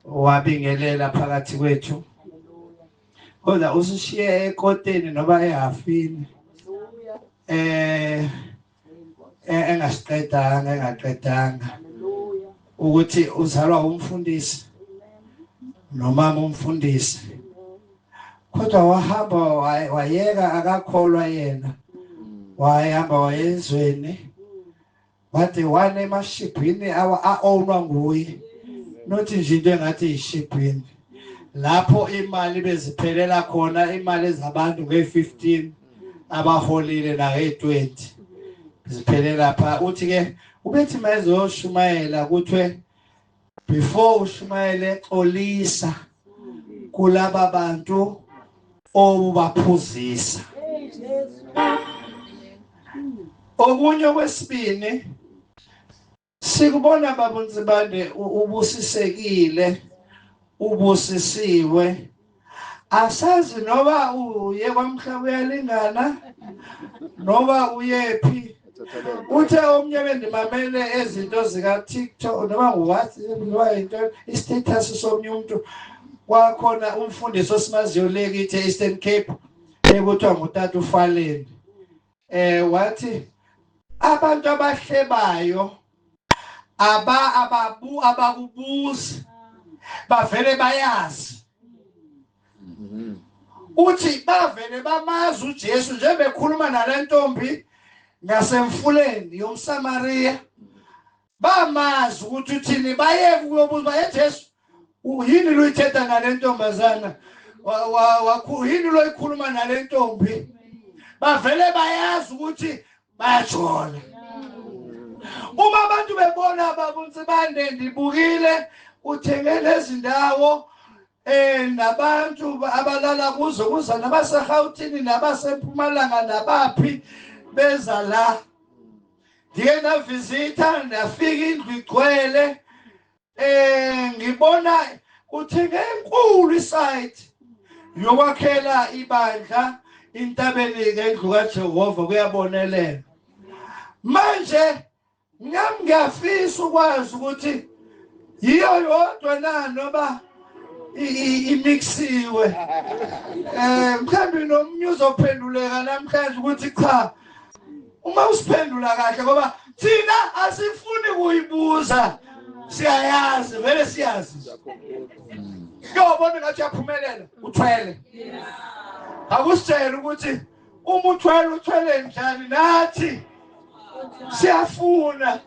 wabingelela phakathi kwethu kodwa usishiye ekoteni noba ehafini engaqedanga ukuthi uzalwa umfundisi nomama umfundisi kodwa wahamba wayeka akakholwa yena wahamba wayezweni wathi wane emashibhini aonwa nguye nothi nje into engathi ishibhini lapho imali beziphelela khona imali ezabantu nge15 abaholile na nge20 ziphelela lapha uthi ke ubethi mayezoshumayela kuthwe before ushumayele xolisa kulaba bantu obubaphuzisa okunye kwesibini sikubona babunzibande ubusisekile ubusisiwe asazi noba uye kwamhlaba uyalingana noba uyephi uthe omnye bendimamele ezinto zika TikTok noba nguwhatsapp into istatus somnye umuntu kwakhona umfundisi osimaziyo lekithi Eastern Cape ekuthiwa ngutata uFaleni wathi abantu abahlebayo abakubuzi bavele bayazi uthi bavele bamazi uJesu nje bekhuluma nalentombi ngasemfuleni yomSamaria bamazi ukuthi uthini bayeke ukuyobuza bayeJesu yini lo ithetha nalentombazana yini lo ikhuluma nalentombi bavele bayazi ukuthi bayajola uma abantu bebona ababunzibande ndibukile uthenge lezi ndawo nabantu abalala kuzo kuza nabaseGauteng nabaseMpumalanga nabaphi beza la ndiye na visita ndafika indlu igcwele ngibona uthenge enkulu isite yokwakhela ibandla intabelike endlu kaJehova kuyabonelela manje ngiyafisa ukwazi ukuthi yiyo yodwa na noba imixiwe mhlambi nomnye uzophenduleka namhlanje ukuthi cha uma usiphendula kahle ngoba thina asifuni kuyibuza siyayazi vele siyazi ngiyobona ngathi yaphumelela uthwele akusitshela ukuthi uma uthwele njani nathi siyafuna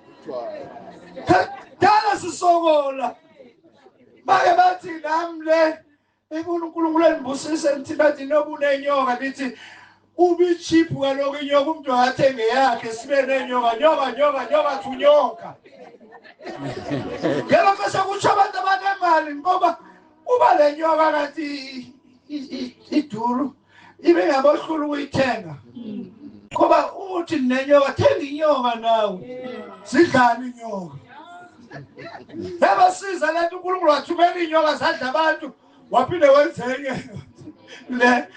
dala sisokola bake bathi namle uNkulunkulu enibusise nithi bathi nobunenyoka nithi ubi cheap kaloko inyoka umuntu akathenge yakhe sibe nenyoka nyoka thunyoka ngelo kase kutsho abantu abanemali ngoba uba lenyoka kanti iduru ibe ngabohlulu ukuyithenga ngoba uthi nenyoka thenga inyoka nawe sidlana inyoka yabasiza lento uNkulunkulu wathumela inyoka zadla abantu waphinde wenzenye le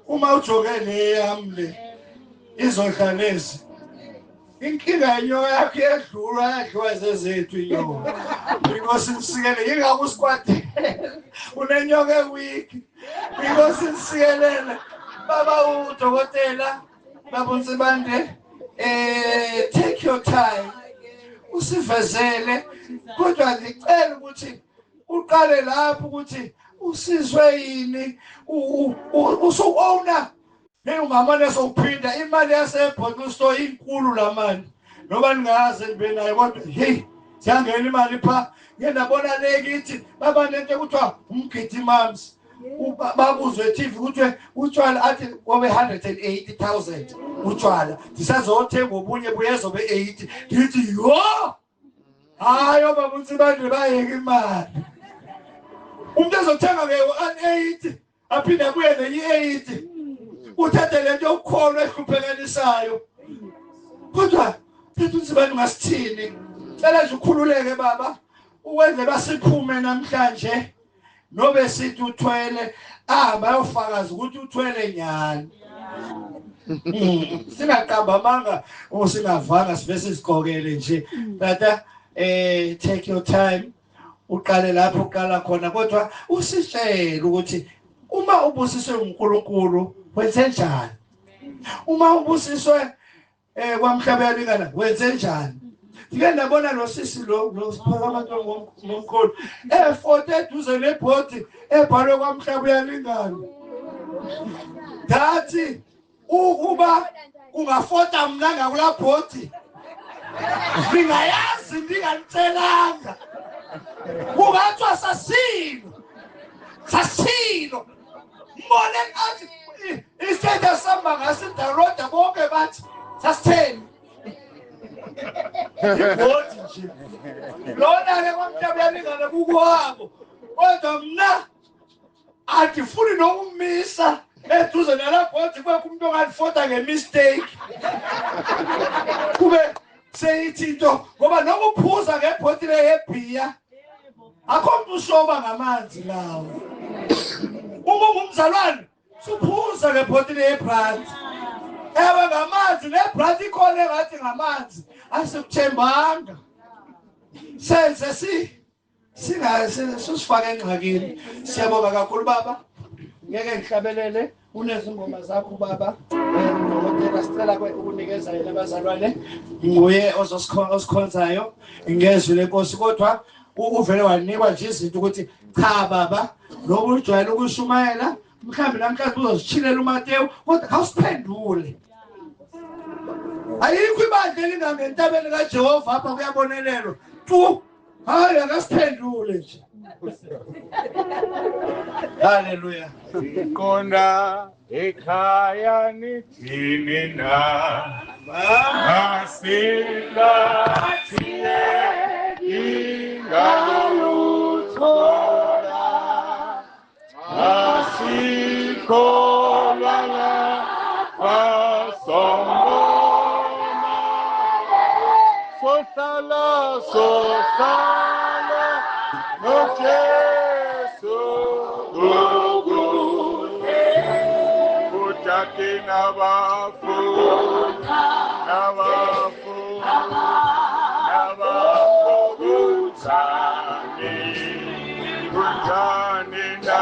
uma ujokele yami le izodlalezi inkinga yenyoka yakhe yadlula zezethu inyoka inkosi nsikelele ingakusikwade unenyoka ewiki inkosi nsikelele baba udokotela babunzibande take your time usivezele kodwa ngicela ukuthi uqale lapho ukuthi usizwe yini usuona ungamane sokuphinda imali yasebhonus store inkulu lamani noba ningaze nibe nayo kodwa hey siyangena imali pha ngiyabona lekithi baba nento kuthiwa umgidi mams babuzwe TV ukuthi utshwala athi kobe 180,000 utshwala disazothenga obunye buyezobe 80 ngithi yo hayo babunzibande bayeke imali umuntu ezothenga nge-180 aphinde abuye ne-80 uthathe lento yokukholwa ehluphekanisayo kodwa thetha unzibani ngasithini cela nje ukhululeke baba uwenze basiphume namhlanje nobe sithi uthwele bayofakaza ukuthi uthwele nyani singaqamba amanga singavanga sibe siziqokele nje tata take your time uqale lapho uqala khona kodwa usitshela ukuthi uma ubusiswe uNkulunkulu wenze njani. Uma ubusiswe kwamhlaba yalingana wenze njani. Ngike ndabona lo sisi lo siphakamanto ngomkhulu efoto eduze lebhodi ebhalwe kwamhlaba yalingana. Dathi ukuba ungafota mina ngakula bhodi ngingayazi ndingantshelanga. Kungathwa sasilo mbone athi isithethe samba ngasindaroda bonke bathi sasitheni ibhodi nje lona ke kwamhlaba yalingana kukwabo kodwa mina andifuni nokumisa eduze nala bhodi kube umuntu ongalifota ngemistake kube seyithi into ngoba nokuphuza ngebhodi leyebhiya akho umuntu ushoba ngamanzi lawo. Uma ungumzalwane suphuza ngebhodi leyebrandi ewe ngamanzi nebrandi ikhona engathi ngamanzi asikuthembanga senze sisifake engxakini. Siyabonga kakhulu baba, ngeke ngihlabelele unezingoma zakho baba. Nokutela sicela ukunikeza yena abazalwane nguye osikhonzayo ingezwe lenkosi kodwa uvele wanikwa nje izinto ukuthi cha baba lobu ujwayele ukushumayela mhlambe namhlanje uzositshilela uMateyu kodwa awusiphendule. Ayikho ibandla elingangentabeni kaJehova apha kuyabonelelwa tu hayi akasiphendule nje. Haleluya. Ikhona ekhaya nithini na masila thine ingaluthola asikholana asombona sohlala noJesu utake nabafu utane na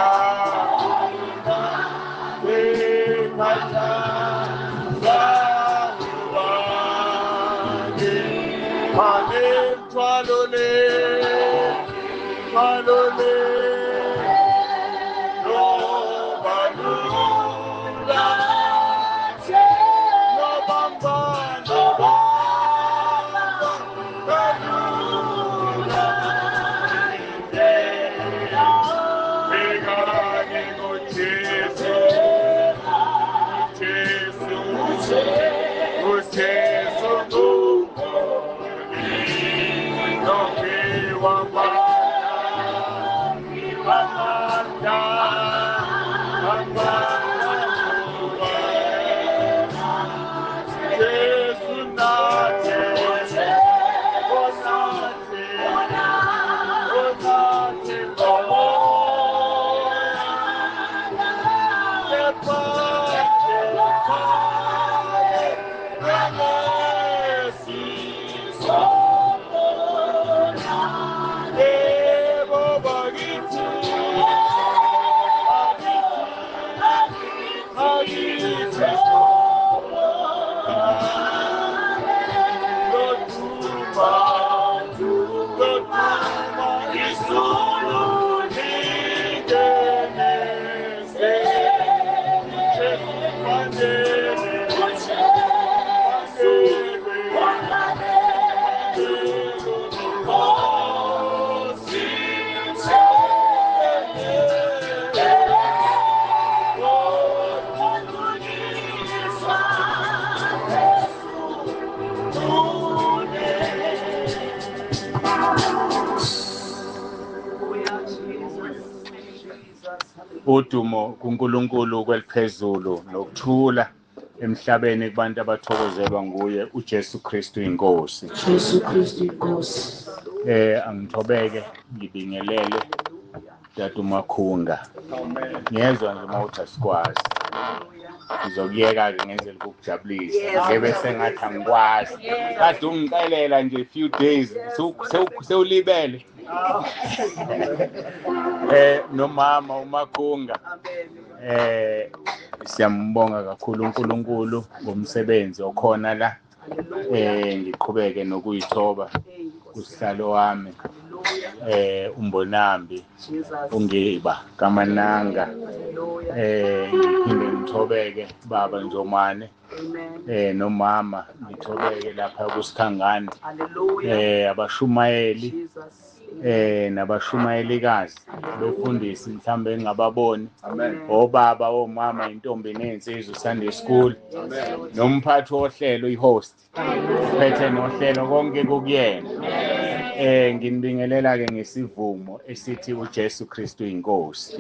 udumo kuNkulunkulu kweliphezulu nokuthula emhlabeni kubantu abathokozelwa nguye uJesu Kristu inkosi. Jesu Kristu inkosi. Angithobeke ngibingelele Dadu Makhunga. Ngiyezwa nje mawuthi asikwazi. Ngizokuyeka ke ngenzela ukukujabulisa. Ngebe sengathi angikwazi. Kade ungixelela nje few days sewulibele. nomama uMakhunga. Siyambonga kakhulu uNkulunkulu ngomsebenzi okhona la. Ngiqhubeke nokuyithoba kusihlalo wami. Umbonambi ungiba kaMananga. Ngiphinde ngithobeke baba Njomane. Nomama ngithobeke lapha kuSikhangane. Abashumayeli nabashumayelikazi befundisi mhlambe engababoni obaba omama intombi nensizwe Sunday school nomphathi wohlelo ihost uphethe nohlelo konke kukuyena. Nginibingelela ke ngesivumo esithi uJesu Kristu inkosi.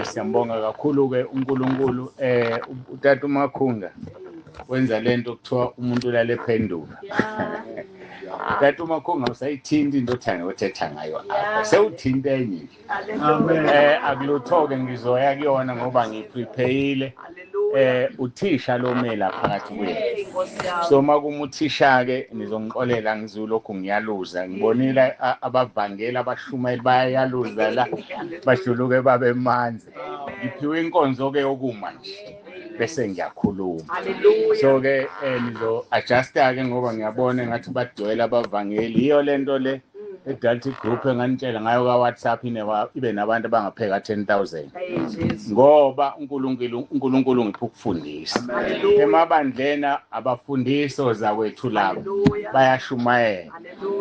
Siyambonga kakhulu ke uNkulunkulu. Utata uMakhunga wenza lento kuthiwa umuntu lale phendula. Utata uMakhunga usayithinta into othanga othetha ngayo apha. Sewuthinta enye. Akuluthoke ngizoya kuyona ngoba ngiprepayile. Uthisha lomela phakathi kwethu. So makumuthisha ke nizongixolela ngizulokhu ngiyaluza. Ngibonile abavangeli abashumayeli bayaluza la bashuluke babe manzi. Ngiphiwe inkonzo ke okumanje. Bese ngiyakhuluma. So ke nizo adjusta ke ngoba ngiyabona ngathi badwela abavangeli. Iyo lento le eDalty Group enganitshela ngayo ka WhatsApp ibe nabantu abangapheka 10,000. Ngoba uNkulunkulu ngipha ukufundisa. Emabandleni abafundiso zakwethu labo bayashumayela.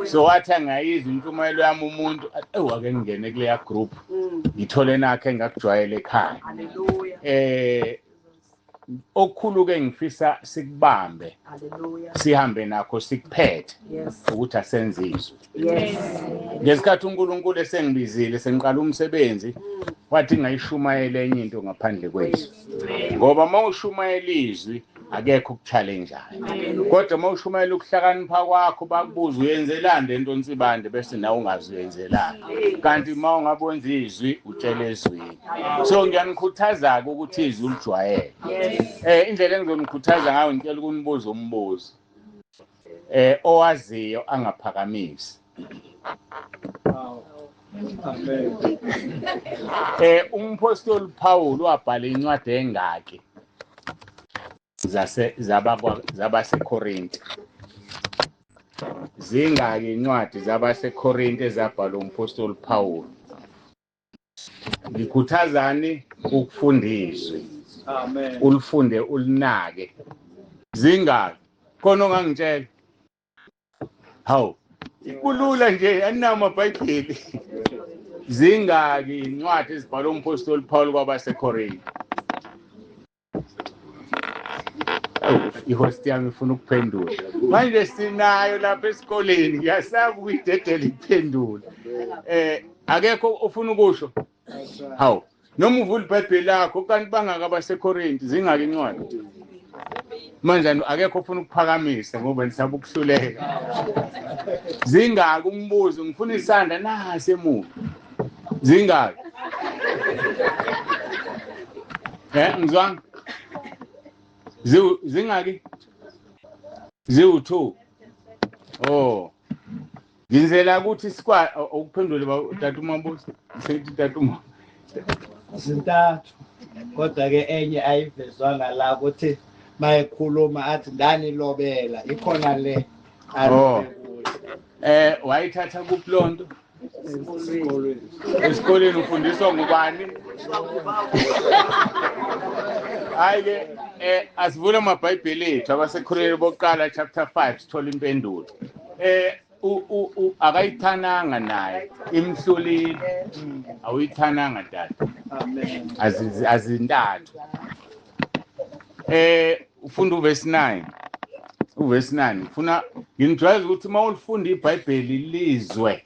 So wathi angayizwa intshumayelo yami umuntu ake ngene kuleya group ngithole nakhe engakujwayela ekhaya. Okukhulu ke ngifisa sikubambe sihambe nakho sikuphethe ukuthi asenzizwe. Ngesikhathi uNkulunkulu esengibizile sengiqala umsebenzi wathi ngayishumayela enye into ngaphandle kwethu. Ngoba mawushumayela izwi akekho ukuchallengeayo. Kodwa mawushumayela ukuhlakanipha kwakho bakubuza uyenzelani lento nsibande bese nawe ungazi uyenzelani. Kanti mawungabonza izwi utshela ezwini. So ngiyanikhuthaza ukuthi izwi ulijwayele. Indlela engizonikhuthaza ngayo ngicela ukunibuza umbuzo. Owaziyo angaphakamisi. Umpostoli Paul wabhala incwadi engaki zabaseKorinte. Zingaki incwadi zabaseKorinte ezabhala umpostoli Paul. Ngikhuthazani ukufundiswa. Amen. Ulifunde ulinake. Zingaki? Khona ongangitshela. Hawu. Kulula nje aninawo amabhayibheli. Zingaki incwadi ezibhalwe umpostoli Paul kwabaseKorinte. Ihost yami ifuna ukuphendula. Manje sinayo lapha esikoleni ngiyasaba ukuyidedela iphendula. Akekho ofuna ukusho. Hawu. Noma uvula iBhayibheli lakho kanti bangaka abaseKorinte zingaki incwadi. Manje akekho ofuna ukuphakamisa ngoba nisaba ukuhluleka. Zingaki umbuzo ngifuna isandla nasi emuva. Zingaki? Ngizwanga. Zingaki? Ziwu2. Oh. Ngizela ukuthi sikwa ukuphendula utata uMabuza. Sithi tata uMabuza. Zintathu. Kodwa ke enye ayivezwanga la ukuthi mayekhuluma athi ndani lobela ikhona le. Wayithatha kuPlondo. Esikoleni ufundiswa ngubani? Hayi asivule amabhayibheli ethu abaseKorinte bokuqala chapter 5 sithola impendulo. Akayithananga naye imhlulile awuyithananga tata. Amen. Azintathu. Ufunda uverse 9. Uverse 9 ufuna nginijwayeza ukuthi mawulifunda iBhayibheli lizwe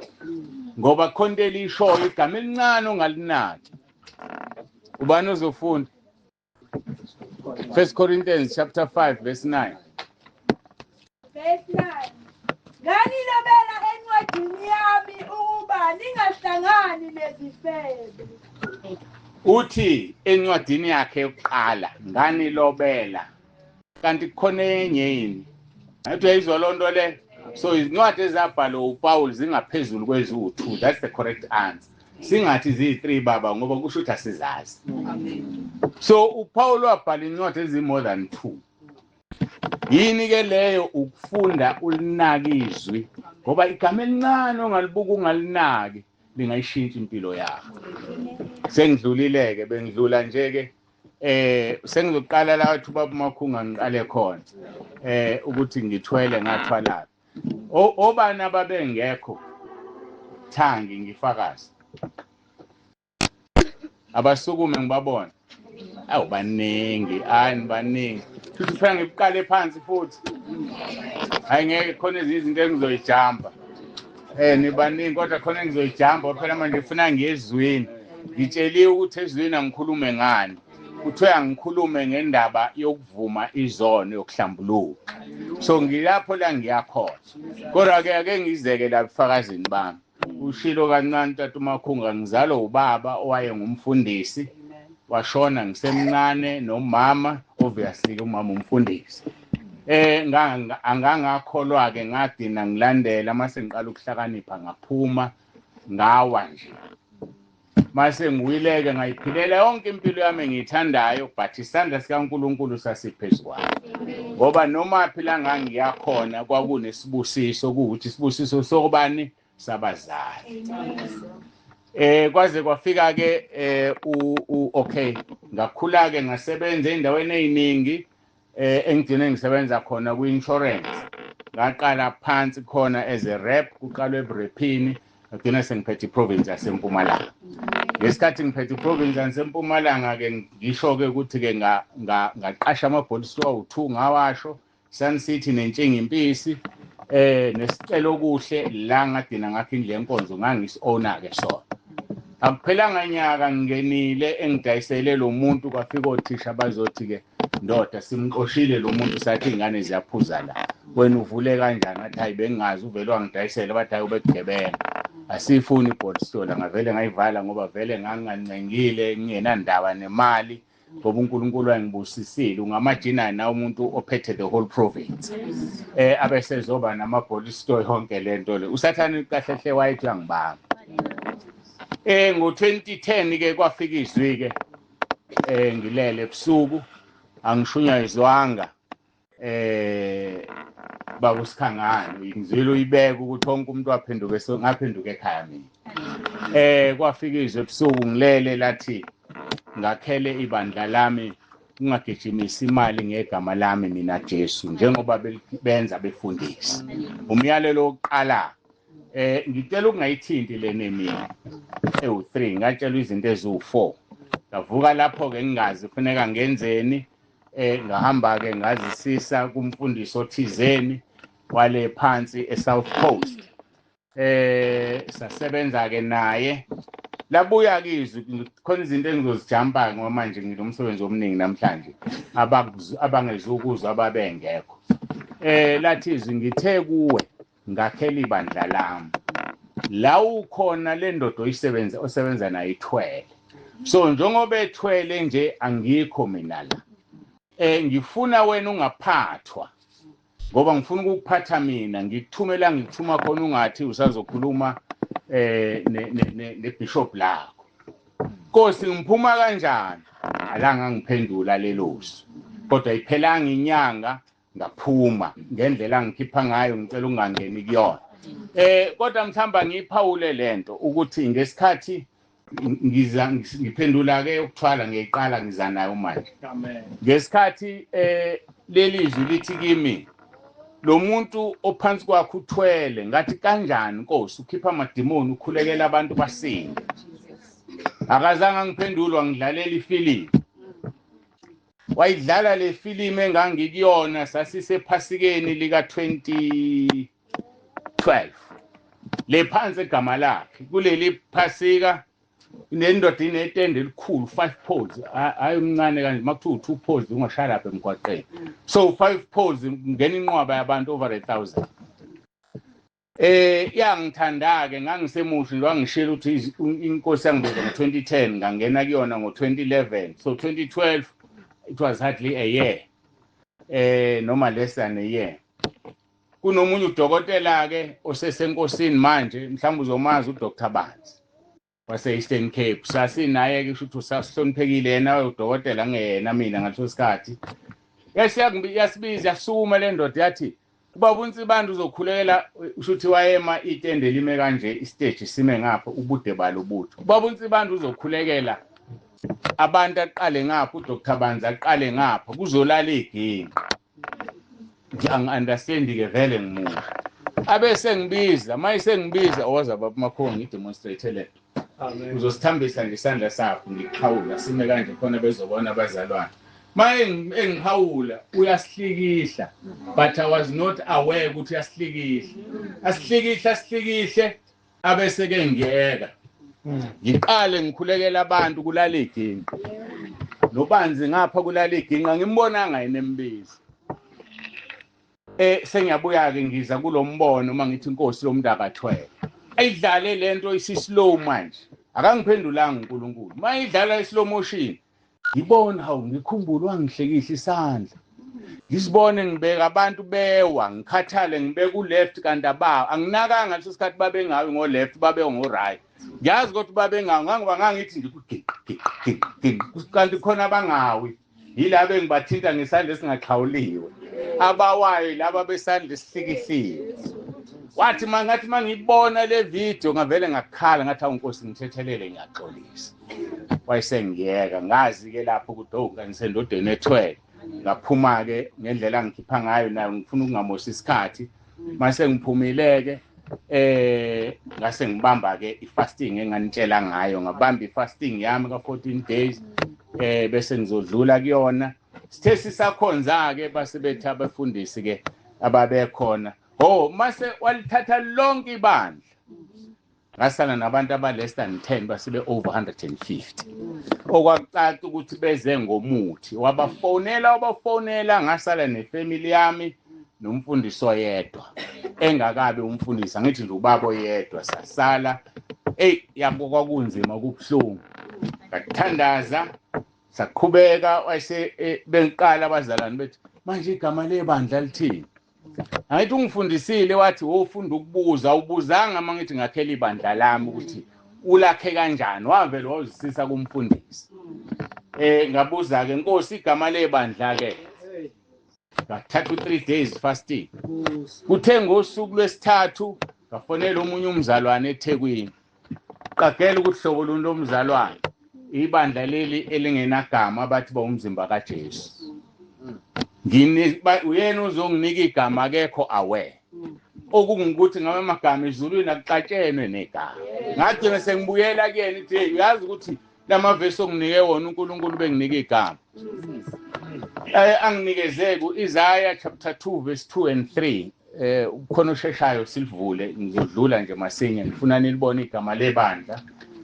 ngoba khonto elishoyo igama elincane ongalinaki. Ubani ozofunda? 1 Corinthians chapter 5 verse 9. Verse 9. Nganilobela encwadini yami ukuba ningahlangani nezifebe. Uthi encwadini yakhe yokuqala nganilobela kanti khona enye yini. Ngathi uyayizwa lonto le So izincwadi ezabhalwa uPaul zingaphezulu kweziwu-2. That's the correct answer. Singathi ziyi-3 baba ngoba kusho ukuthi asizazi. So uPaul wabhala incwadi ezi-more than 2. Yini ke leyo ukufunda ulinaka izwi ngoba igama elincane ongalibuka ungalinaki lingayishintsha impilo yakho. Sengidlulileke bengidlula nje ke sengizoqala la wathi ubaba Makhunga ngiqale khona ukuthi ngithwele ngathwala. Obani ababengekho Thangi ngifakazi. Abasukume ngibabona. Awu baningi, baningi. Futhi phela ngiqale phansi futhi. Hayi ngeke khona izinto engizoyijamba. Nibaningi kodwa khona engizoyijamba phela manje ngifuna ngiyezwini. Ngitsheliwe ukuthi ezwini angikhulume ngani. Kuthiwa ngikhulume ngendaba yokuvuma izono yokuhlambuluka. So ngilapho la ngiyakhona. Kodwa ke ake ngizeke la bufakazini bami. Ushilo kancane Tata Makhunga ngizalo ubaba owaye ngumfundisi. Washona ngisemncane nomama obviously umama umfundisi. Angangakholwa ke ngadina ngilandela mase ngiqala ukuhlakanipha ngaphuma ngawa nje. Mase ngiwileke ngayiphilela yonke impilo yami engiyithandayo but isandla sikaNkulunkulu sasiphezukwayo. Ngoba noma phela ngangiyakhona kwakunesibusiso ukuthi isibusiso sokubani sabazali. Kwaze kwafika ke okay ngakhula ke ngasebenza endaweni eziningi engigcine ngisebenza khona ku-insurance. Ngaqala phansi khona as a rep kuqalwe eBrephini ngagcina sengiphethe iprovince yaseMpumalanga. Ngesikhathi ngiphethe iprovince yaseMpumalanga ke ngisho ke ukuthi ke ngaqasha ama-body store awu-2 ngawasho Sun City neNtshinga Impisi nesicelo kuhle la ngadina ngakho indle yenkonzo ngangisi-owner ke sona. Akuphelanga nyaka ngingenile engidayisele lo muntu kwafika othisha abazothi ke ndoda simqoshile lo muntu sathi ingane ziyaphuza la. Wena uvule kanjani? Athi hayi bengazi uvele wangidayisela bathi hayi ubegebenga. Asifuni ibhodi store ngavele ngayivala ngoba vele ngangancengile ngingenandaba nemali ngoba uNkulunkulu wangibusisile ungamajina na umuntu ophethe the whole province. Abesezoba namabhodi store yonke lento le. Usathani kahle hle wayithi uyangibamba. Ngo-2010 ke kwafika izwi ke ngilele ebusuku angishunyayizwanga bakusikhangani ngizwile uyibeka ukuthi wonke umuntu waphenduka ngaphenduka ekhaya mina. Kwafika izwi ebusuku ngilele lathi ngakhele ibandla lami ungagijimisa imali ngegama lami mina Jesu njengoba benza befundisa. Umyalelo oqala ngicela ukungayithinti lena mina ewu3 ngatshela izinto eziwu4 ngavuka lapho ke ngingazi kufuneka ngenzeni ngahamba ke ngazisisa kumfundisi othizeni wale phansi eSouth Coast sasebenza ke naye labuya kizwi khona izinto engizozijamba ngoba manje nginomsebenzi omningi namhlanje abangezukuzwa ababengekho lathi izwi ngithe kuwe ngakhela ibandla lami la ukhona le ndodo osebenza nayo ithwele. So njengoba ethwele nje angikho mina la ngifuna wena ungaphathwa ngoba ngifuna ukukuphatha mina ngikuthumela ngikuthuma khona ungathi usazokhuluma nebishop lakho. Nkosi ngiphuma kanjani? Alanga ngiphendula lelosi kodwa iphelanga inyanga ngaphuma ngendlela ngikhipha ngayo ngicela ungangeni kuyona. Kodwa mthamba ngiphawule lento ukuthi ngesikhathi ngiphendula ke ukuthwala ngiyiqala ngiza nayo manje. Amen. Ngesikhathi lelizwi lithi kimi lo muntu ophansi kwakho uthwele ngathi kanjani Nkosi ukhipha amadimoni ukhulekela abantu basinde. Akazange ngiphendulwa ngidlalela ifilimu. Wayidlala le film engangikuyona sasisephasikeni lika 2012 le phansi egama lakhe kuleli phasika inendoda inetende elikhulu 5 poles hayi umncane kanje makuthiwa 2 poles ungashaya lapha emgwaqeni so 5 poles ngena inqwaba yabantu over 1000 yangithanda ke ngangisemuhle nje wangishela ukuthi inkosi yangibeka ngo2010 ngangena kuyona ngo2011 so 2012 it was hardly a year, no less than a year. kunomunye udokotela ke osesenkosini manje mhlawumbe uzomazi uDr Banzi wase Eastern Cape sasinaye ke ukuthi usasihloniphekile yena udokotela ngeyena mina ngaleso sikhathi yasibiza yasuma le ndoda yathi ubaba uNtsibanda uzokhulekela ushuthi wayema itende lime kanje istage sime ngapha ubude balo ubutho ubaba uNtsibanda uzokhulekela abantu aqale ngapha uDr Banzi aqale ngapha kuzolala iginqa ngiyangi-understand ke vele ngimusha abese ngibiza mayise ngibiza owaza baba Makhongo ngidemonstrate le uzosithambisa ngesandla sakho ngiqhawula sime kanje khona bezobona abazalwane maye engihawula uyasihlikihla but I was not aware ukuthi uyasihlikihla asihlikihle abese ke ngiyeka ngiqale ngikhulekela abantu kulala iginqa noBanzi ngapha kulala iginqa ngimbonanga yena embizi sengiyabuya ke ngiza kulombono uma ngithi inkosi lomntaka 12 ayidlale lento isislow manje akangiphendulanga uNkulunkulu mayidlala islow motion ngibona hawu ngikhumbula wangihlekihla isandla ngisibone ngibeka abantu bewa ngikhathale ngibeka ku left kanti abawo anginakanga ngaleso sikhathi babe ngawe ngo left babe ngo right ngiyazi ukuthi babe ngawe ngangithi ngikugigi kanti khona bangawi yilabo engibathinta ngesandla esingaxhawuliwe abawayo laba besandla esihlikihliwe wathi mangathi mangibona le video ngavele ngakhala ngathi awunkosi ngithethelele ngiyaxolisa wayesengiyeka ngazi ke lapho ukuthi ngisendodeni ethwele ngaphuma ke ngendlela ngikhipha ngayo nayo ngifuna ukungamoshi isikhathi mase ngiphumileke ngase ngibamba ke ifasting enganitshela ngayo ngabamba ifasting yami ka 14 days bese ngizodlula kuyona sithe sisakhonza ke basebethi abafundisi ke ababekhona mase walithatha lonke ibandla ngasala nabantu aba less than 10 basibe over 150 okwacaca ukuthi beze ngomuthi wabafonela ngasala nefamily yami nomfundisi oyedwa engakabe umfundisi ngithi nje ubaba oyedwa sasala yabo kwakunzima kubhlungu ngakuthandaza saqhubeka wase bengiqala abazalwane bethi manje igama lebandla lithini ayithi ungifundisile wathi wofunda ukubuza ubuzanga mangithi ngakhela ibandla lami ukuthi ulakhe kanjani wavela wazisisa kumfundisi ngabuza ke Nkosi igama lebandla ke ngathatha 3 days fasting kuthe ngosuku lwesithathu ngafonela omunye umzalwane eThekwini qagela ukuthi hlobo luni lomzalwane ibandla leli elingenagama abathi bawumzimba kaJesu uyena uzonginika igama akekho aware okungikuthi ngabe amagama ezulwini akuxatshenwe negama ngagcina sengibuyela kuyena ithi uyazi ukuthi lamavesi onginike wona uNkulunkulu benginika igama anginikeze ku-Isaiah chapter 2 verse 2 and 3 ukhona osheshayo silivule ngizodlula nje masinya ngifuna nilibone igama lebandla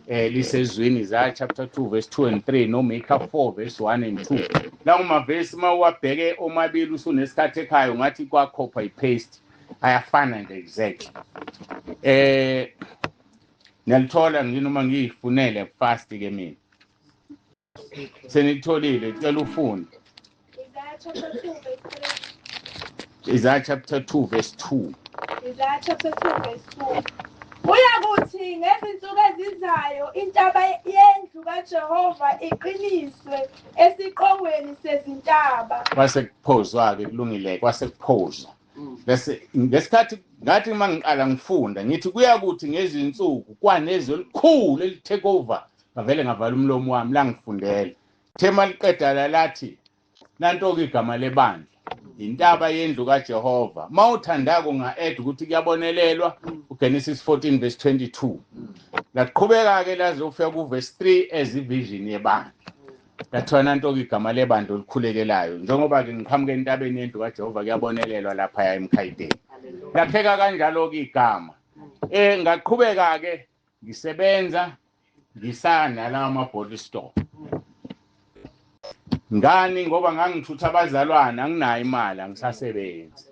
lisezwini Isaiah chapter 2 verse 2 and 3 no Micah 4 verse 1 and 2 lawo mavesi mawabheke omabili usunesikhathi ekhaya ngathi kwa copy paste ayafana nje exactly niyalithola nginoma ngiyifunele fast ke mina senitholile cela ufunde Isaiah chapter 2 verse 2 Isaiah chapter 2 verse 2 Uyakuthi ngezinsuku ezizayo intaba yendlu kaJehova iqiniswe esiqongweni sezintaba kwasekuphozwa ke kulungile kwasekuphozwa bese ngesikhathi ngathi mangiqala ngifunda ngithi kuyakuthi ngezinsuku kwanezwe elikhulu elitake over ngavele ngavala umlomo wami la ngifundela thema liqedala lathi nanto ke igama lebandla intaba yendlu kaJehova mawuthandako nga-add ukuthi kuyabonelelwa uGenesis 14 verse 22 laqhubeka ke laze ufika ku verse 3 ezivision yebandla lathiwa nanto ke igama lebandla olikhulekelayo njengoba ke ngiqhamuke entabeni yendlu kaJehova kuyabonelelwa lapha emkhayideni lakheka kanjalo ke igama ngaqhubeka ke ngisebenza ngisana la ama-body store ngani ngoba ngangithutha abazalwana anginayo imali angisasebenzi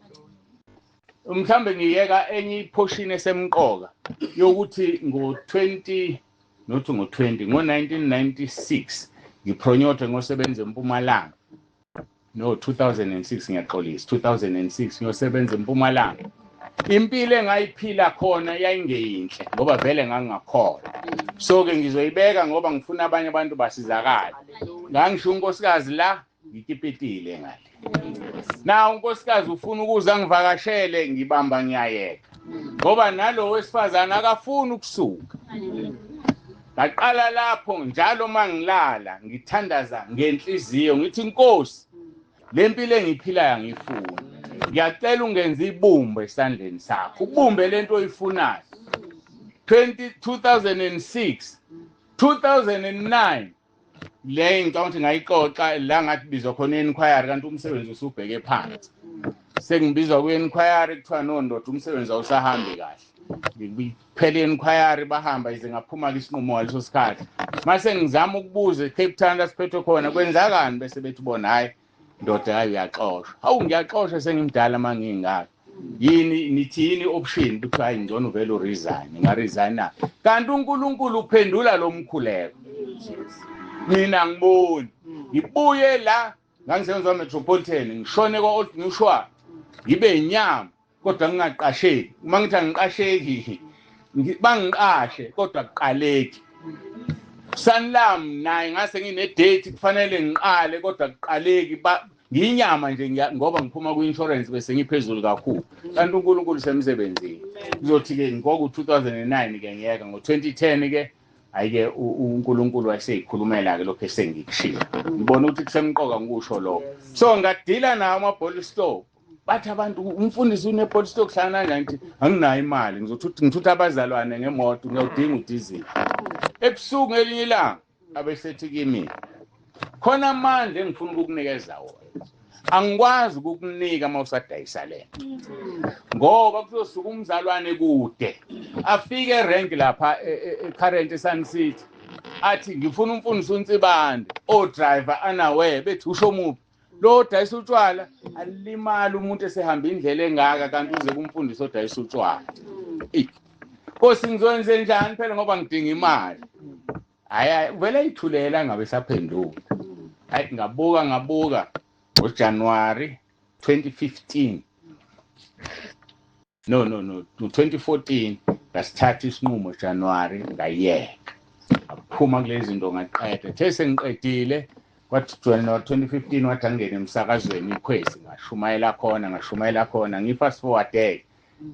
mhlambe ngiyeka enye iportion esemqoka yokuthi ngo-1996 ngipronyothe ngosebenza eMpumalanga no 2006 ngiyaxolisa 2006 ngiyosebenza eMpumalanga. Impilo engayiphila khona yayingeyinhle ngoba vele ngangakhola. So ke ngizoyibeka ngoba ngifuna abanye abantu basizakala. Ngangisho unkosikazi la ngikipitile ngale. Na unkosikazi ufuna ukuza ngivakashele ngibamba ngiyayeka. Ngoba nalo wesifazana akafuni ukusuka. Ngaqala lapho njalo mangilala ngithandaza ngenhliziyo ngithi Nkosi lempilo engiphilayo angifuni. Ngiyacela ungenza ibumba esandleni sakho. Ubumbe lento oyifunayo. 2006 2009 le ngicabanga ngayixoxa la ngathi bizwa khona inquiry kanti umsebenzi usubheke phansi. Sengibizwa ku-inquiry kuthiwa nondoda umsebenzi awusahambi kahle. Ngiphele inquiry bahamba ize ngaphuma isinqumo ngaleso sikhathi. Mase ngizama ukubuza Cape Town asiphethwe khona kwenzakani bese bethi bona hayi ndoda hayi uyaxoshwa. Hawu ngiyaxoshwa sengimdala mangingaka. Yini nithi yini option ukuthi hayi ngcono vele uresign ngaresigna. Kanti uNkulunkulu uphendula lo mkhuleko. Mina ngiboni. Ngibuye la ngangisebenza Metropolitan ngishone kwa-Old Mutual. Ngibe inyama kodwa ngingaqasheki. Uma ngithi angiqasheki bangiqashe kodwa kuqaleki. Sanlam naye ngase ngine-date kufanele ngiqale kodwa kuqaleki ngiyinyama nje ngoba ngiphuma ku-insurance bese ngiphezulu kakhulu. Kanti uNkulunkulu semsebenzini. Kuzothi-ke ngoku-2009 ke ngiyeka ngo-2010 ke ayike uNkulunkulu wayeseyikhulumela ke lokho esengikushilo. Ngibona ukuthi kusemqoka ngikusho lokho. So ngadila nawo ama-bottle store. Bathi abantu umfundisi une-bottle store kuhlala kanjani ngithi anginayo imali ngithutha abazalwane ngemoto ngiyodinga udizili. Ebusuku ngelinye ilanga abesethi kimi khona amandla engifuna ukukunikeza wona. Angikwazi ukukunika mawusadayisa lento. Ngoba kuzosuka umzalwane kude. Afike erank lapha current eSun City. Athi ngifuna umfundisi uNtsibande, o-driver anawe bethi usho muphi. Lo dayisa utshwala alimali umuntu esehamba indlela engaka kanti uze kumfundisi odayisa utshwala. Nkosi ngizokwenze njani phela ngoba ngidinga imali. Hayi vele ayithulela ngabe saphenduka. Hayi ngabuka ngoJanuary 2015. No 2014 ngasithatha isinqumo January ngayeka. Aphuma kulezi zinto ngaqeda. The sengiqedile kwathi January 2015 wathi angene emsakazweni ikhwezi ngashumayela khona ngifast forward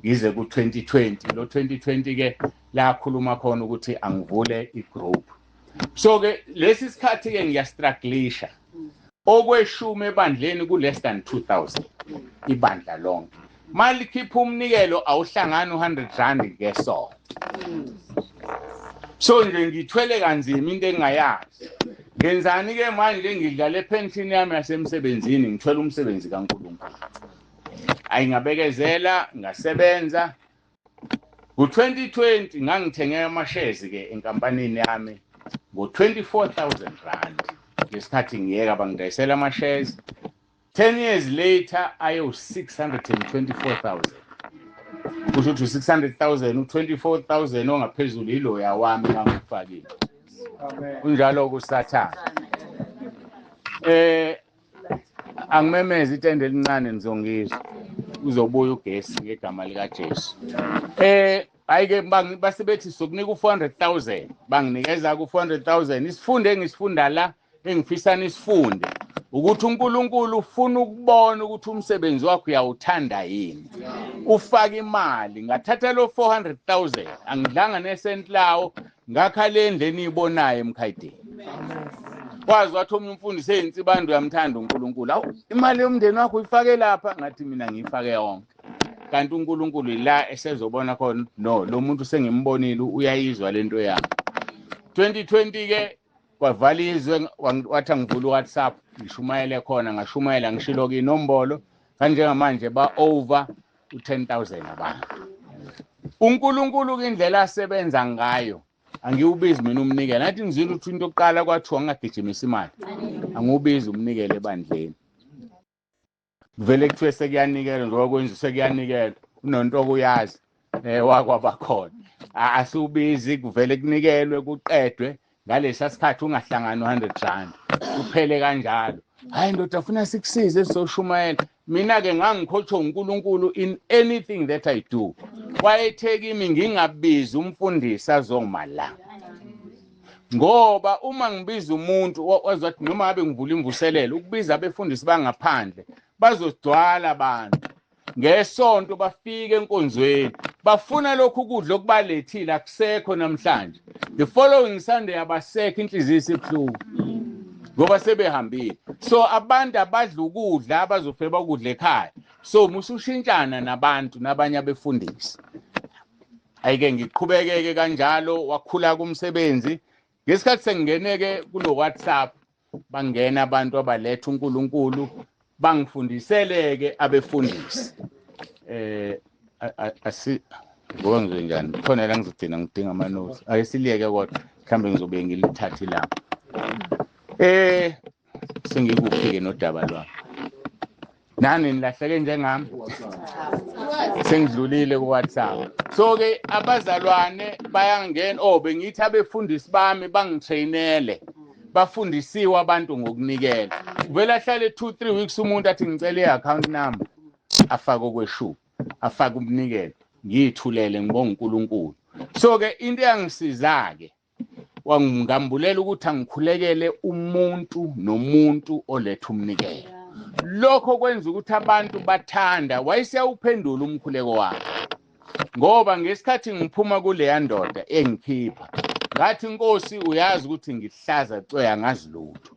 ngize ku-2020 lo 2020 ke la khuluma khona ukuthi angivule igroup. So ke lesi sikhathi ke ngiyastrugglisha okweshumi ebandleni ku less than 2000 ibandla lonke. Mali khipha umnikelo awuhlangana u100 ngesonto. So nje ngithwele kanzima into engayazi. Ngenzani ke manje ngidlala pension yami yasemsebenzini ngithwele umsebenzi kaNkulunkulu. Ayingabekezela ngasebenza. Ku-2020 ngangithenge ama-shares ke enkampanini yami ngo-24,000 rand. Ngesikhathi ngiyeka bangidayisela ama-shares. 10 years later ayo 624,000. Kusho ukuthi 600,000 u-24,000 ongaphezulu iloya wami ngangifakile. Kunjalo kusathana. Angimemeza itende elincane nizongizwa. Uzobuya ugesi ngegama lika Jesu. Ayike basebethi sokunika u400,000 banginikeza ku400,000 isifunde engisifunda la engifisana isifunde ukuthi uNkulunkulu ufuna ukubona ukuthi umsebenzi wakho uyawuthanda yini. Ufaka imali ngathatha lo 400,000 angidlanga nesent lawo ngakha le ndleni ibonayo emkhayideni. Kwazi wathi umfundisi eyinsibando uyamthanda uNkulunkulu. Awu imali yomndeni wakho uyifake lapha ngathi mina ngiyifake yonke. Kanti uNkulunkulu la esezobona khona no lo muntu sengimbonile uyayizwa lento yami. 2020 ke kwavalizwe wathi angivula uWhatsApp ngishumayele khona ngashumayela ngishilo ke inombolo kanjengamanje ba over u10,000 abantu. uNkulunkulu indlela asebenza ngayo angiwubizi mina umnikelo. Nathi ngizwile ukuthi into oqala kwathiwa ngagijimisa imali. Angiwubizi umnikelo ebandleni. Vele kuthiwe sekuyanikela ngoba kwenza sekuyanikela unonto okuyazi wakwabakhona. Asiubizi kuvele kunikelwe kuqedwe ngalesa sikhathi ungahlangana 100 rand. kuphele kanjalo. Hayi ndoda afuna sikusize sizoshumayela. Mina ke ngangikhothwa uNkulunkulu in anything that I do. Wayethe kimi ngingabizi umfundisi azoma la. Ngoba uma ngibiza umuntu wazathi noma ngabe ngivula imvuselelo ukubiza abefundisi bangaphandle bazodwala abantu. Ngesonto bafike enkonzweni bafuna lokhu kudla okubalethile akusekho namhlanje. The following Sunday abasekho inhliziyo isibhlungu ngoba sebehambile. So abantu abadla ukudla abazofika bakudla ekhaya. So musushintshana nabantu nabanye abefundisi. Ayike ngiqhubekeke kanjalo wakhula kumsebenzi. Ngesikhathi sengingeneke kulo WhatsApp bangena abantu abaletha uNkulunkulu bangifundiseleke abefundisi. Ngoba ngizoyenjani khona la ngizodina ngidinga amanothi ayisiliyeke kodwa mhlambe ngizobe ngilithathi la sengikuphi-ke nodaba lwami nani nilahleke njengami sengidlulile ku WhatsApp. So ke abazalwane bayangena bengithi abefundisi bami bangitrainele bafundisiwe abantu ngokunikela. Uvela hlale 2-3 weeks umuntu athi ngicela i-account number afake okweshumi afake umnikelo ngiyithulele ngibonga uNkulunkulu. So ke into yangisiza-ke wangambulela ukuthi angikhulekele umuntu nomuntu oletha umnikelo. Lokho kwenza ukuthi abantu bathanda wayesiyawuphendula umkhuleko wakhe. Ngoba ngesikhathi ngiphuma kuleya ndoda engikhipha ngathi Nkosi uyazi ukuthi ngihlaza cweya ngazi lutho.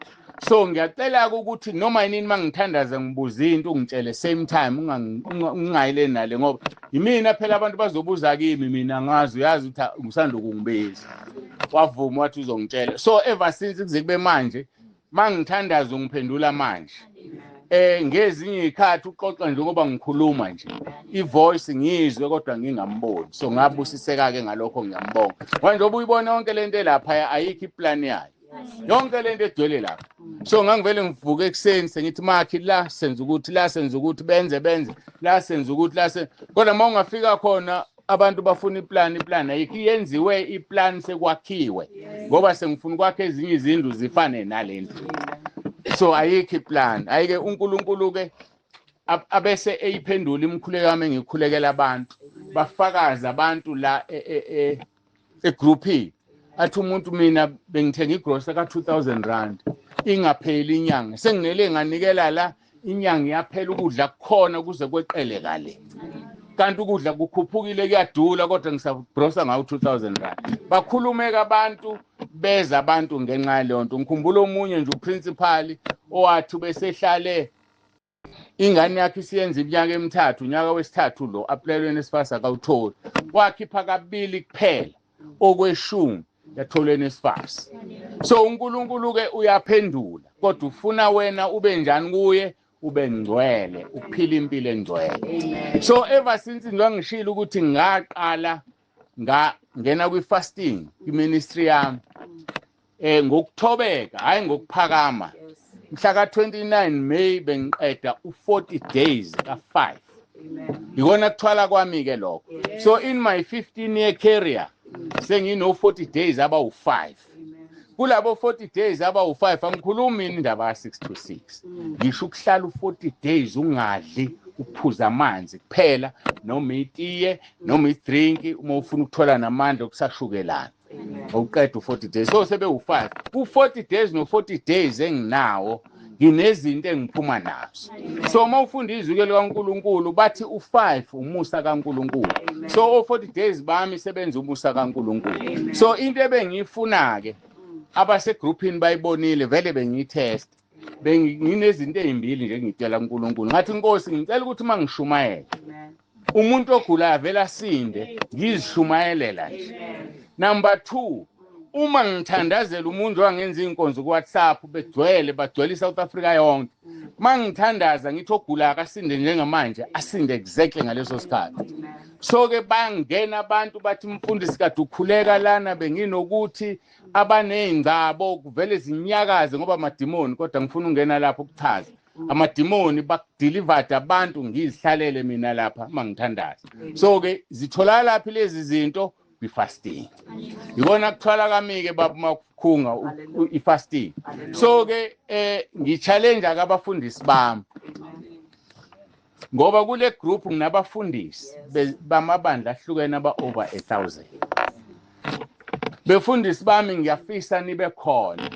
So ngiyacela ukuthi noma yini mangithandaza ngibuza into ungitshele same time ungayile nale ngoba yimina phela abantu bazobuza kimi mina ngazi uyazi ukuthi ngisanda ukungibeza. Wavuma wathi uzongitshela. So ever since kuze kube manje mangithandaza ungiphendula manje. Ngezinye ikhathi uxoxa nje ngoba ngikhuluma nje ivoice ngizwe kodwa ngingamboni. So ngabusiseka ke ngalokho ngiyambonga. Manje ubuyibona yonke lento lapha ayikho iplan yayo. Yonke lento edwele lapha. So ngangivele ngivuka ekseni sengithi makhi la senza ukuthi la senza ukuthi benze la senza ukuthi la kodwa uma ungafika khona abantu bafuna iplan ayikho yenziwe iplan sekwakhiwe ngoba sengifuna kwakhe ezinye izindlu zifane nalento. So ayikho iplan. Ayike uNkulunkulu ke abese eyiphendula imkhuleko yami engikhulekela abantu bafakaza abantu la egroup athi umuntu mina bengithenga igrocery ka 2000 rand ingapheli inyanga senginele nganikela la inyanga yaphela ukudla kukhona kuze kweqele kale kanti ukudla kukhuphukile kuyadula kodwa ngisabrosa ngawo 2000 rand. Bakhulumeka abantu beza abantu ngenxa yalonto. Ngikhumbula omunye nje uprincipal owathi besehlale ingane yakhe isiyenza iminyaka emithathu unyaka wesithathu lo applyelweni esifasa akawutholi wakhipha kabili kuphela okweshumi yatholweni esifasa. So uNkulunkulu ke uyaphendula kodwa ufuna wena ube njani kuye ube ngcwele uphila impilo engcwele. So ever since ngangishilo ukuthi ngaqala ngena kwi fasting iministry yami ngokuthobeka hayi ngokuphakama. Mhla ka 29 May bengiqeda u40 days ka5. Yikona kuthwala kwami ke lokho. So in my 15-year career sengino 40 days aba u5. Kulabo 40 days aba u5 angikhulumi indaba ka 6 to 6. Ngisho ukuhlala u40 days ungadli uphuza amanzi kuphela noma itiye noma idrink uma ufuna ukuthola namandla okusashukelana. Awuqeda u40 days. So sebe u5. Ku40 days no 40 days enginawo nginezinto engiphuma nazo. So uma ufunda izwi likaNkulunkulu bathi u5 umusa kaNkulunkulu. So o40 days bami sebenza umusa kaNkulunkulu. So into ebengiyifuna ke abase groupini bayibonile vele bengiyitest. Benginezinto ezimbili nje ngitshela uNkulunkulu. Ngathi Nkosi ngicela ukuthi mangishumayela. Umuntu ogulayo vele asinde ngizishumayelela nje. Number 2, uma ngithandazela umuntu wangenza inkonzo ku WhatsApp bagcwele South Africa yonke. Mangithandaza ngithi ogula akasinde njengamanje asinde exactly ngaleso sikhathi. So ke bangena abantu bathi mfundisi kade ukhuleka lana benginokuthi abanezingcabo kuvele zinyakaze ngoba amadimoni kodwa ngifuna ungena lapho ukuchaza. Amadimoni bakudelivered abantu ngizihlalele mina lapha mangithandaza. So ke zitholakala lapha lezi zinto i-fasting. Yikona kuthwala kami-ke baba makukhunga i-fasting. So-ke ngi-challenge abafundisi bami. Ngoba kule group nginabafundisi bamabandla ahlukene aba-over 1,000. Befundisi bami ngiyafisa nibe khona.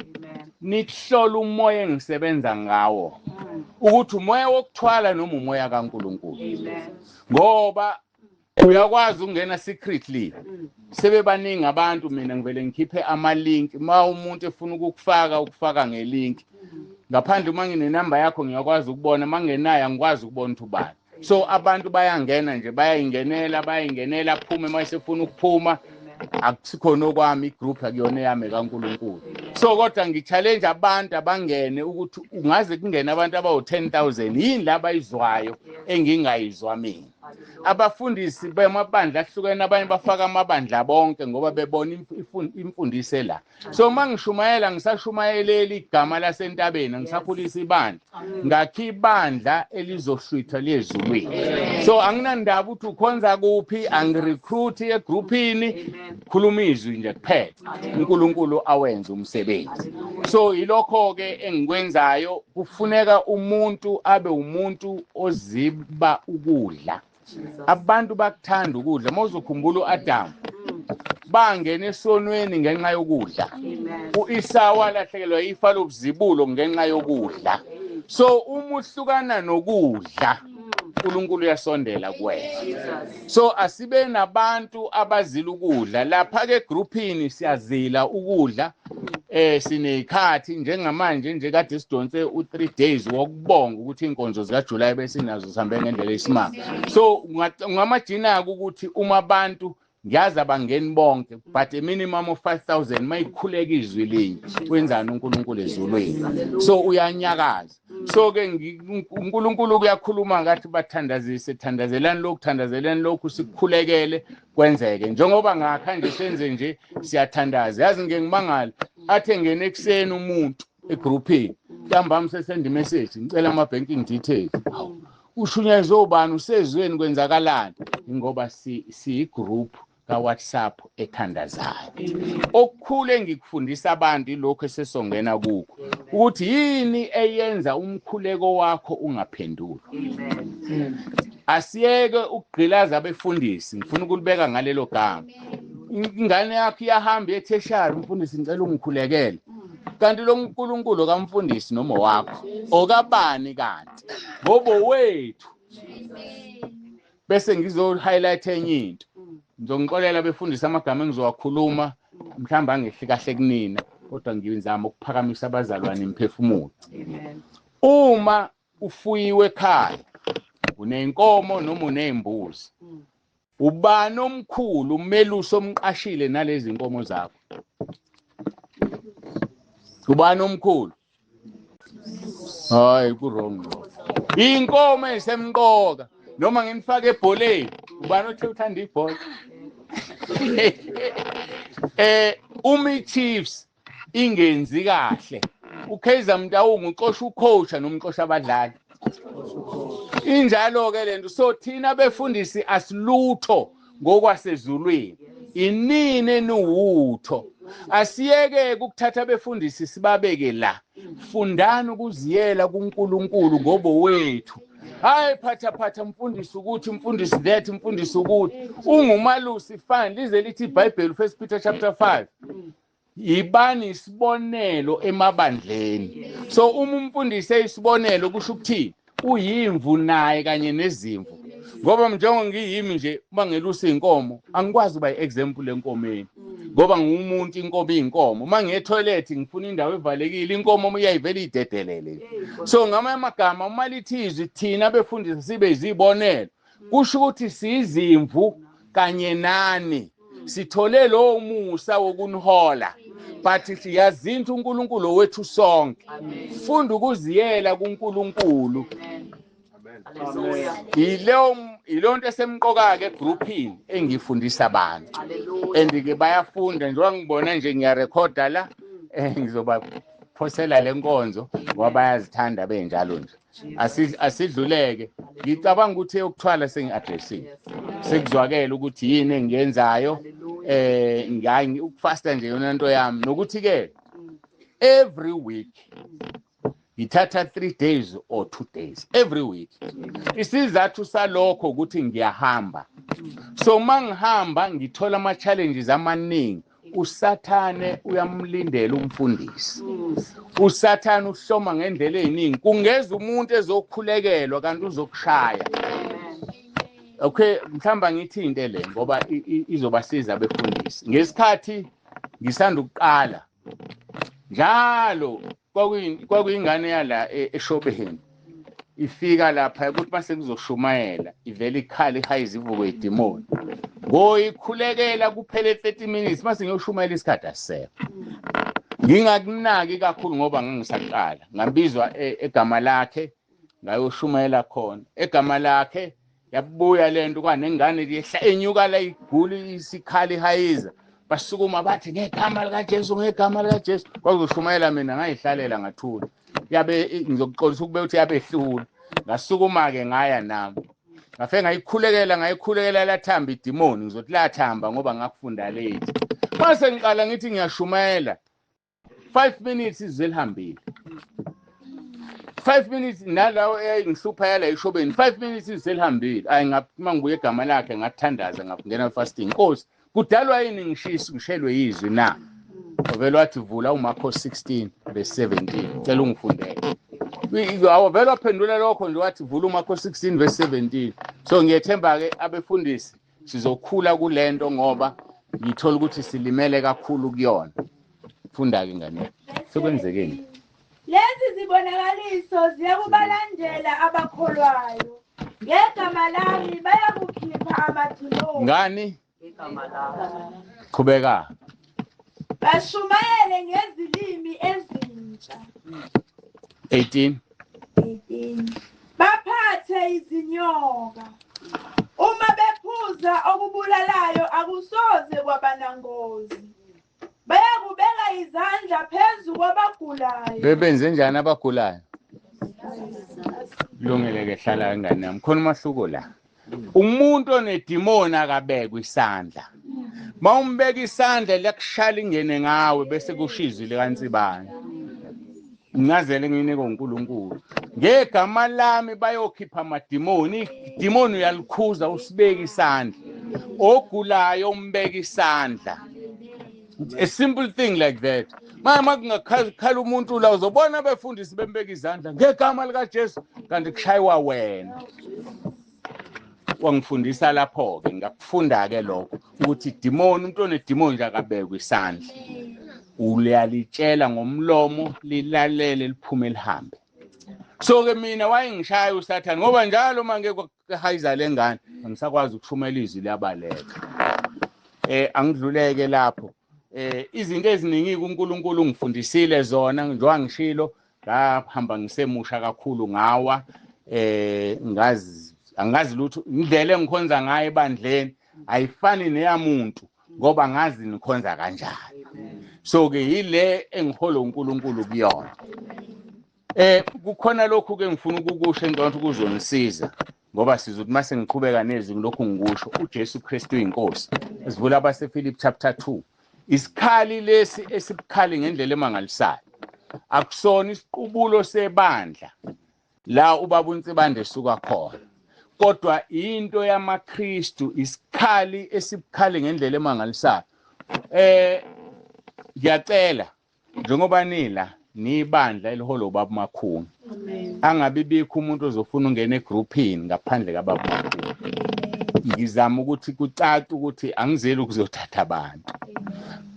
Nihlola umoya engisebenza ngawo. Ukuthi umoya wokuthwala noma umoya kaNkulunkulu. Ngoba uyakwazi ukungena secretly. Sebebaningi abantu mina ngivele ngikhiphe ama-link. Ma umuntu efuna ukufaka nge-link. Ngaphandle uma nginenamba yakho ngiyakwazi ukubona, uma ngenayo angikwazi ukubona ukuthi ubani. So abantu bayangena nje, bayayingenela aphume uma esefuna ukuphuma. Akusikhona okwami igroup akuyona yami kaNkulunkulu. So kodwa ngi-challenge abantu abangene ukuthi ungaze kungena abantu abawu-10,000 yini la bayizwayo engingayizwa mina. Abafundisi bemabandla ahlukene abanye bafaka amabandla bonke ngoba bebona imfundiso la. So mangishumayela ngisashumayeleli igama lasentabeni ngisakhulisa ibandla. Ngakhi ibandla elizohlwitha lezulwini. So anginandaba ukuthi ukhonza kuphi, angirecruit egroupini, khuluma izwi nje kuphela. uNkulunkulu awenza umsebenzi. So ilokho ke engikwenzayo kufuneka umuntu abe umuntu oziba ukudla. Abantu bakuthanda ukudla. Mawuzokhumbula uAdam bangena esonweni ngenxa yokudla. uEsau walahlekelwa ifa lobuzibulo ngenxa yokudla. So uma uhlukana nokudla uNkulunkulu uyasondela kuwena. So asibe nabantu abazila ukudla. Lapha ke groupini siyazila ukudla. Sinekhathi njengamanje nje kade sidonse u3 days wokubonga ukuthi inkonzo zikaJuly bese nazo sihambe ngendlela esimanga. So ngamajina ukuthi uma abantu ngiyazi abangeni bonke but a minimum of 5,000 mayikhuleka izwi linye wenzani uNkulunkulu ezulwini. So uyanyakaza. So ke uNkulunkulu kuyakhuluma ngathi thandazelani lokhu sikukhulekele kwenzeke. Njengoba ngakha nje senze nje siyathandaza. Yazi ngengimangala athe ngene ekseni umuntu egroupini ntambama sesend message ngicela ama banking details. Ushunyezwe ubani usezweni kwenzakalani ngoba si group ka WhatsApp ethandazayo. Okukhulu engikufundisa abantu lokho esesongena kukho ukuthi yini eyenza umkhuleko wakho ungaphenduli. Asiyeke ukugqilaza abefundisi. Ngifuna ukulibeka ngalelo gama. Ingane yakho iyahamba etheshari umfundisi ngicela ungikhulekele. Kanti lo uNkulunkulu kamfundisi noma wakho okabani kanti ngoba wethu. Bese ngizo highlight enye into. Ngizongixolela befundisa amagama engizowakhuluma mhlamba angehle kahle kunina kodwa ngizama ukuphakamisa abazalwane imphefumulo. Uma ufuyiwe ekhaya unenkomo noma unezimbuzi. Ubani omkhulu umelusi omqashile nalezi inkomo zakho? Ubani omkhulu? Hayi ku wrong. Inkomo esemqoka noma ngimfake ebholeni ubani othe uthanda ibhola? Chiefs ingenzi kahle. uKaizer Motaung uxosha ucoach nomxosha abadlali. Injalo ke lento. So thina befundisi asilutho ngokwasezulwini. Inini enuwutho. Asiyeke ukuthatha befundisi sibabeke la. Fundani ukuziyela kuNkulunkulu ngoba wethu. Hayi phatha mfundisi ukuthi mfundisi that mfundisi ukuthi ungumalusi fine lize lithi iBhayibheli 1 Peter chapter 5. Yibani isibonelo emabandleni. So uma umfundisi eyisibonelo kusho ukuthini uyimvu naye kanye nezimvu. Ngoba njengoba ngiyimi nje mangelusa inkomo angikwazi ukuba iexample lenkomeni. Ngoba ngumuntu inkomo iyinkomo. Uma ngiye toilet ngifuna indawo evalekile inkomo uyayivela idedelele. So ngamanye amagama uma lithizwe thina befundisi sibe izibonelo. Kusho ukuthi sizimvu kanye nani. Sithole lo musa wokunihola. But siyazinza uNkulunkulu wethu sonke. Funda ukuziyela kuNkulunkulu. Ilonto esemqoka ke groupini engifundisa abantu. And ke bayafunda njengoba ngibona nje ngiyarecorda la ngizoba phosela lenkonzo ngoba bayazithanda benjalo nje. Asidluleke. Ngicabanga ukuthi ukuthwala sengiaddressing. Sekuzwakela ukuthi yini engiyenzayo ngayi ukufasta nje yona into yami nokuthi ke every week ngithatha 3 days or 2 days every week. Isizathu salokho ukuthi ngiyahamba. So mangihamba ngithola ama challenges amaningi. Usathane uyamlindela umfundisi. Usathane uhloma ngendlela eziningi. Kungeza umuntu ezokhulekelwa kanti uzokushaya. Okay, mhlamba ngithi into le ngoba izobasiza abefundisi. Ngesikhathi ngisanda ukuqala njalo kwakuyingane yala eShobeheni. Ifika lapha ukuthi mase kuzoshumayela ivele ikhala ihayiza ivuko idemoni. Ngoyikhulekela kuphele 30 minutes mase ngiyoshumayela isikhathi asisekho. Ngingakunaki kakhulu ngoba ngingisaqala. Ngabizwa egama lakhe ngayoshumayela khona. Egama lakhe yabuya lento kwanengane liyehla enyuka la iguli isikhala ihayiza. Basukuma bathi ngegama likaJesu ngegama likaJesu. Kwakuzoshumayela mina ngayihlalela ngathula. Yabe ngizokuqolisa ukube uthi yabehlula. Ngasukuma ke ngaya nami. Ngafe ngayikhulekela lathamba idemoni ngizothi lathamba ngoba ngakufunda late. Mase ngiqala ngithi ngiyashumayela 5 minutes izilihambile. 5 minutes nalawo engihlupha yala eShobeni 5 minutes izilihambile. Ayi ngaphuma ngibuye egama lakhe ngathandaza ngapungena fasting. Nkosi kudalwa yini ngishelwe yizwi na? Ovela wathi vula uMarko 16 verse 17. Cela ungifundele. Awuvela waphendula lokho nje wathi vula uMarko 16 verse 17. So ngiyethemba ke abefundisi sizokhula kulento ngoba ngithola ukuthi silimele kakhulu kuyona. Funda ke ngane. Sekwenzekeni. Lezi zibonakaliso ziyakubalandela abakholwayo. Ngegama lami bayakukhipha amadimoni. Ngani? Qhubeka. Bashumayele ngezilimi ezintsha. 18. Baphathe izinyoka. Uma bephuza okubulalayo akusoze kwabanangozi. Bayakubeka izandla phezu kwabagulayo. Bebenze njani abagulayo? Lungile ke hlala ngane yami. Khona umahluko la. Umuntu onedimoni akabekwe isandla. Mawumbeka isandla liyakushala ingene ngawe bese kushizile kansibani. Ngazele nginike uNkulunkulu. Ngegama lami bayokhipha amadimoni. Idimoni uyalikhuza usibeke isandla. Ogulayo umbeka isandla. A simple thing like that. Mama kungakhala umuntu la uzobona abefundisi bembeka izandla ngegama likaJesu kanti kushaywa wena. Wangifundisa lapho ke ngakufunda ke lokho ukuthi demon umuntu onedemon nje akabekwe isandla. Uliyalitshela ngomlomo lilalele liphume lihambe. So ke mina wayengishaya uSathane ngoba njalo manje kwahayiza lengane angisakwazi ukushumela izwi labaleka. Angidluleke lapho. Izinto eziningi uNkulunkulu ungifundisile zona njengoba ngishilo ngahamba ngisemusha kakhulu ngawa angazi lutho indlela engikhonza ngayo ebandleni ayifani neyamuntu ngoba ngazi nikhonza kanjani. So ke yile engihola uNkulunkulu kuyona. Kukhona lokhu ke ngifuna ukukusho engathi kuzongisiza ngoba sizothi mase ngiqhubeka nezwi lokhu ngikusho uJesu Kristu inkosi. Sivula abasePhilip chapter 2. Isikhali lesi esibukhali ngendlela emangalisayo. Akusona isiqubulo sebandla la ubaba uNtsibande suka khona. Kodwa into yamaKristu isikhali esibukhali ngendlela emangalisayo. Ngiyacela njengoba nila nibandla eliholo ubaba Makhulu. Angabi bikho umuntu ozofuna ungena egroupini ngaphandle kababa Makhulu. Ngizama ukuthi kucace ukuthi angizeli ukuzothatha abantu.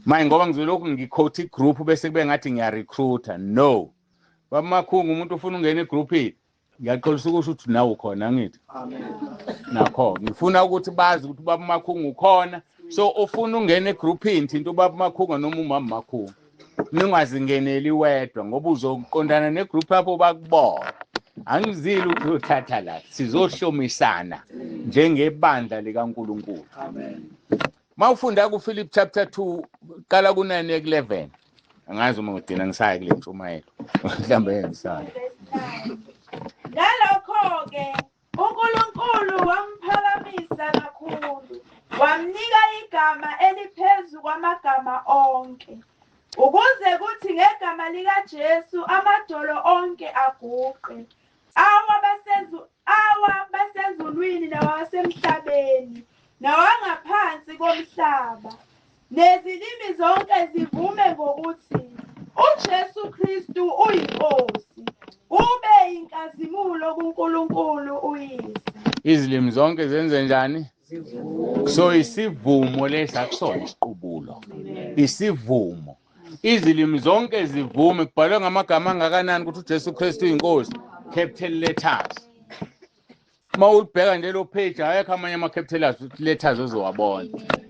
Manje ngoba ngizolokhu ngiquote igroup bese kube ngathi ngiya recruiter. No. Baba Makhulu umuntu ufuna ungena egroupini. Ngiyaqolisa ukuthi uthi nawe ukhona ngithi. Amen. Nakho ngifuna ukuthi bazi ukuthi baba Makhulu ukhona. So ufuna ungena egroupini thinta ubaba Makhulu noma umama Makhulu. Ningazingeneli wedwa ngoba uzoqondana negroup lapho bakubona. Angizili ukuthatha la. Sizohlomisana njengebandla likaNkulunkulu. Amen. Mawufunda kuPhilip chapter 2 qala ku9 ku11. Angazi uma udina ngisaya kule ntshumayelo. Mhlambe yensana. Ngalokho ke uNkulunkulu wamphakamisa kakhulu wamnika igama eliphezu kwamagama onke, ukuze kuthi ngegama likaJesu amadolo onke aguqe, awabasezulwini nawasemhlabeni nawangaphansi komhlaba, nezilimi zonke zivume ngokuthi uJesu Kristu uyinkosi, kube inkazimulo kuNkulunkulu uYise. Izilimi zonke zenze njani? So isivumo lesi akusona isiqubulo, isivumo. Izilimi zonke zivume, kubhalwe ngamagama angakanani ukuthi uJesu Kristu uyinkosi, capital letters. Uma ulibheka nje lo page ayekho amanye ama-capital letters ozowabona.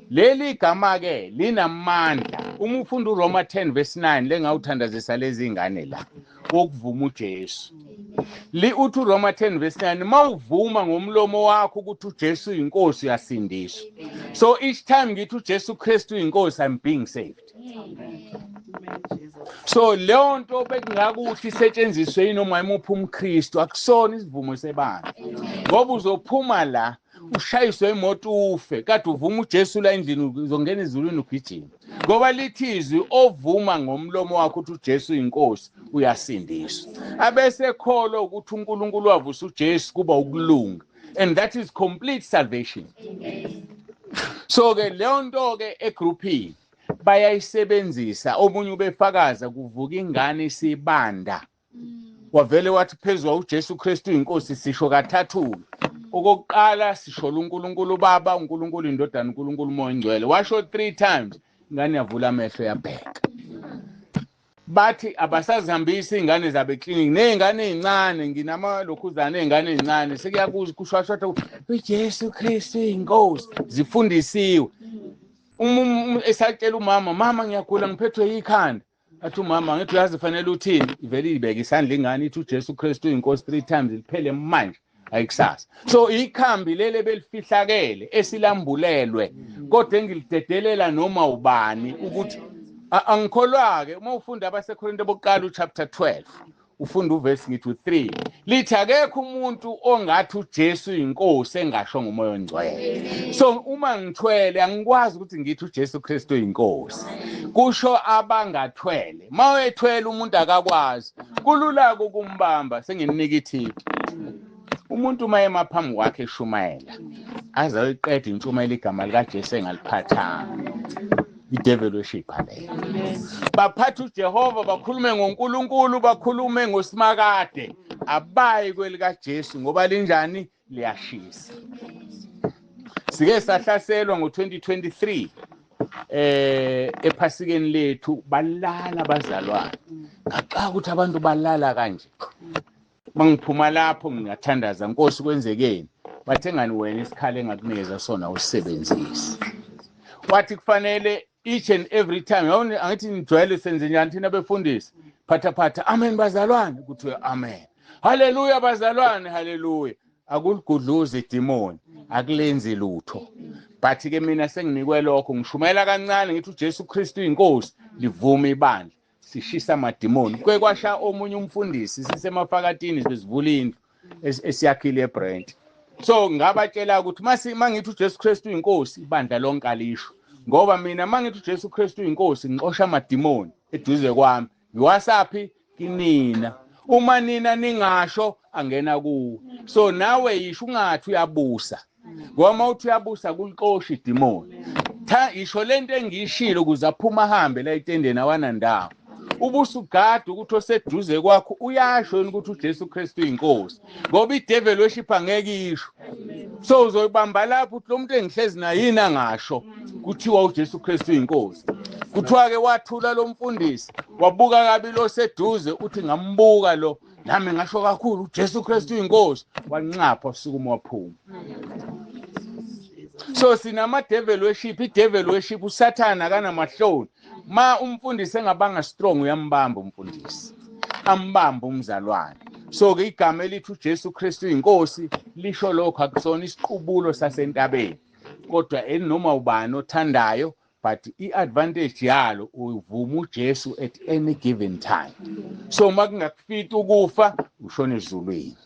Leli gama ke linamandla. Uma ufunda uRoma 10 verse 9 lengawuthandazisa lezi ingane la wokuvuma uJesu. Uthi uRoma 10 verse 9 mawuvuma ngomlomo wakho ukuthi uJesu uyinkosi uyasindiswa. So each time ngithi uJesu Kristu uyinkosi, I'm being saved. So leyo nto bekungakuthi isetshenziswe yinoma imuphi umKristu akusona isivumo sebandla. Ngoba uzophuma la ushayiswe imoto ufe, kade uvuma uJesu la endlini uzongena ezulwini ugijima. Ngoba lithi izwi ovuma ngomlomo wakho ukuthi uJesu uyinkosi uyasindiswa. Abese kholo ukuthi uNkulunkulu wavusa uJesu kuba ukulunga, and that is complete salvation. So ke leyo nto ke egroupini bayayisebenzisa, omunye ubefakaza kuvuka ingane isibanda. Wavele wathi phezulu uJesu Kristu uyinkosi sisho kathathu. Okokuqala sisho uNkulunkulu Baba, uNkulunkulu Indodana, uNkulunkulu Moya Ngcwele. Washo 3 times, ingane yavula amehlo yabheka. Bathi abasazihambisa ingane zabe clinic nezingane ezincane, nginamalokhuzana ezingane ezincane sekuyakushwashwa uJesu Kristu uyinkosi, zifundisiwe. Esatshela mama ngiyagula ngiphethwe yikhanda. Athi umama ngithi uyazi fanele uthini? Ivele ibeke isandla ingane ithi uJesu Kristu uyinkosi 3 times liphele manje ayikusasa. So ikhambi lele belifihlakele esilambulelwe, kodwa engilidedelela noma ubani ukuthi angikholwa ke uma ufunda abaseKorinte bokuqala uchapter 12 ufunda uverse ngithi 3 lithi akekho umuntu ongathi uJesu uyinkosi engasho ngomoya ongcwele. So uma ngithwele angikwazi ukuthi ngithi uJesu Kristu uyinkosi, kusho abangathwele. Mawethwele umuntu akakwazi, kulula ukumbamba. Senginika ithiphu, umuntu uma emaphambi kwakhe eshumayela azayiqeda intshumayelo igama likaJesu engaliphathanga, i-devil worship leyo. Baphatha uJehova, bakhulume ngoNkulunkulu, bakhulume ngosimakade, abayi kwelikaJesu ngoba linjani liyashisa. Sike sahlaselwa ngo-2023 ephasikeni lethu, balala abazalwane. Ngaxa ukuthi abantu balala kanje. Mangiphuma lapho ngingathandaza, Nkosi kwenzekeni? Bathe ngani wena isikhali engakunikeza sona usebenzise. Wathi kufanele each and every time, angithi nijwayele senze njani thina befundisi? Phatha amen bazalwane, kuthiwe amen. Haleluya bazalwane, haleluya. Akuligudluze idemoni, akulenzi lutho. But ke mina senginikwe lokho, ngishumela kancane ngithi uJesu Kristu uyinkosi, livume ibandla, sishisa amademoni. Kwasha omunye umfundisi sisemafakatini sivula indlu esiyakhile eBrent. So ngabatshela ukuthi mangithi uJesu Kristu uyinkosi, ibandla lonke alisho. Ngoba mina mangithi uJesu Kristu uyinkosi ngixosha amademoni eduze kwami. Ngiwasaphi kinina. Uma nina ningasho angena kuwo. So nawe yisho ungathi uyabusa. Ngoba uthi uyabusa kulixosha idemoni. Isho lento engishilo ukuze aphuma ahambe la etendeni awanandawo. Ubusa ugada ukuthi oseduze kwakho uyasho ukuthi uJesu Kristu uyinkosi. Ngoba i-devil worship angeke isho. So uzoyibamba lapho uthi lo muntu engihlezi naye yini angasho kuthiwa uJesu Kristu uyinkosi. Kuthiwa ke wathula lo mfundisi, wabuka kabi lo seduze, uthi ngambuka lo, nami ngasho kakhulu uJesu Kristu uyinkosi, wanqapha usukuma waphuma. So sinama devil worship, i-devil worship usathana kanamahloni. Ma umfundisi engabanga strong uyambamba umfundisi, ambamba umzalwane. So ke igama elithi uJesu Kristu uyinkosi lisho lokho, akusona isiqubulo sasentabeni, kodwa enoma ubani othandayo but i-advantage yalo uvuma uJesu at any given time. So makungakufita ukufa ushona ezulwini.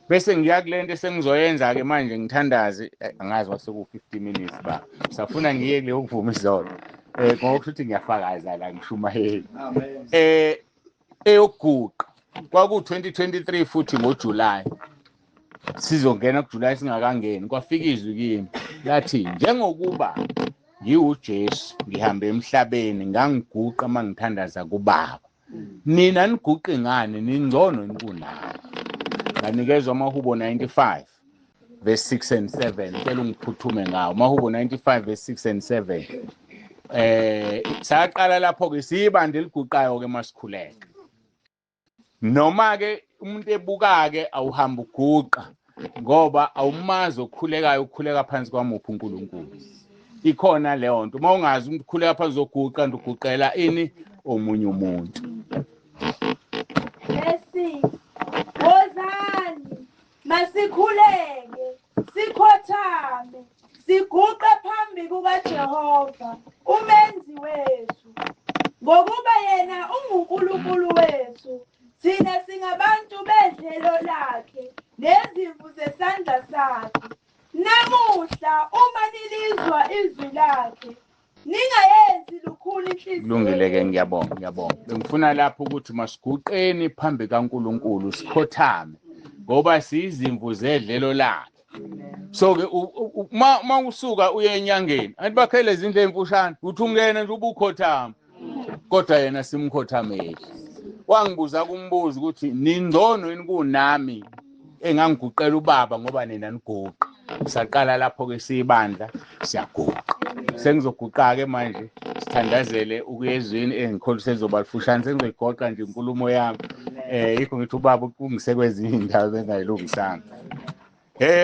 Bese ngiya kulento esengizoyenza ke manje ngithandaze angazi waseku 50 minutes ba. Safuna ngiye kule ukuvuma izolo. Ngoba futhi ngiyafakaza la ngishumayeli. Amen. Eyoguqa kwaku 2023 futhi ngoJuly. Sizongena kuJuly singakangeni kwafika izwi kimi lathi njengokuba ngiuJesu ngihambe emhlabeni ngangiguqa mangithandaza kuBaba. Nina niguqe ngani ningcono kunami. Nganikezwa Mahubo 95 verse 6 and 7 cela ungiphuthume ngawo Mahubo 95 verse 6 and 7. Saqala lapho ke sibande liguqayo ke masikhuleka. Noma ke umuntu ebuka ke awuhamba uguqa ngoba awumazi okukhulekayo ukukhuleka phansi kwamuphi uNkulunkulu. Ikhona leyo nto mawungazi umuntu ukhuleka phansi zoguqa nduguqela ini omunye umuntu. Besi wozani masikhuleke sikhothame siguqe phambi kukaJehova umenzi wethu ngokuba yena unguNkulunkulu wethu thina singabantu bedlelo lakhe nezimvu zesandla sakhe. Namuhla uma nilizwa izwi lakhe ningayenzi lukhuni inhliziyo. Kulungile ke ngiyabonga. Bengifuna lapho ukuthi masiguqeni phambi kaNkulunkulu sikhothame ngoba sizimvu zedlelo lakhe. So ke uma usuka uye enyangeni andibakhele izindlu emfushane uthi ungena nje ubukhothama kodwa yena simkhothameli. Wangibuza kumbuzo ukuthi ningcono yini kunami engangiguqela uBaba ngoba nina niguqa. Saqala lapho ke sibandla siyaguqa. Sengizoguqa ke manje sithandazele ukuyezwini engikholisa ezoba lifushane sengizoyigoqa nje inkulumo yami. Yikho ngithi uBaba ungisekwezinye indawo bengayilungisanga.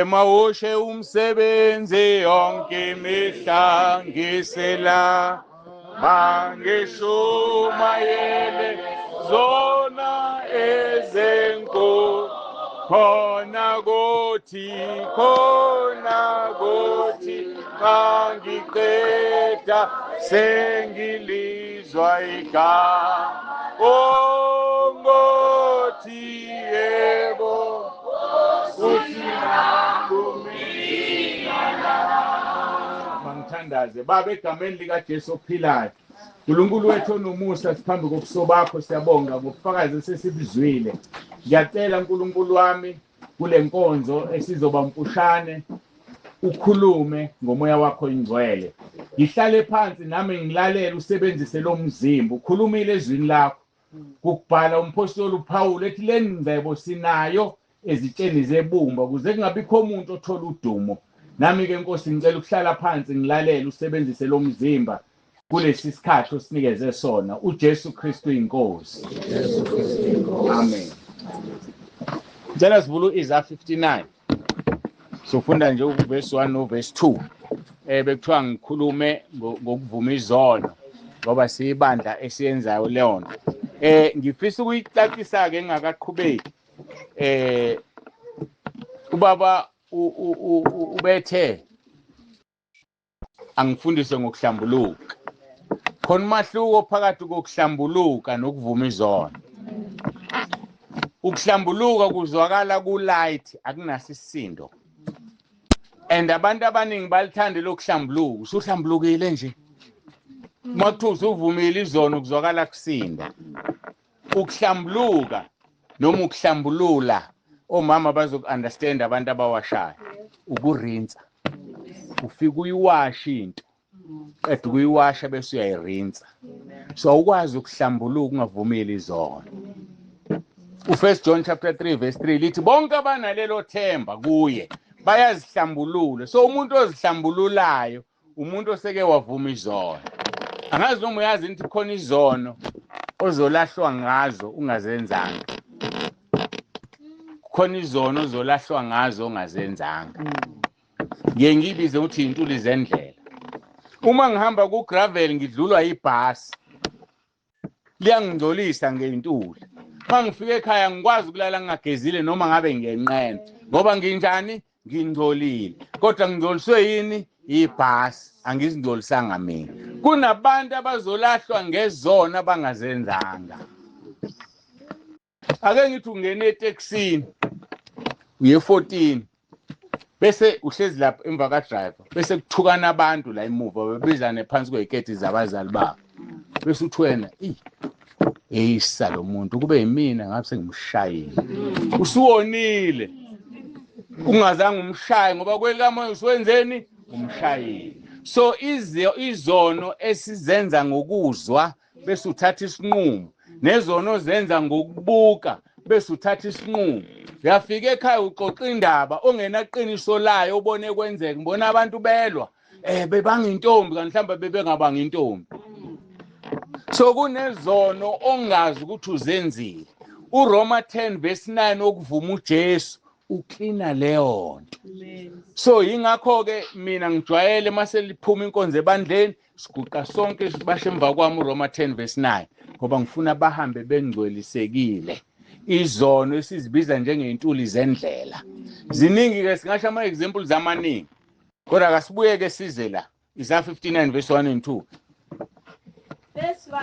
Mawushe umsebenzi yonke imihla ngisela mangishumayele zona ezenko khona gothi kangiqeda sengilizwa igama ngothi yebo uthi mangithandaze baba egameni likaJesu ophilayo. uNkulunkulu wethu onomusa siphambi kobuso bakho siyabonga ngobufakazi sesibizwile. Ngiyacela uNkulunkulu wami kule nkonzo esizoba mpushane ukhulume ngomoya wakho ingcwele. Ngihlale phansi nami ngilalela usebenzise lo mzimba ukhulumile ezwini lakho. Kukubhala umpostoli uPaul ethi le ngcebo sinayo ezitsheni zebumba kuze kungabikho umuntu othola udumo. Nami ke Nkosi ngicela ukuhlala phansi ngilalela usebenzise lo mzimba kulesi sikhathi osinikeze sona uJesu Kristu inkosi. Amen. Ngicela sivule Isaiah 59. Sofunda nje uverse 1 no verse 2. Bekuthiwa ngikhulume ngokuvuma izono ngoba siyibandla esiyenzayo leyo nto. Ngifisa ukuyixaxisa ke ngakaqhubeki. Ubaba ubethe angifundise ngokuhlambuluka. Khona umahluko phakathi kokuhlambuluka nokuvuma izono. Ukuhlambuluka kuzwakala ku light akunasisindo. And abantu abaningi balithanda lokuhlambuluka. Usuhlambulukile nje. Makuthuza uvumile izono kuzwakala kusinda. Ukuhlambuluka noma ukuhlambulula omama bazoku-understand abantu abawashayo. Ukurinsa. Ufika uyiwasha into. Qeda ukuyiwasha bese uyayirinsa. So awukwazi ukuhlambuluka ungavumile izono. U1 John chapter 3 verse 3 lithi bonke abanalelo themba kuye bayazihlambulula. So umuntu ozihlambululayo umuntu oseke wavuma izono. Angazi noma uyazi ukuthi khona izono ozolahlwa ngazo ungazenzanga. Khona izono ozolahlwa ngazo ongazenzanga. Ngiye ngibize ukuthi intuli zendlela. Uma ngihamba ku gravel ngidlulwa ibhasi liyangidolisa ngeintuli. Mangifika ekhaya ngikwazi ukulala ngagezile noma ngabe ngiyenqena ngoba nginjani ngingcolile kodwa ngidloliswe yini ibhasi angizingcolisanga mina kunabantu abazolahlwa ngezona bangazenzanga ake ngithi ungene eTaxini uye 14 bese uhlezi lapha emva ka driver bese kuthukana abantu la emuva bebizane phansi kweziketi zabazali babo bese uthi wena salo muntu kube yimina ngabe sengimshayile usuwonile ungazange umshaye ngoba kwelikamoya uswenzeni umshayile so izono esizenza ngokuzwa bese uthatha isinqumo nezono zenza ngokubuka bese uthatha isinqumo uyafika ekhaya uxoxa indaba ongenaqiniso layo ubone kwenzeka ngibona abantu belwa bebanga intombi kanti mhlawumbe bebengabanga intombi so kunezono ongazi ukuthi uzenzile uRoma 10:9 okuvuma uJesu uklina leyo nto so ingakho ke mina ngijwayele mase liphuma inkonzo ebandleni siguqa sonke sibashe emva kwami uRoma 10:9 ngoba ngifuna bahambe bengcwelisekile izono esizibiza njengeyintuli zendlela ziningi ke singasho ama examples amaningi kodwa kasibuye ke size la Isaiah 59:1 and 2 Verse 1.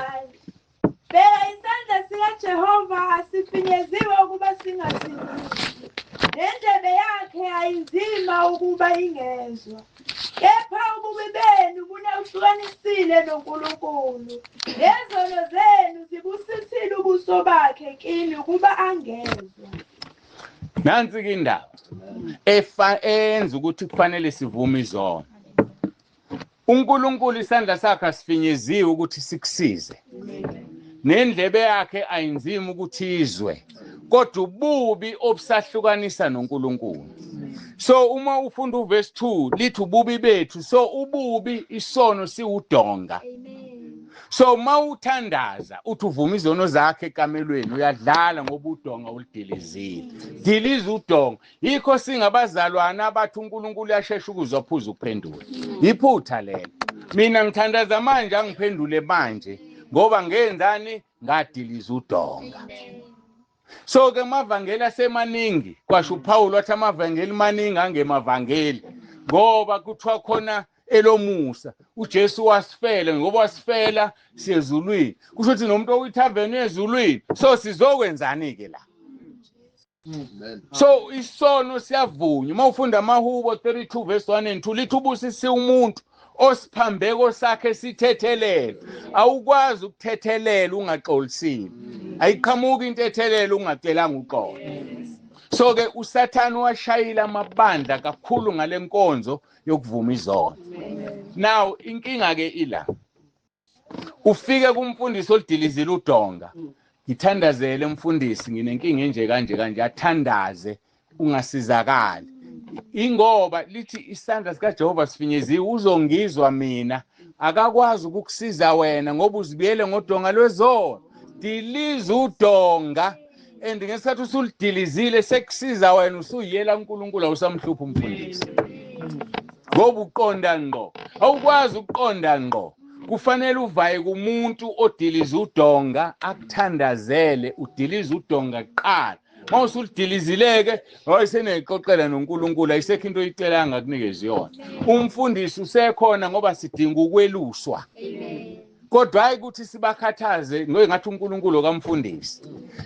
Bheka isandla sikaJehova asifinyeziwe ukuba singasinzi. Nendlebe yakhe ayinzima ukuba ingezwa. Kepha ububi benu bunehlukanisile noNkulunkulu. Nezono zenu zibusisile ubuso bakhe kini ukuba angezwa. Nansi ke indaba enza ukuthi kufanele sivume izono. uNkulunkulu isandla sakhe asifinyeziwe ukuthi sikusize nendlebe yakhe ayinzima ukuthi izwe kodwa ububi obusahlukanisa noNkulunkulu so uma ufunda uverse 2 lithi ububi bethu so ububi isono siwudonga so mawuthandaza uthi uvuma izono zakhe ekamelweni uyadlala ngoba udonga ulidilizile diliza udonga yikho singabazalwana abathi uNkulunkulu uyashesha ukuzophuza ukuphendula iphutha lelo mina ngithandaza manje angiphendule manje ngoba ngenzani ngadiliza udonga so ke amavangeli asemaningi kwasho uPaul wathi amavangeli maningi angemavangeli ngoba kuthiwa khona elomusa uJesu wasifela ngoba wasifela siyezulwini kusho ukuthi nomuntu oyithaveni ezulwini so sizokwenzani ke la so isono siyavunywa mawufunda amahubo 32:1 and 2 lithi ubusisi umuntu osiphambeko sakhe sithethelele awukwazi ukuthethelela ungaxolisile ayiqhamuki intethelela ungacelanga uqobo so ke uSathane washayila amabandla kakhulu ngale nkonzo yokuvuma izono now inkinga ke ila ufike kumfundisi olidilizile udonga ngithandazele umfundisi nginenkinga enje kanje athandaze ungasizakali ingoba lithi isandla sikaJehova sifinyeziwe uzongizwa mina akakwazi ukukusiza wena ngoba uzibiyele ngodonga lwezono diliza udonga and ngesikhathi usulidilizile sekusiza wena usuyela uNkulunkulu awusamhlupha umfundisi ngoba uqonda ngqo awukwazi ukuqonda ngqo kufanele uvaye kumuntu odiliza udonga akuthandazele udiliza udonga kuqala mawusulidilizileke wayesenexoxela noNkulunkulu ayisekho into oyicela angakunikeza yona umfundisi usekhona ngoba sidinga ukweluswa kodwa hayi ukuthi sibakhathaze ngathi uNkulunkulu kamfundisi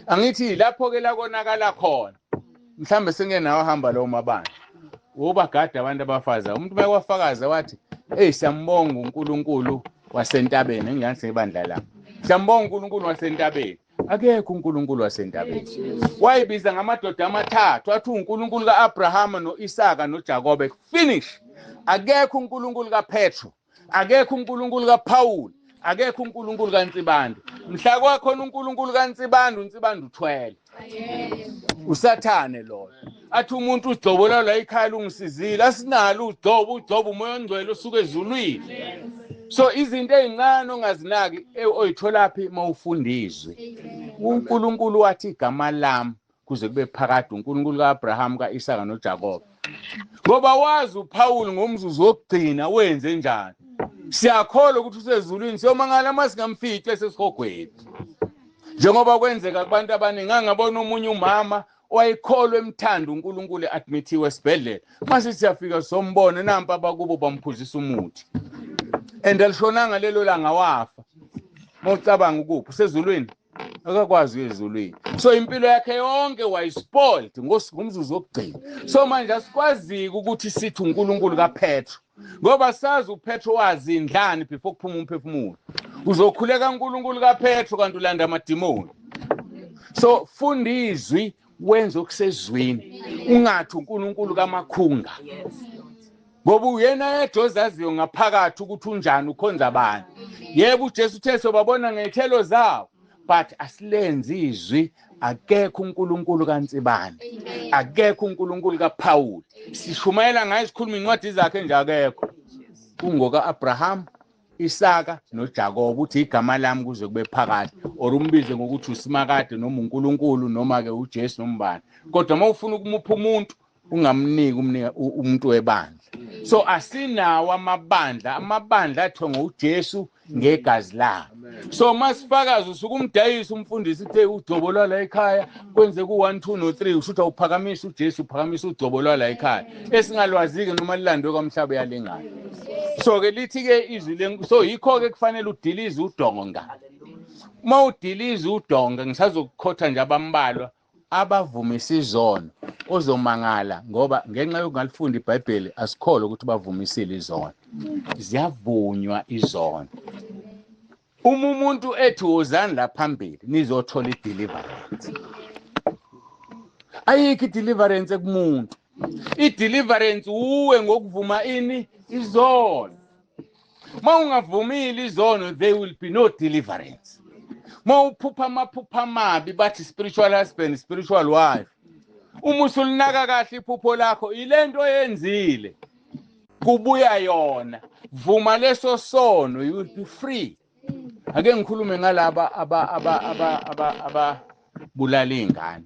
angithi lapho ke la konakala khona mhlambe sengenawo hamba lo mabandla ubagada abantu abafaza umuntu mayekwafakaza wathi siyambonga uNkulunkulu wasentabeni engiyazi ibandla la siyambonga uNkulunkulu wasentabeni akekho uNkulunkulu wasentabeni wayibiza ngamadoda amathathu athi uNkulunkulu kaAbrahama noIsaka noJakobe finish akekho uNkulunkulu kaPetro akekho uNkulunkulu kaPaul akekho uNkulunkulu kaNtsibando mhla kwakhona uNkulunkulu kaNtsibando uNtsibando uthwele uSathane lo athi umuntu udzobola la ekhaya lungisizile asinalo udzobo umoya ongcwele osuke ezulwini so izinto ezincane ongazinaki oyithola phi mawufundizwe uNkulunkulu wathi igama lami kuze kube phakade uNkulunkulu kaAbraham kaIsaka noJakobe ngoba wazi uPaul ngomzuzu wokugcina wenze njani siyakholwa ukuthi usezulwini siyomangala masingamfihle sesihogweni njengoba kwenzeka kubantu abaningi ngangabona omunye umama wayekholwa emthanda uNkulunkulu admithiwe esibhedlela mase siyafika sombone nampa abakubo bamphuzisa umuthi and alishonanga lelo langa wafa mawucabanga ukuphi usezulwini akakwazi ezulwini so impilo yakhe yonke wayispoiled ngomzuzu wokugcina so manje asikwazi ukuthi sithi uNkulunkulu kaPetro ngoba sazi uPetro wazi indlani before kuphuma umphefumulo uzokhuleka uNkulunkulu kaPetro kanti ulanda amadimoni so funda izwi wenza okusezwini ungathi uNkulunkulu kamakhunga ngoba uyena ejozaziyo ngaphakathi ukuthi unjani ukhonza abantu yebo uJesu uthe sobabona ngethelo zawo but asilenzi izwi akekho uNkulunkulu kaNtsibane akekho uNkulunkulu kaPaul sishumayela ngaye sikhuluma incwadi zakhe nje akekho kungoka Abraham Isaka noJakob uthi igama lami kuze kube phakathi or umbize ngokuthi uSimakade noma uNkulunkulu noma ke uJesu nombani kodwa mawufuna ukumupha umuntu ungamnika umuntu webandla so asinawo amabandla athwe ngoJesu ngegazi lakhe so masifakazi usuke umdayisi umfundisi uthe udobolo la ekhaya kwenze ku1 2 no 3 usho uphakamisa uJesu uphakamisa udobolo la ekhaya esingalwazike noma lilandwe kwamhlaba yalengana so ke lithi ke izwi so yikho ke kufanele udilize udonga mawudilize udonga ngisazokukhotha nje abambalwa abavumisa izono ozomangala ngoba ngenxa yokungalifunda iBhayibheli asikholwa ukuthi bavumisile izono ziyavunywa izono umuntu ethi wozani la phambili nizothola ideliverance ayikho ideliverance kumuntu ideliverance uwe ngokuvuma ini izono mawungavumile izono there will be no deliverance mawuphupha amaphupha amabi bathi spiritual husband spiritual wife uma usulinaka kahle iphupho lakho ilento oyenzile kubuya yona vuma leso sono you will be free ake ngikhulume ngalaba bulala ingane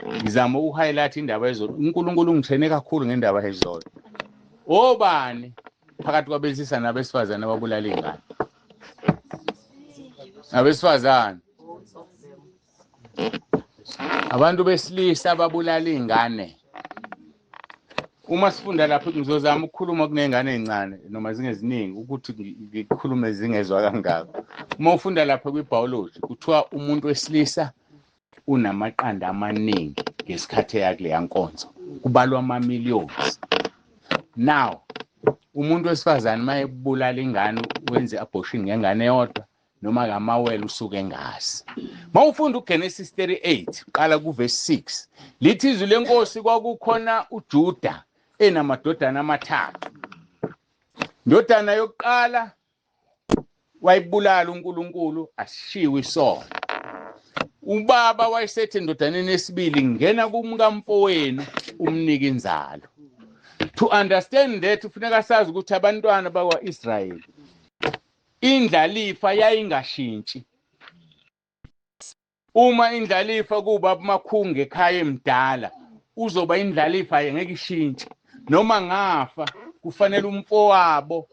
ngizama ukuhighlight indaba yezolo uNkulunkulu ungithene kakhulu ngendaba yezolo obani phakathi kwabesisa nabesifazana ababulala ingane abesifazana abantu besilisa ababulala ingane uma sifunda lapho ngizozama ukukhuluma kunengane ezincane noma zingeziningi ukuthi ngikhulume zingezwa kangako uma ufunda lapho kwibiology kuthiwa umuntu wesilisa unamaqanda amaningi ngesikhathi yakhe yankonzo kubalwa ama-millions now umuntu wesifazane mayebulala ingane wenze abortion ngengane yodwa noma ngamawele usuke ngazi mawufunda uGenesis 38 qala kuverse 6 lithi izwi lenkosi kwakukhona uJuda enamadodana amathathu indodana yokuqala wayibulala uNkulunkulu ashiwe isono ubaba wayesethi endodaneni yesibili ngena kumkamfowenu umnika inzalo to understand that ufuneka sazi ukuthi abantwana bakwaIsrayeli indlalifa yayingashintshi uma indlalifa kuba makhunge ekhaya emdala uzoba indlalifa ngeke ishintshe noma ngafa kufanele umfowabo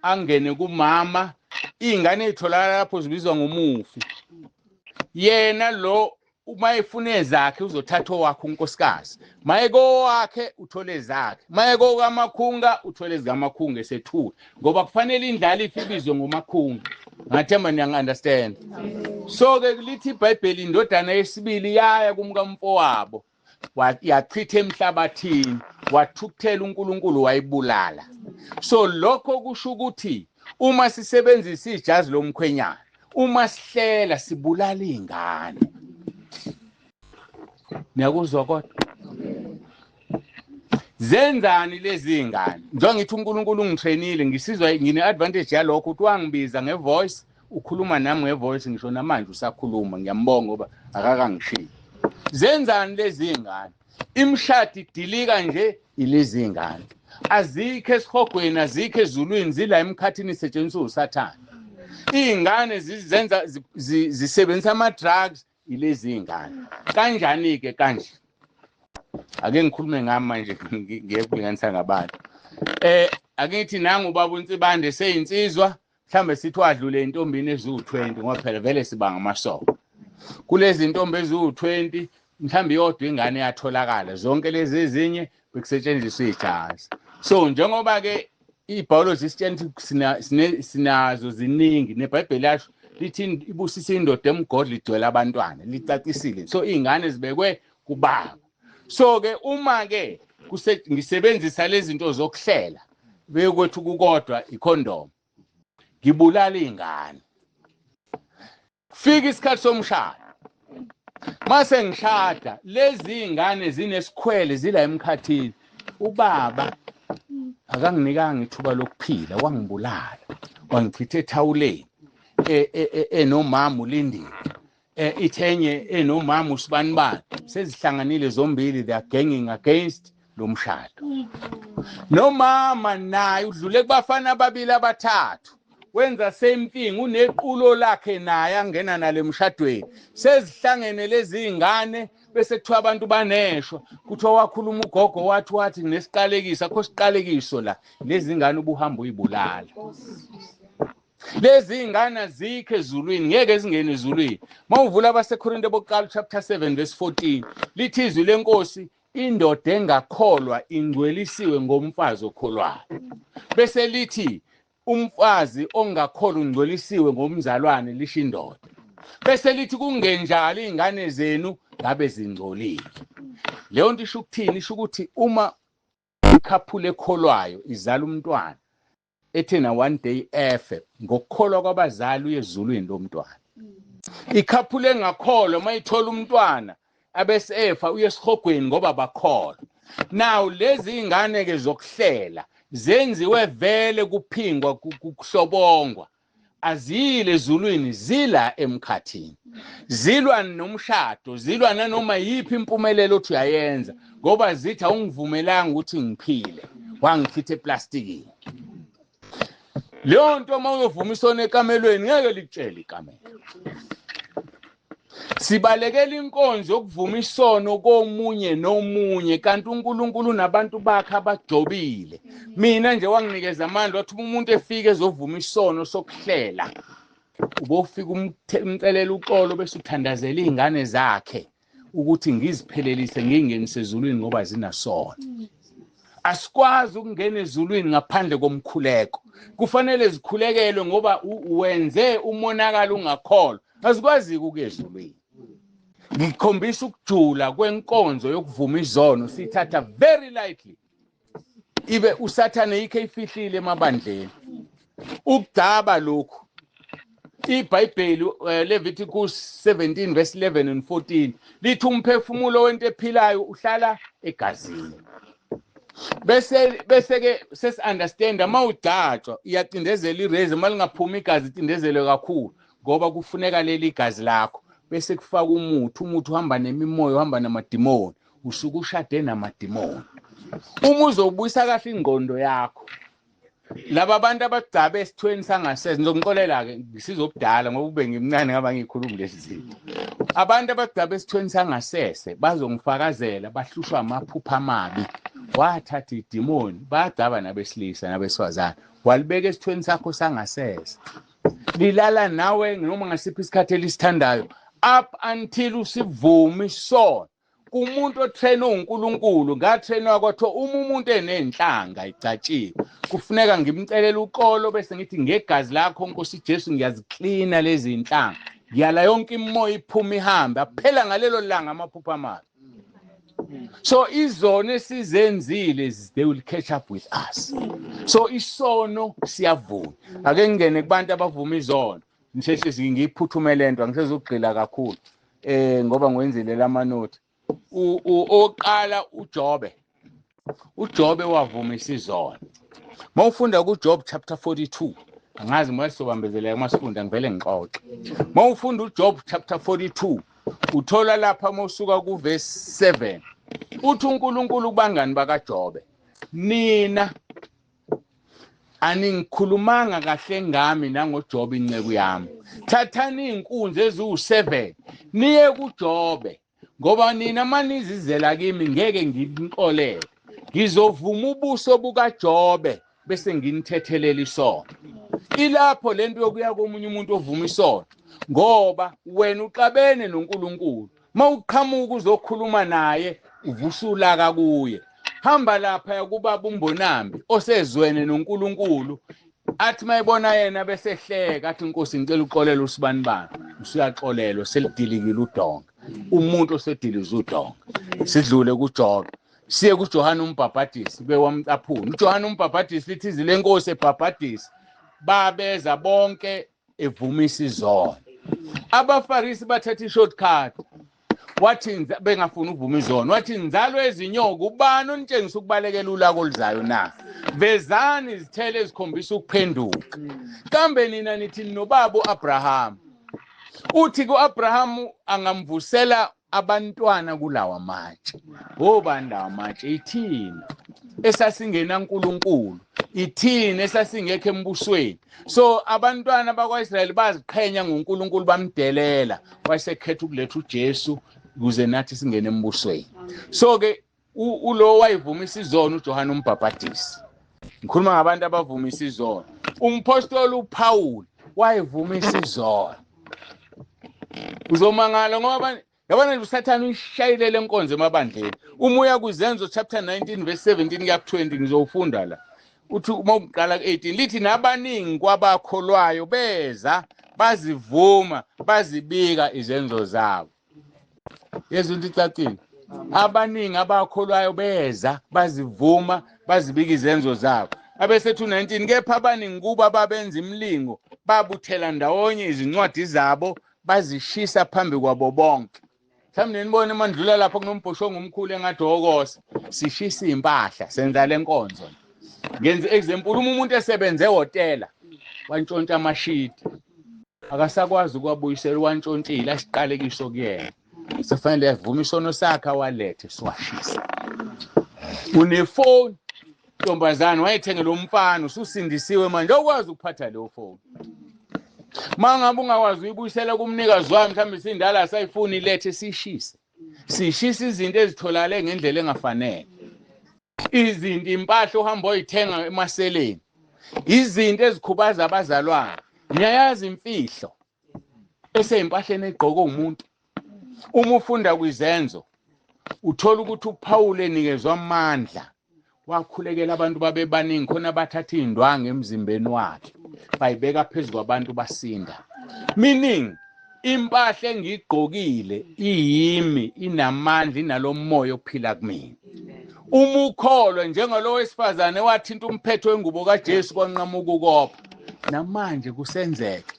angene kumama ingane itholakala lapho zibizwa ngomufi yena lo uma efuna ezakhe uzothatha owakhe unkosikazi mayeko wakhe uthole zakhe mayeko kamakhunga uthole ezikamakhunga esethula ngoba kufanele indlalifa ibizwe ngomakhunga ngathemba niya understand so ke lithi iBhayibheli indodana yesibili yaya kumkamfowabo yachitha emhlabathini wathukuthela uNkulunkulu wayibulala so lokho kusho ukuthi uma sisebenzisa ijazi lomkhwenyana uma sihlela sibulala ingane niyakuzwa kodwa zenzani lezi ingane njengoba ngithi uNkulunkulu ungitrainile ngisizwa ngine advantage yalokho ukuthi wangibiza ngevoice ukhuluma nami ngevoice ngisho namanje usakhuluma ngiyambonga ngoba akakangishiyi zenzani lezi ingane imshadi idilika nje ilezi ingane azikho esihogweni azikho ezulwini zila emkhathini isetshenziswa uSathane ingane zizenza zisebenzisa ama drugs ilezi ingane kanjani ke kanje ake ngikhulume ngami manje ngiyekulinganisa ngabantu akithi nangu ubaba uNtsibande seyinsizwa mhlambe sithi wadlule intombini eziwu20 ngoba phela vele sibanga amasoko kulezi intombi eziwu20 mhlambe iyodwa ingane yatholakala zonke lezi ezinye bekusetshenziswa ijazi. So njengoba ke ibiology sinazo ziningi neBhayibheli yasho lithi ibusisa indoda emgodla igcwele abantwana licacisile. So izingane zibekwe kubaba. So ke uma ke ngisebenzisa lezi zinto zokuhlela bekwethu kukodwa ikhondom ngibulala izingane. Fika isikhathi somshado. Mase ngishada lezi izingane zinesikhwele zila emkhathini. Ubaba akanginikanga ithuba lokuphila wangibulala. Wangichitha ethawuleni. Enomama uLindile. Ithenye enomama uSibanibani. Sezihlanganile zombili they are ganging against lo mshado. Nomama naye udlule kubafana ababili abathathu. Wenza same thing unequlo lakhe naye angena nale mshadweni. Sezihlangene lezi izingane bese kuthiwa abantu baneshwa. Kuthiwa wakhuluma ugogo wathi nesiqalekiso akho siqalekiso la. Lezi izingane ubuhamba uyibulala. Lezi izingane azikho ezulwini ngeke zingene ezulwini. Mawuvula abaseKorinte bokuqala chapter 7 verse 14 lithi izwi lenkosi indoda engakholwa ingcwelisiwe ngomfazi okholwayo. Bese lithi umfazi ongakholwa ungcwelisiwe ngomzalwane lisho indoda. Bese lithi kungenjalo izingane zenu ngabe zingcolile. Leyo nto isho ukuthini? Isho ukuthi uma ikhaphule ekholwayo izala umntwana ethena one day efe ngokukholwa kwabazali uyezulwini lomntwana. Ikhaphule engakholwa mayithola umntwana abese efa uyesihogweni ngoba bakholwa. Now lezi izingane ke zokuhlela zenziwe vele kuphingwa kuhlobongwa. Azile ezulwini zila emkhathini. Zilwa nomshado, zilwa nanoma yiphi impumelelo othi uyayenza ngoba zithi awungivumelanga ukuthi ngiphile. Wangichitha eplastikini. Leyo nto uma uyovuma isono ekamelweni ngeke likutshele ikamelo. Sibalekela inkonzo yokuvuma isono komunye nomunye kanti uNkulunkulu nabantu bakhe abajobile. Mina nje wanginikeza amandla wathi umuntu efike ezovuma isono sokuhlela. Ubofika umcelela uxolo bese uthandazela izingane zakhe ukuthi ngiziphelelise ngingenise ezulwini ngoba zinasono. Asikwazi ukungena ezulwini ngaphandle komkhuleko. Kufanele zikhulekelwe ngoba wenze umonakalo ungakholwa. Asikwazi ukuya ezulwini. Ngikhombisa ukujula kwenkonzo yokuvuma izono sithatha very lightly. Ibe uSathane yikho ifihlile emabandleni. Ukudaba lokhu. IBhayibheli Leviticus 17 verse 11 and 14 lithi umphefumulo wento ephilayo uhlala egazini. Bese ke sesi understand ama udhatshwa iyacindezela ireze malingaphuma igazi icindezele kakhulu ngoba kufuneka leli igazi lakho bese kufaka umuthi uhamba nemimoya uhamba namadimoni usuke ushade namadimoni. Uma uzobuyisa kahle ingqondo yakho laba abantu abagcabe esithweni sangasese ngizonixolela ke ngisizobudala ngoba ube ngimncane ngaba ngikhuluma lezi zinto. Abantu abagcabe esithweni sangasese bazongifakazela bahlushwa amaphupha amabi. Wathatha idimoni bagcaba nabesilisa nabesifazane walibeka esithweni sakho sangasese. Lilala nawe noma ngasiphi isikhathi elisithandayo up until usivume isono. Kumuntu otrain uNkulunkulu ngatrainwa kwathiwa uma umuntu enenhlanga icatshiwe kufuneka ngimcelela uxolo bese ngithi ngegazi lakho Nkosi Jesu ngiyazicleana lezi inhlanga. Ngiyala yonke imoya iphuma ihambe aphela ngalelo langa amaphupha amabi. So izono esizenzile they will catch up with us. So isono siyavuna. Ake ngene kubantu abavuma izono. Ngisheshe ngiyiphuthumele lento angisezogqila kakhulu. Ngoba ngwenzile lamanoti. Oqala uJobe. uJobe wavumisa izono. Mawufunda kuJob chapter 42 angazi mwasobambezeleka masifunda ngivele ngixoxe. Mawufunda uJob chapter 42 uthola lapha mawusuka ku verse 7 uthi uNkulunkulu kubangani bakaJobe nina aningikhulumanga kahle ngami nangoJobe inceku yami. Thathani inkunzi eziwu7 niye kuJobe ngoba nina manizizela kimi ngeke nginixolele. Ngizovuma ubuso bukaJobe bese nginithethelela isono. Ilapho lento yokuya komunye umuntu ovuma isono ngoba wena uxabene noNkulunkulu mawuqhamuka uzokhuluma naye uvusulaka kuye hamba lapha yakubaba umbonambi osezwene noNkulunkulu athi mayibona yena bese hleka athi inkosi ngicela uxolele usibani bani usuyaxolelwa selidilikile udonga umuntu osediliza udonga sidlule kuJohn siye kuJohana umbhaphatisi bewamcaphuna uJohana umbhaphatisi lithi izile nkosi ebhaphatisi babeza bonke evumisa izono abafarisi bathatha ishortcut wathi bengafuna ukuvuma izono wathi inzalo ezinyoka ubani onitshengisa ukubalekela ulako lizayo na vezani izithelo ezikhombisa ukuphenduka kambe nina nithi nobaba uAbraham uthi kuAbraham angamvusela abantwana kulawa matshe obani lawa matshe ithini esasingena uNkulunkulu ithini esasingekho embusweni so abantwana bakwaIsrayeli baziqhenya ngoNkulunkulu bamdelela wayesekhetha ukuletha uJesu ukuze nathi singene embusweni so ke ulo wayivumisa izono uJohana umbhaphatisi ngikhuluma ngabantu abavumisa izono umpostoli uPaul wayivumisa izono uzomangala ngoba yabona uSathane uyishayilele enkonzo emabandleni umoya kuzenzo chapter 19 verse 17 kuya 20 ngizofunda la uthi uma uqala ku18 lithi nabaningi kwabakholwayo beza bazivuma bazibika izenzo zabo yezwe licacile abaningi abakholwayo beza bazivuma bazibika izenzo zabo abesethu 19 kepha abaningi kuba babenza imlingo babuthela ndawonye izincwadi zabo bazishisa phambi kwabo bonke mhlawumbe nibone mandlula lapho kunombhosho ngomkhulu engadokosa sishisa impahla senza lenkonzo ngenze example umuntu esebenze ehotela wantshontsha amashiti akasakwazi ukwabuyisela wantshontshile asiqalekiso kuyena sefanele yavuma isono sakhe walethe siwashisa unefoni ntombazana wayethengela umfana ususindisiwe manje okwazi ukuphatha leyo phone mangabe ungakwazi uyibuyisela kumnikazi wami mhlawumbe sindala sayifuna ilethe sishise izinto ezitholakale ngendlela engafanele izinto impahla uhamba oyithenga emaseleni izinto ezikhubaza abazalwane niyayazi imfihlo eseyimpahleni egqoka umuntu uma ufunda kwizenzo uthola ukuthi uPaul enikezwe amandla wakhulekela abantu babebaningi khona bathatha indwangu emzimbeni wakhe bayibeka phezulu kwabantu basinda meaning impahla engigqokile iyimi inamandla inalomoya ophila kumina uma ukholwa njengalo wesifazane wathinta umphetho wengubo kaJesu kwanqamuka ukopha namanje kusenzeka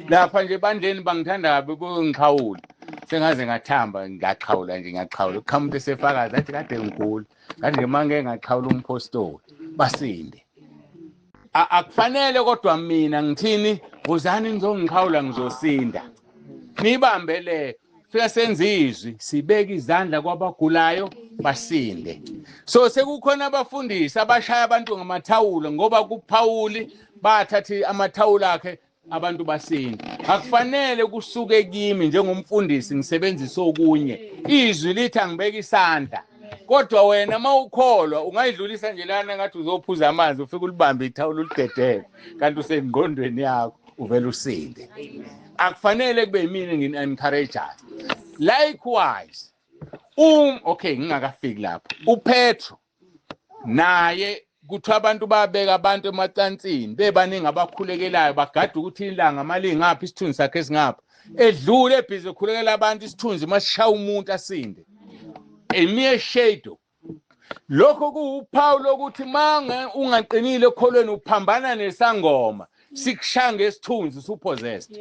lapha nje bandleni bangithanda kabi kungikhawula sengaze ngathamba ngaqhawula nje ngaqhawula ukhamuntu esefakaza athi kade ngikhulu kanti nje manje ngaqhawula umpostoli basinde akufanele kodwa mina ngithini uzani ngizongikhawula ngizosinda nibambele fika senzizwi sibeka izandla kwabagulayo basinde so sekukhona abafundisi abashaya abantu ngamathawulo ngoba kuPaul bathatha amathawulo akhe abantu basinde akufanele kusuke kimi njengomfundisi ngisebenzisa okunye izwi lithi angibeka isandla kodwa wena mawukholwa ungayidlulisa nje lana ngathi uzophuza amanzi ufike ulibambe ithawulo ulidedele kanti usengqondweni yakho uvela usinde akufanele kube yimini ngini-encourage likewise okay ngingakafiki lapho uPetro naye kuthiwa abantu babeka abantu emacansini bebaningi abakhulekelayo bagada ukuthi ilanga mali ngaphi isithunzi sakhe singapha edlule ebhizi ekhulekela abantu isithunzi masishaya umuntu asinde a mere shadow lokho kuPaul ukuthi mange ungaqinile ekholweni uphambana nesangoma sikushaya ngesithunzi usupossessed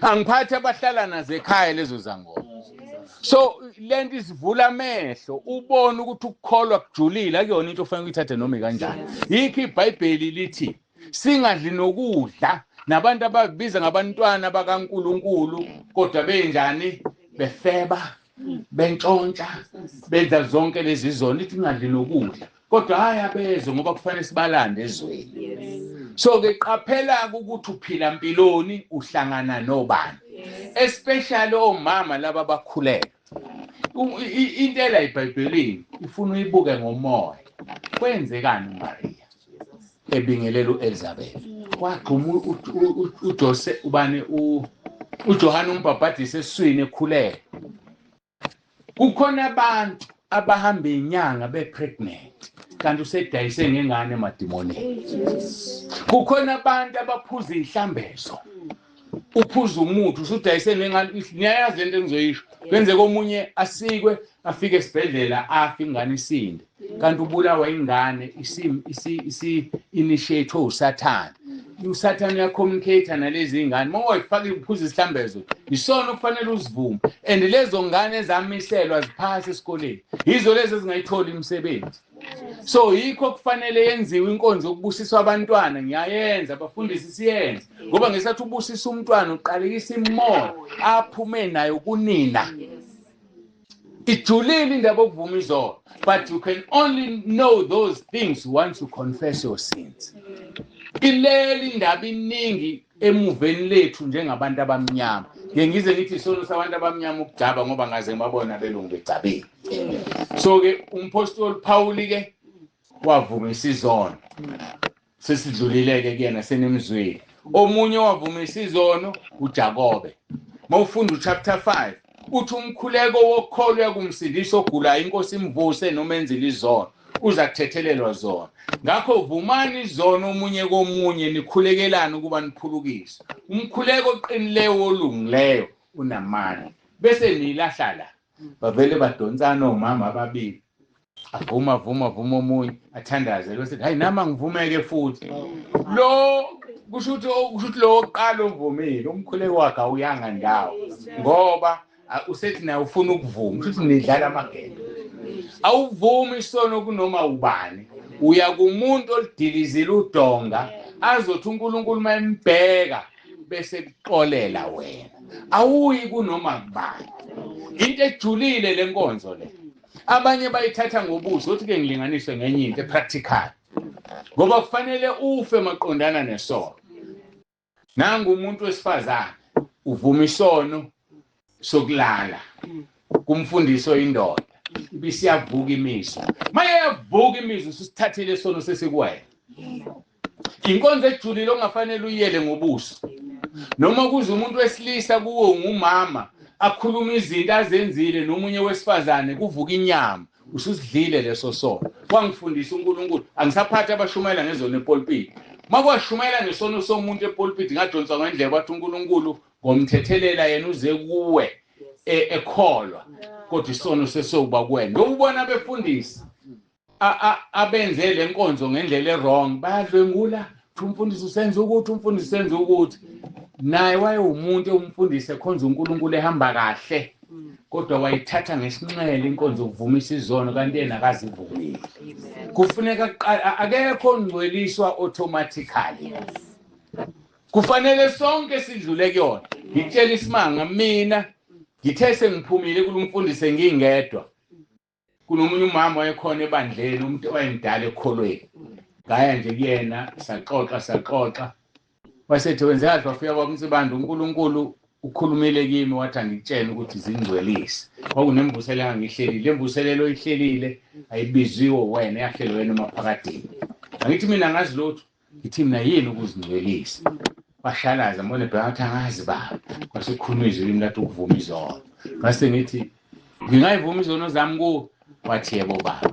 angiphathe abahlala nazo ekhaya lezo zangoma so lento isivula amehlo ubone ukuthi ukukholwa kujulile akuyona into ofanele uyithathe noma kanjani yikho iBhayibheli lithi singadli nokudla nabantu ababiza ngabantwana bakaNkulunkulu kodwa benjani befeba bentshontsha benza zonke lezi zono lithi ngadli nokudla kodwa haya bezwe ngoba kufanele sibalande ezweni so ke qaphela ukuthi uphila impiloni uhlangana nobani especially omama laba bakhulelwe into la iBhayibhelini ifuna uyibuke ngomoya kwenzekani uMaria ebingelela uElizabeth wagquma uJose ubani uJohane umbhabhadisi esiswini ekhulele. Kukhona abantu abahamba inyanga bepregnant kanti usedayise ngengane emademonini. Kukhona abantu abaphuza ihlambezo. Uphuza umuthi usudayise ngengane, niyayazi lento engizoyisho. Kwenzeka omunye asikwe afike esibhedlela afi ingane isinde. Kanti ubulawa ingane initiate uSathane. uSathane uyacommunicate nalezi ingane. Mawuyifaka uphuza isihlambezo, isona okufanele uzivume. And lezo ngane ezamiselwa ziphasa esikoleni. Yizo lezi ezingayitholi imisebenzi. So yikho kufanele yenziwe inkonzo yokubusiswa abantwana. Ngiyayenza abafundisi siyenze. Ngoba ngesathi ubusisa umntwana uqalekisa imoya aphume nayo kunina. Ijulile indaba okuvuma izono. But you can only know those things once you confess your sins. Ileli indaba iningi emuveni lethu njengabantu abamnyama. Ngize ngithi isono sabantu abamnyama ukugcaba ngoba ngaze ngibabona belungu begcabile. So ke umpostoli Paul ke wavumisa izono. Sesidlulileke kuyena senemzweli. Omunye wavumisa izono uJakobe. Mawufunda uChapter 5 uthi umkhuleko wokholwa kumsindisa ogulayo inkosi imvuse noma enzile izono uza kuthethelelwa zona. Ngakho vumani izono omunye komunye nikhulekelana ukuba niphulukise. Umkhuleko oqinileyo olungileyo unamandla. Bese nilahla la. Bavele badonsana omama ababili. Avuma omunye athandaze bese hayi nama ngivumeke futhi. Lo kusho ukuthi lo oqala ovumile umkhuleko wakhe awuyanga ndawo. Ngoba usethi naye ufuna ukuvuma futhi nidlala amagende. Awuvumi isono kunoma ubani. Uya kumuntu olidilizile udonga azothi uNkulunkulu mayembheka bese kuxolela wena. Awuyi kunoma kubani. Into ejulile lenkonzo le. Abanye bayithatha ngobuso uthi ke ngilinganiswe ngenye into practical. Ngoba kufanele ufe maqondana nesono. Nangu umuntu wesifazane uvuma isono sokulala kumfundiso indoda ibisiyavuka imizwa. Maye yavuka imizwa usithathele isono sesikuwena. Inkonzo ejulile ongafanele uyele ngobuso. Noma kuze umuntu wesilisa kuwo ngumama akhuluma izinto azenzile nomunye wesifazane kuvuka inyama ususidlile leso sono. Wangifundisa uNkulunkulu angisaphatha abashumayela ngezono epulpit. Makwashumayela ngesono somuntu epulpit ngadonswa ngendlela bathi uNkulunkulu ngomthethelela yena uze kuwe ekholwa kodwa isono sesokuba kuwena. Ngokubona befundisi abenze lenkonzo ngendlela errong bayadlwengula umfundisi usenza ukuthi umfundisi senza ukuthi naye wayeumuntu umfundisi ekhonza uNkulunkulu ehamba kahle kodwa wayithatha ngesinxele inkonzo ukuvumisa izono kanti yena akazivumile. Kufuneka akekho ongcweliswa automatically. Kufanele sonke sidlule kuyona. Ngitshela isimanga mina ngithe sengiphumile kulumfundisi ngingedwa. Kunomunye umama wayekhona ebandleni umuntu owayemdala ekholweni. Ngaya nje kuyena saxoxa. Wasethi wenze kahle wafika kwamsibanda uNkulunkulu ukhulumile kimi wathi angitshela ukuthi zingcwelise. Kwakunemvuselelo engihlelile. Lemvuselelo ihlelile ayibiziwe wena yahlelwe wena emaphakadeni. Angithi mina ngazi lutho. Ngithi mina yini ukuzingcwelisa. Bashalaza mbone bathi angazi baba. Kwasekukhuluma izwi lathi ukuvuma izono. Ngase ngithi ngingayivuma izono zami ku wathi yebo baba.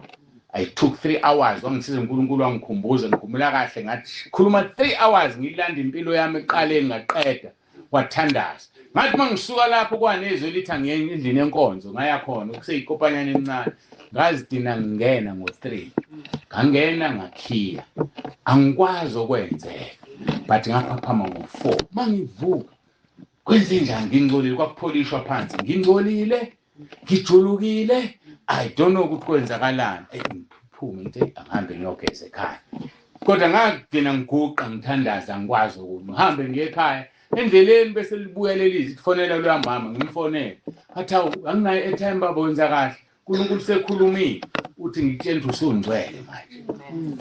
I took 3 hours wangisiza uNkulunkulu wangikhumbuza ngikhumula kahle ngathi khuluma 3 hours ngilanda impilo yami eqaleni ngaqeda wathandaza. Ngathi mangisuka lapho kwanezwe lithi angiyeni endlini enkonzo ngaya khona kuseyikopanyana encane ngazidina ngingena ngo3 ngangena ngakhiya angikwazi okwenzeka but ngaphaphama ngo4 mangivuka kwenze njani ngingcolile kwakupholishwa phansi ngingcolile ngijulukile I don't know ukuthi kwenzakalani ngiphume nje ahambe ngiyogeza ekhaya kodwa ngagcina ngiguqa ngithandaza ngikwazi ukuthi ngihambe ngiye ekhaya endleleni bese libuya lelizwi kufonela lo mama ngimfonela athi anginayo airtime baba wenza kahle uNkulunkulu sekhulumile uthi ngitshela ukuthi usungcwele manje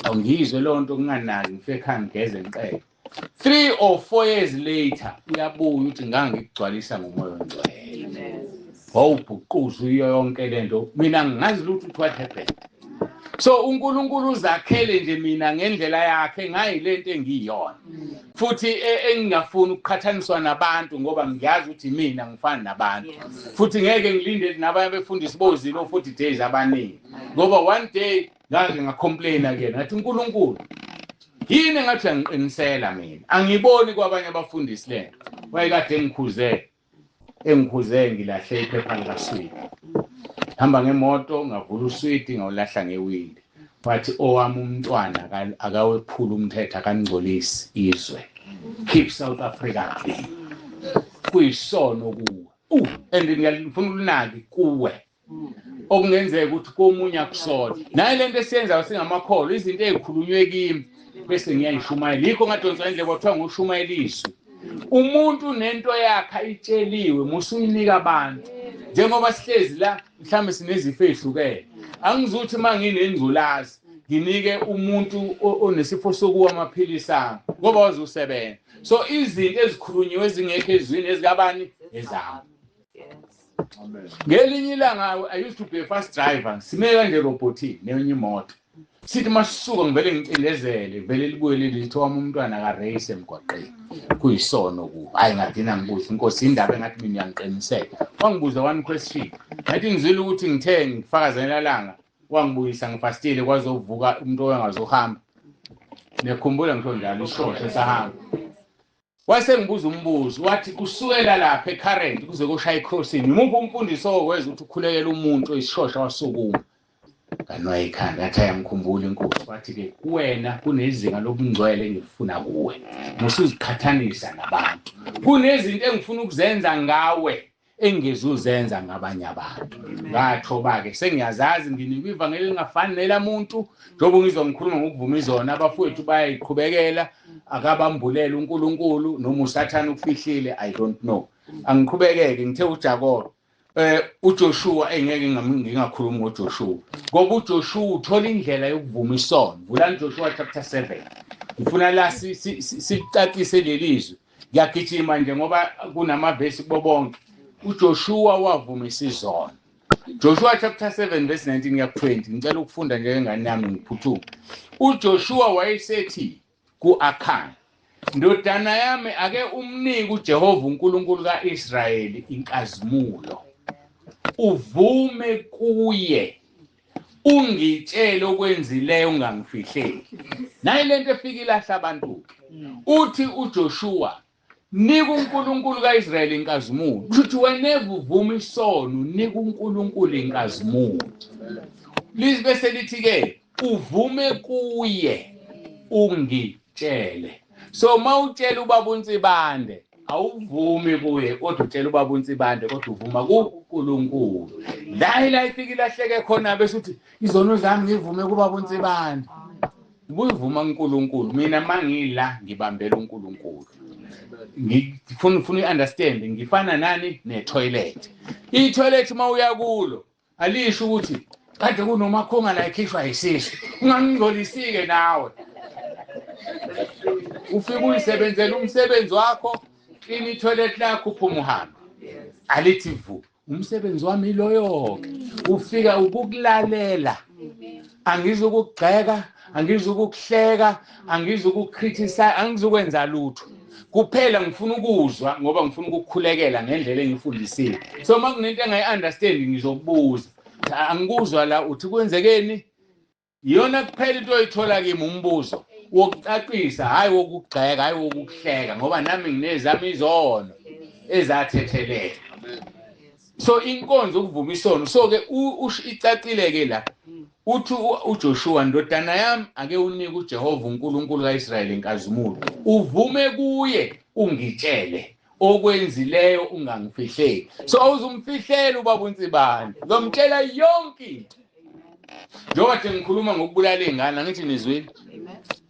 awungizwe lonto nginganazi ngifike ekhaya ngigeze ngiqede 3 or 4 years later uyabuya uthi ngangikugcwalisa ngomoya ongcwele wawubhuquza yonke lento mina ngingazi lutho what happened So uNkulunkulu uzakhele nje mina ngendlela yakhe ngayilento engiyiyona. Futhi engingafuni ukuqhathaniswa nabantu ngoba ngiyazi ukuthi mina ngifana nabantu. Futhi ngeke ngilinde nabanye befundisi bozilo 40 days abaningi. Ngoba one day ngake ngacomplain again ngathi uNkulunkulu yini ngathi angiqinisela mina. Angiboni kwabanye abafundisi lento. Wayekade engikhuze ngilahle iphepha likaswidi. Hamba ngemoto ngavula uswidi ngawulahla ngewindi. Wathi owami umntwana akawephula umthetho akaningcolisi izwe. Keep South Africa clean. Kuyisono kuwe. And ngiyafuna ukunaki kuwe. Okungenzeka ukuthi komunye akusona. Naye lento esiyenzayo singamakholo izinto ezikhulunywe kimi bese ngiyayishumayela. Yikho ngadonswa indlela kwathiwa ngushumayela izwi. Umuntu nento yakhe ayitsheliwe musuyinika abantu. Njengoba sihlezi la mhlambe sinezifo ezihlukene. Angizuthi manginengculazi nginike umuntu onesifo sokuwa amaphilisi ami ngoba wazusebenza. So izinto ezikhulunyiwe ezingekho ezwini ezikabani ezami. Ngelinye ilanga I used to be a fast driver. Sime kanje robotini nenye imoto. Sithi masisuka ngivele ngicindezele vele libuye lithi wami umntwana ka race emgwaqeni. Kuyisono ku. Hayi ngadina ngibuza inkosi indaba engathi mina ngiyaqiniseka. Wangibuza one question. Ngathi ngizwile ukuthi ngithe ngifakazela langa wangibuyisa ngifastile kwazovuka umuntu oyengazohamba. Nekhumbula ngisho njalo ishoshe sahamba. Wase ngibuza umbuzo wathi kusukela lapha eCurrent kuze koshaya iCrossing imuphi umfundisi okwenza ukuthi ukhulekele umuntu oyishosha wasukuma. Kanwaye ikhanda athi ayamkhumbula inkosi wathi ke kuwena kunezinga lobungcwele engifuna kuwe musuzikhathanisa nabantu kunezinto engifuna ukuzenza ngawe engizuzenza ngabanye abantu ngathoba ke sengiyazazi nginikwa ivangeli lingafani nelamuntu njengoba ngizongikhuluma ngokuvuma izona abafowethu bayayiqhubekela akabambulela uNkulunkulu noma uSathane ukufihlile I don't know angiqhubekeke ngithe uJakobe uJoshua engeke ngingakhuluma ngoJoshua ngoba uJoshua uthola indlela yokuvuma isono vulani Joshua chapter 7 ngifuna la sicacise lelizwi ngiyagijima nje ngoba kunamavesi kubonke uJoshua wavuma isizono Joshua chapter 7 verse 19 ya 20 ngicela ukufunda njengengane yami ngiphuthuma uJoshua wayesethi kuAkhan ndodana yami ake umnike uJehova uNkulunkulu kaIsrayeli inkazimulo uvume kuye ungitshele okwenzileyo ungangifihleli naye lento efika ilahla abantu uthi uJoshua nika uNkulunkulu kaIsrayeli inkazimulo uthi whenever uvuma isono nika uNkulunkulu inkazimulo bese lithi ke uvume kuye ungitshele so mawutshela ubaba uNtsibande awuvumi kuye kodwa utshela ubaba uNtsibande kodwa uvuma kuNkulunkulu la ifika ilahleke khona bese uthi izono zami ngivume kubaba uNtsibande ubuyivuma kuNkulunkulu mina mangila ngibambela uNkulunkulu ngifuna uunderstand ngifana nani netoilet itoilet mawuya kulo alisho ukuthi kade kunomakhonga la ekhishwa yisisu ungangingcolisike nawe ufike uyisebenzela umsebenzi wakho ini toilet lakho uphuma uhamba alithi vu umsebenzi wami loyo ufika ukukulalela angizukugxeka angizukuhleka angizukukriticize angizukwenza lutho kuphela ngifuna ukuzwa ngoba ngifuna ukukhulekela ngendlela engifundisile so makunento engayi-understand ngizokubuza angikuzwa la uthi kwenzekeni yona kuphela into oyithola kimi umbuzo wokucacisa hayi wokugxeka hayi wokuhleka ngoba nami nginezami izono ezathetheleka so inkonzo ukuvuma isono so ke icacile ke la uthi uJoshua ndodana yami ake unike uJehova uNkulunkulu kaIsrayeli inkazimulo uvume kuye ungitshele okwenzileyo ungangifihleli so awuzumfihlela ubaba uNtsibande ngomtshela yonke into njengoba nje ngikhuluma ngokubulala izingane ngithi nizwile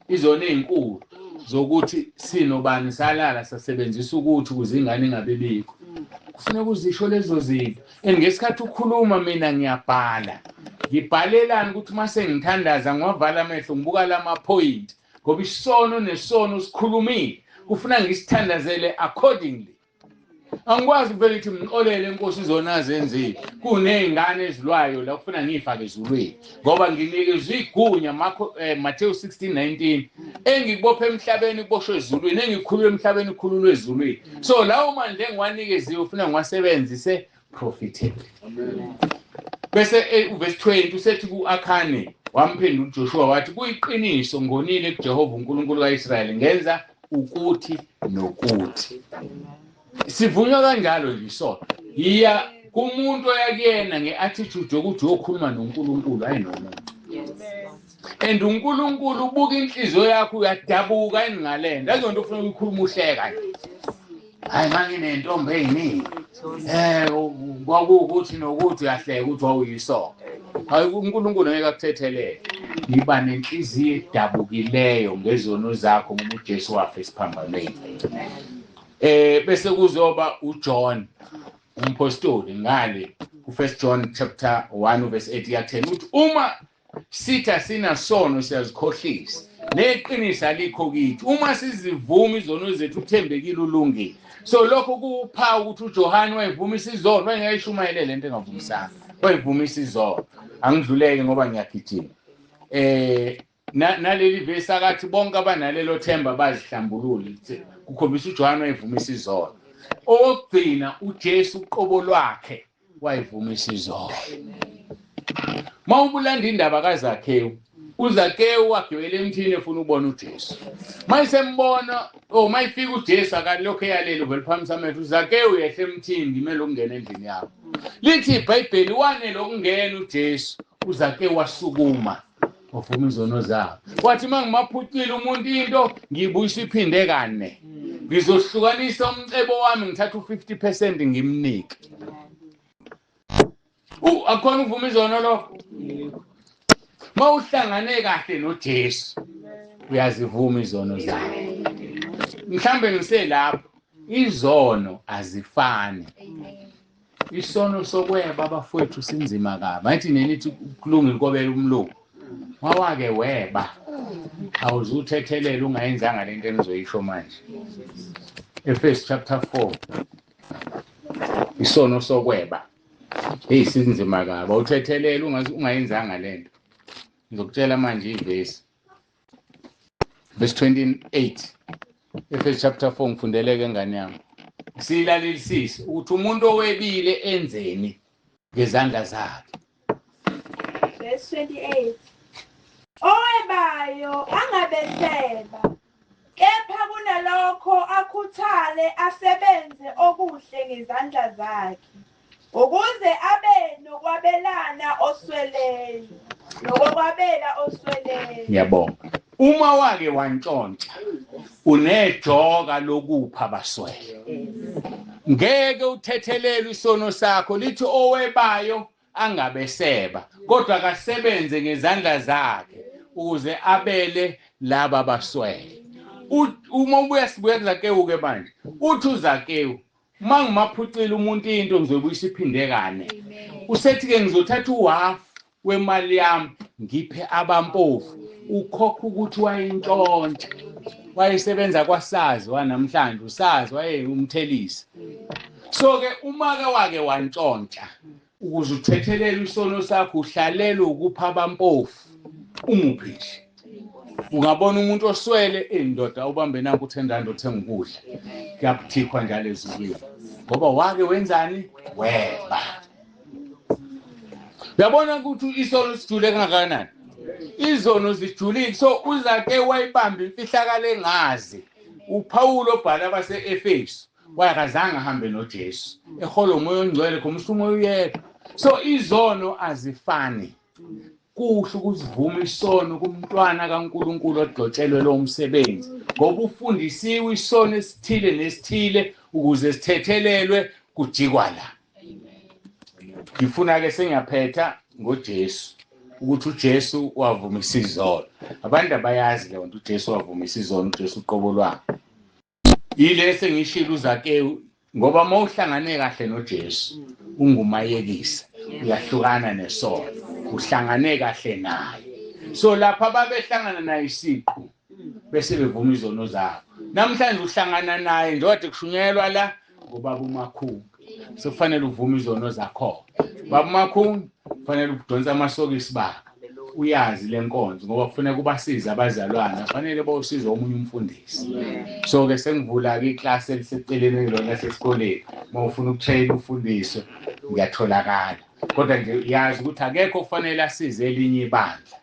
izona ezinkulu zokuthi sinobani salala sasebenzisa ukuthi ukuze ingane ingabebikho kufanele uzisho lezo zinto ngesikhathi ukukhuluma mina ngibhalelani ukuthi mase ngithandaza ngiwavala amehlo ngibuka lama point ngoba isono nesono sikhulumile kufuna ngisithandazele accordingly angikwazi vele ukuthi ngixolele inkosi izona zenzile kunezingane ezilwayo la kufuna ngifake ezulwini ngoba nginikezwe igunya Matthew 16:19 engikubophe emhlabeni kuboshwe ezulwini engikhulule emhlabeni ikhululwe ezulwini so lawo manje engiwanikeziwe ufuna ngiwasebenzise profitably bese uverse 20 usethi ku-Akhane wamphendula uJoshua wathi kuyiqiniso ngonile kuJehova uNkulunkulu kaIsrayeli ngenza ukuthi nokuthi sivunywa kanjalo nje isona iya kumuntu oyakuyena ngeattitude yokuthi uyokhuluma noNkulunkulu ayinomuntu and uNkulunkulu ubuka inhliziyo yakho uyadabuka engalenda azonto ufuna ukukhuluma uhleka nje hayi manje nentombi eyiningi kwakukuthi nokuthi uyahleka ukuthi wawuyisona hayi uNkulunkulu ngeke akuthethelele yiba nenhliziyo edabukileyo ngezono zakho ngoba uJesu wafa esiphambanweni bese kuzoba uJohn umpostoli ngale ku1 John chapter 1 verse 8 ya 10 uthi uma sitha sina sono siyazikhohlisa neqiniso alikho kithi uma sizivuma izono zethu uthembekile ulungile so lokho kupha ukuthi uJohn wayivumisa izono wayengayishumayele lento engavumisanga wayivumisa izono angidluleke ngoba ngiyagijima naleli verse akathi bonke abanalelo themba bazihlambulule kukhombisa uJohn wayivumisa izono okugcina uJesu uqobo lwakhe wayivumisa izono mawubulanda indaba kaZakhewu uZakhewu wagibela emthini efuna ukubona uJesu mayisembona mayifika uJesu akalokho eyalelo vele phambi samethu uZakhewu yehle emthini ngimele ukungena endlini yakho lithi iBhayibheli wanele ukungena uJesu uZakhewu wasukuma wavuma izono zakhe wathi mangimaphucile umuntu into ngibuyisa iphinde kane ngizohlukanisa umcebo wami ngithatha u50% ngimnike akhona uvuma izono lo mawuhlangane kahle noJesu uyazivuma izono zakho mhlambe ngiselapho izono azifani isono sokweba abafowethu sinzima kabi ayithi nenithi kulungile kobela umlungu mawake weba awuzuthethelele ungayenzanga lento enizoyisho manje Efesu chapter 4 isono sokweba sinzima kabi awuthethelele ungayenzanga lento ngizokutshela manje ivesi verse 28 Efesu chapter 4 ngifundeleke ngane yami silalelisise ukuthi umuntu owebile enzeni ngezandla zakhe verse 28 owebayo angabeseba kepha kunalokho akhuthale asebenze okuhle ngezandla zakhe ukuze abe nokwabelana osweleyo nokwabela osweleyo ngiyabonga uma wake wantshontsha unejoka lokupha abaswele ngeke uthethelele isono sakho lithi owebayo angabeseba kodwa akasebenze ngezandla zakhe ukuze abele laba abaswele uma ubuya sibuya kuZakhewu ke manje uthi uZakhewu mangimaphucile umuntu into ngizobuyisa iphinde kane usethi ke ngizothatha uhalf wemali yami ngiphe abampofu ukhokha ukuthi wayintshontsha wayesebenza kwasazi wanamhlanje usazi wayeyumthelisi so ke uma ke wake wantshontsha ukuze uthethelele isono sakho uhlalela ukupha abampofu umuphishi ungabona umuntu oswele indoda ubambe nanku 10 rand uthenga ukudla kuyaphithikwa njalo ezulwini ngoba wake wenzani weba uyabona ukuthi isono sijule kangakanani izono zijulile so uZakhewu wayibamba imfihlakalo engazi uPawulo obhala abase-Efesu wayakazange ahambe noJesu ehola umoya ongcwele khomsumo uyedwa so izono azifani kuhle ukuzivuma isono kumntwana kaNkuluNkulu odlotshelwe lo msebenzi ngoba ufundisiwe isono esithile nesithile ukuze sithethelelwe kujikwa la ngifuna ke sengiyaphetha ngoJesu ukuthi uJesu wavumisa izono abantu abayazi le nto uJesu wavumisa izono uJesu uqobo lwakhe yilese ngishilo uZakhewu ngoba mawuhlangane kahle noJesu ungumayekisa uyahlukana nesono uhlangane kahle naye so lapha babehlangana naye isiqu bese bevuma izono zabo namhlanje uhlangana naye njengoba kushunyelwa la ngobaba uMakhungu sekufanele uvume izono zakho baba uMakhungu kufanele udonse amasokisi bakhe uyazi lenkonzo ngoba kufanele kubasiza abazalwana kufanele bawusiza omunye umfundisi so ke sengivula ke iclass eliseceleni lona sesikoleni mawufuna ukutrain ufundiswe ngiyatholakala kodwa nje yazi ukuthi akekho kufanele asize elinye ibandla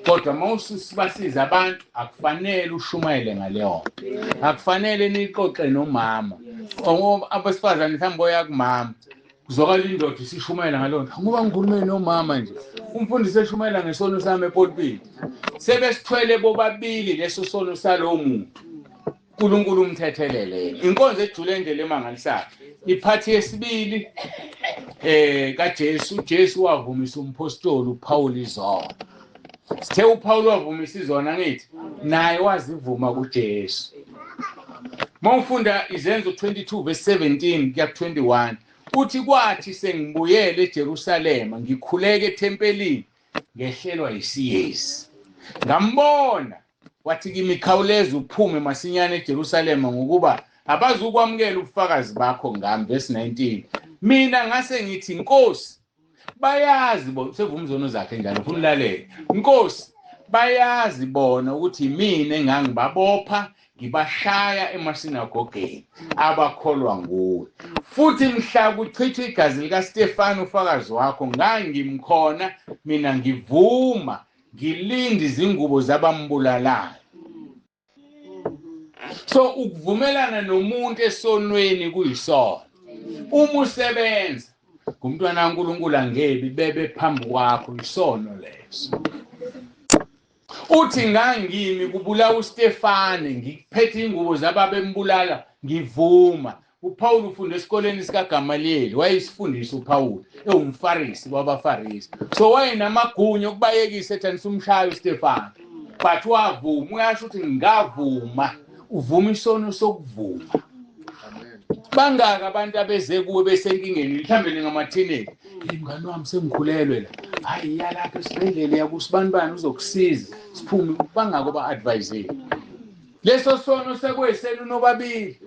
kodwa mawusibasiza abantu akufanele ushumayele ngaleyo akufanele nixoxe nomama abesifazane mhlawumbe oyakumama kuzokala indoda isishumayela ngalona ngoba ngikhulume nomama nje umfundisi eshumayela ngesono sami epulpit sebesithwele bobabili leso sono salowo muntu uNkulunkulu umthethelele inkonzo ejule endlela emangalisayo iphathi yesibili kaJesu uJesu wavumisa umpostoli uPaul izona sithe uPaul wavumisa izona ngithi naye wazivuma kuJesu mawufunda izenzo 22 verse 17 kuya 21 uthi kwathi sengibuyele eJerusalema ngikhuleke eThempelini ngehlelwa yisiyezi ngambona wathi kimi khawuleza uphume masinyane eJerusalema ngokuba abazukwamukela ubufakazi bakho ngami verse 19 mina ngase ngithi Nkosi bayazi bona sevuma izono zakhe njalo ufuna ulalele Nkosi bayazi bona ukuthi mina engangibabopha ngibashaya emasinagogeni abakholwa nguwe futhi mhla kuchithwa igazi lika Stefano ufakazi wakho ngangimkhona mina ngivuma ngilinde izingubo zabambulalayo so ukuvumelana nomuntu esonweni kuyisono uma usebenza ngumntwana kaNkulunkulu angebi bebe phambi kwakho isono leso uthi ngangimi kubulawa uStefane ngiphethe ingubo zababembulala ngivuma uPaul ufunda esikoleni sikaGamaliyeli wayisifundisa uPaul ewumfarisi wabafarisi so wayenamagunya okubayekisa ethanisa umshayo uStefane but wavuma uyasho ukuthi ngavuma uvuma isono sokuvuma bangaka abantu abeze kuwe besenkingeni mhlawumbe ngamathini ingane wami sengikhulelwe la hayi yalapha esibhedlela yakusibanibani uzokusiza siphume bangako ba-advise leso sono sekuyisenu nobabili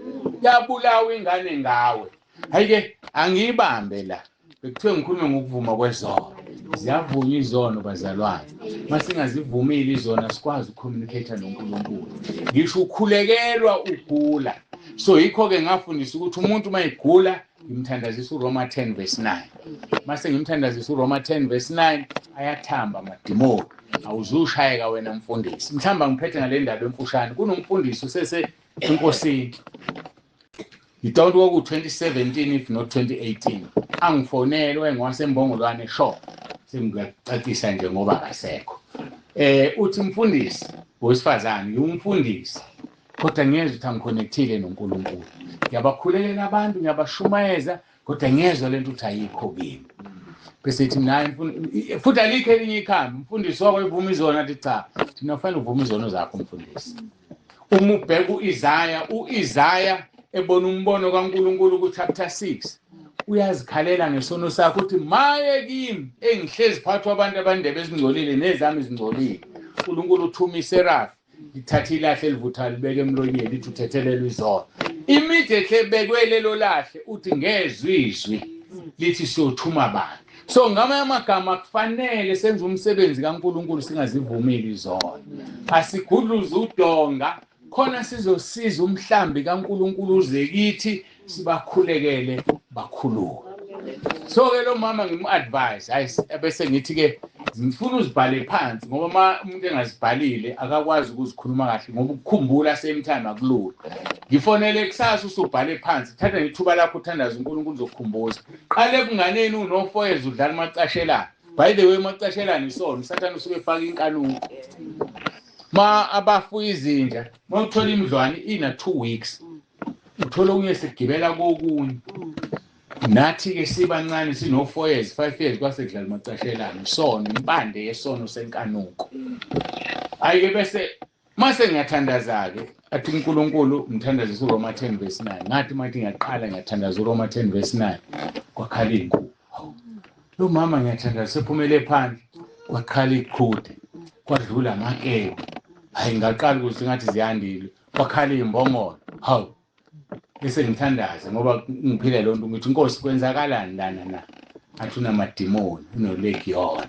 yabulawa ingane ngawe hayi-ke angiyibambe la bekuthiwe ngikhulume ngokuvuma kwezono ziyavunywa izono bazalwane masingazivumile izona sikwazi ukucommunicate noNkulunkulu ngisho ukhulekelwa ugula so yikho-ke ngafundisa ukuthi umuntu uma egula ngimthandazisa uRoma 10 verse 9 mase ngimthandazisa uRoma 10 verse 9 ayathamba amadimoni awuzushayeka wena mfundisi mhlamba ngiphethe ngale ndaba emfushane kunomfundisi usese enkosini ngidawuthi kwaku-2017 if not 2018 angifonele wayengowasembongolwane sho sengiyacacisa nje ngoba akasekho uthi mfundisi wesifazane umfundisi kodwa ngiyezwa ukuthi angiconnectile noNkulunkulu ngiyabakhulelela abantu ngiyabashumayeza kodwa ngiyezwa lento ukuthi ayikho kimi bese thi mina futhi alikho elinye ikhambi umfundisi wakwevuma izona athi cha thina kufanele uvume izono zakho mfundisi uma ubheka uIsaya ebona umbono kaNkulunkulu ku-chapter 6 uyazikhalela ngesono sakho ukuthi maye kimi engihlezi phakathi kwabantu abandebe ezingcolile nezami izingcolile uNkulunkulu uthuma iSerafi lithatha ilahle elivutha libeke emlonyeni lithi uthethelelwe izono immediately ebekwe lelo lahle uthi ngezwi lithi siyothuma abantu so ngamanye amagama kufanele senze umsebenzi kaNkulunkulu singazivumeli izono asigudluze udonga khona sizosiza umhlambi kaNkulunkulu uze kithi sibakhulekele bakhuluka so ke lo mama ngimu-advise hayi bese ngithi-ke ngifuna uzibhale phansi ngoba umuntu engazibhalile akakwazi ukuzikhuluma kahle ngoba ukukhumbula same time akulula ngifonele kusasa usubhale phansi thatha ngethuba lakho uthandaza uNkulunkulu uzokukhumbuza qale ekunganeni unofoyeza udlala amacashelana by the way amacashelana isono usathane usuke efaka inkanuko ma abafuya izinja ma uthola imidlwane ina 2 weeks uthola okunye segibela kokunye nathi-ke sibancane sino-4 years 5 years kwasekudlala amacashelana isono impande yesono senkanuko hayi-ke bese mase ngiyathandaza-ke athi uNkulunkulu ngithandazisa uRoma 10 verse 9 ngathi mathi ngiyaqala ngiyathandaza uRoma 10 verse 9 kwakhala iy'nkukhu lo mama ngiyathandaza sephumele phandle kwakhala iqhude kwadlula amakebe hayi ngaqala ukuthi ngathi ziyandile kwakhala iy'mbongolo hawu bese ngithandaza ngoba ngiphile lonto ngithi Nkosi kwenzakalani lana na athi unamadimoni unolegion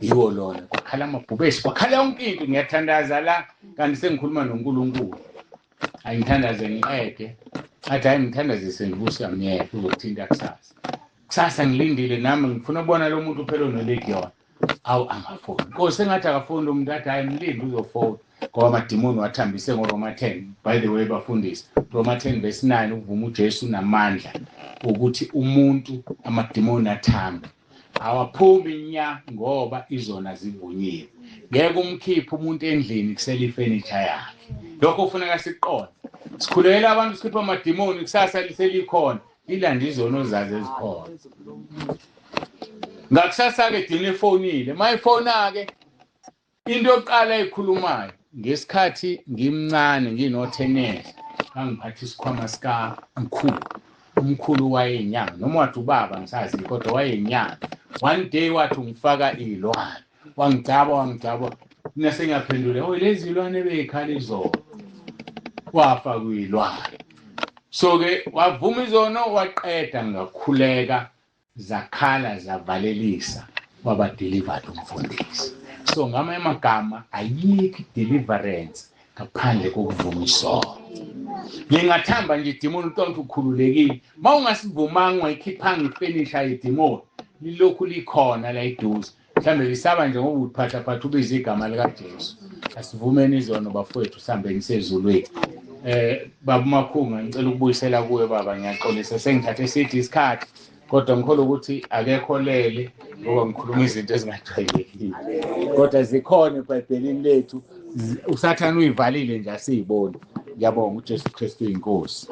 yiwo lona kwakhala amabhubesi kwakhala yonke into ngiyathandaza la kanti sengikhuluma noNkulunkulu ayingithandaze ngiqede athi hayi ngithandazise ngibusa myeke uzokuthinta kusasa ngilindile nami ngifuna ukubona lo muntu phela unolegion awu angafoni Nkosi engathi akafoni umuntu athi hayi mlindi uzofona ngoba amadimoni wathambise ngoRoma 10 by the way bafundisi Roma 10 verse 9 uvuma uJesu namandla ukuthi umuntu amadimoni athambe awaphumi nya ngoba izona zivunyiwe ngeke umkhiphe umuntu endlini kusela ifurniture yakhe lokho ufuneka siqonde sikhulela abantu sikhipha amadimoni kusasa liselikhona ilanda izono zaze ezikhona ngakusasa ke dini efonile mayifona ke into yokuqala eyikhulumayo ngesikhathi ngimncane ngino10 angiphatha isikhwama sika umkhulu wayenyanga noma wathi ubaba ngisazi kodwa wayenyanga one day wathi ungifaka ilwane wangicaba nase ngiyaphendula lezi ilwane bezikhala izolo wafa kuyilwane so ke wavuma izono waqeda ngakhuleka zakhala zavalelisa waba delivered umfundisi so ngama emagama ayikho deliverance ngaphandle kokuvuma isono ngingathamba nje idimoni uNtonto ukhululekile mawungasivumanga wayikhipha ngifinisha idimoni lilokhu likhona la iduze mhlambe lisaba nje ngoba uphatha ubiza igama lika Jesu asivumeni izono bafowethu sihambeni sezulwini baba Makhunga ngicela ukubuyisela kuwe baba ngiyaxolisa sengithathe sithi isikhathi kodwa ngikholwa ukuthi akekho lele ngoba ngikhuluma izinto ezingajwayelekile kodwa zikhona eBhayibhelini lethu usathana uyivalile nje asiziboni ngiyabonga uJesu Kristu inkosi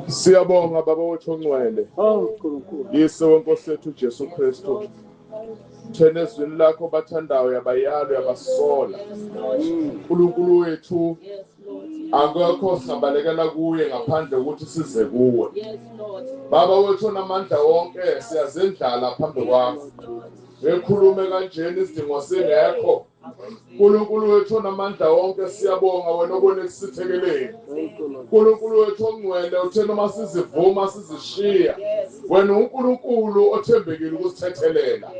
Siyabonga baba wethu ongcwele. Yiso wenkosi yethu Jesu Kristu. Thena ezwini lakho bathandayo yabayalo yabasola. uNkulunkulu wethu akekho singabalekela kuye ngaphandle ukuthi size kuwe. Baba wethu namandla wonke siyazendlala phambi kwakho. Ekhulume kanjeni isidingo singekho. uNkulunkulu wethu namandla wonke siyabonga wena obone kusithekeleni. uNkulunkulu wethu ongcwele uthena uma sizivuma sizishiya wena uNkulunkulu othembekile ukusithethelela.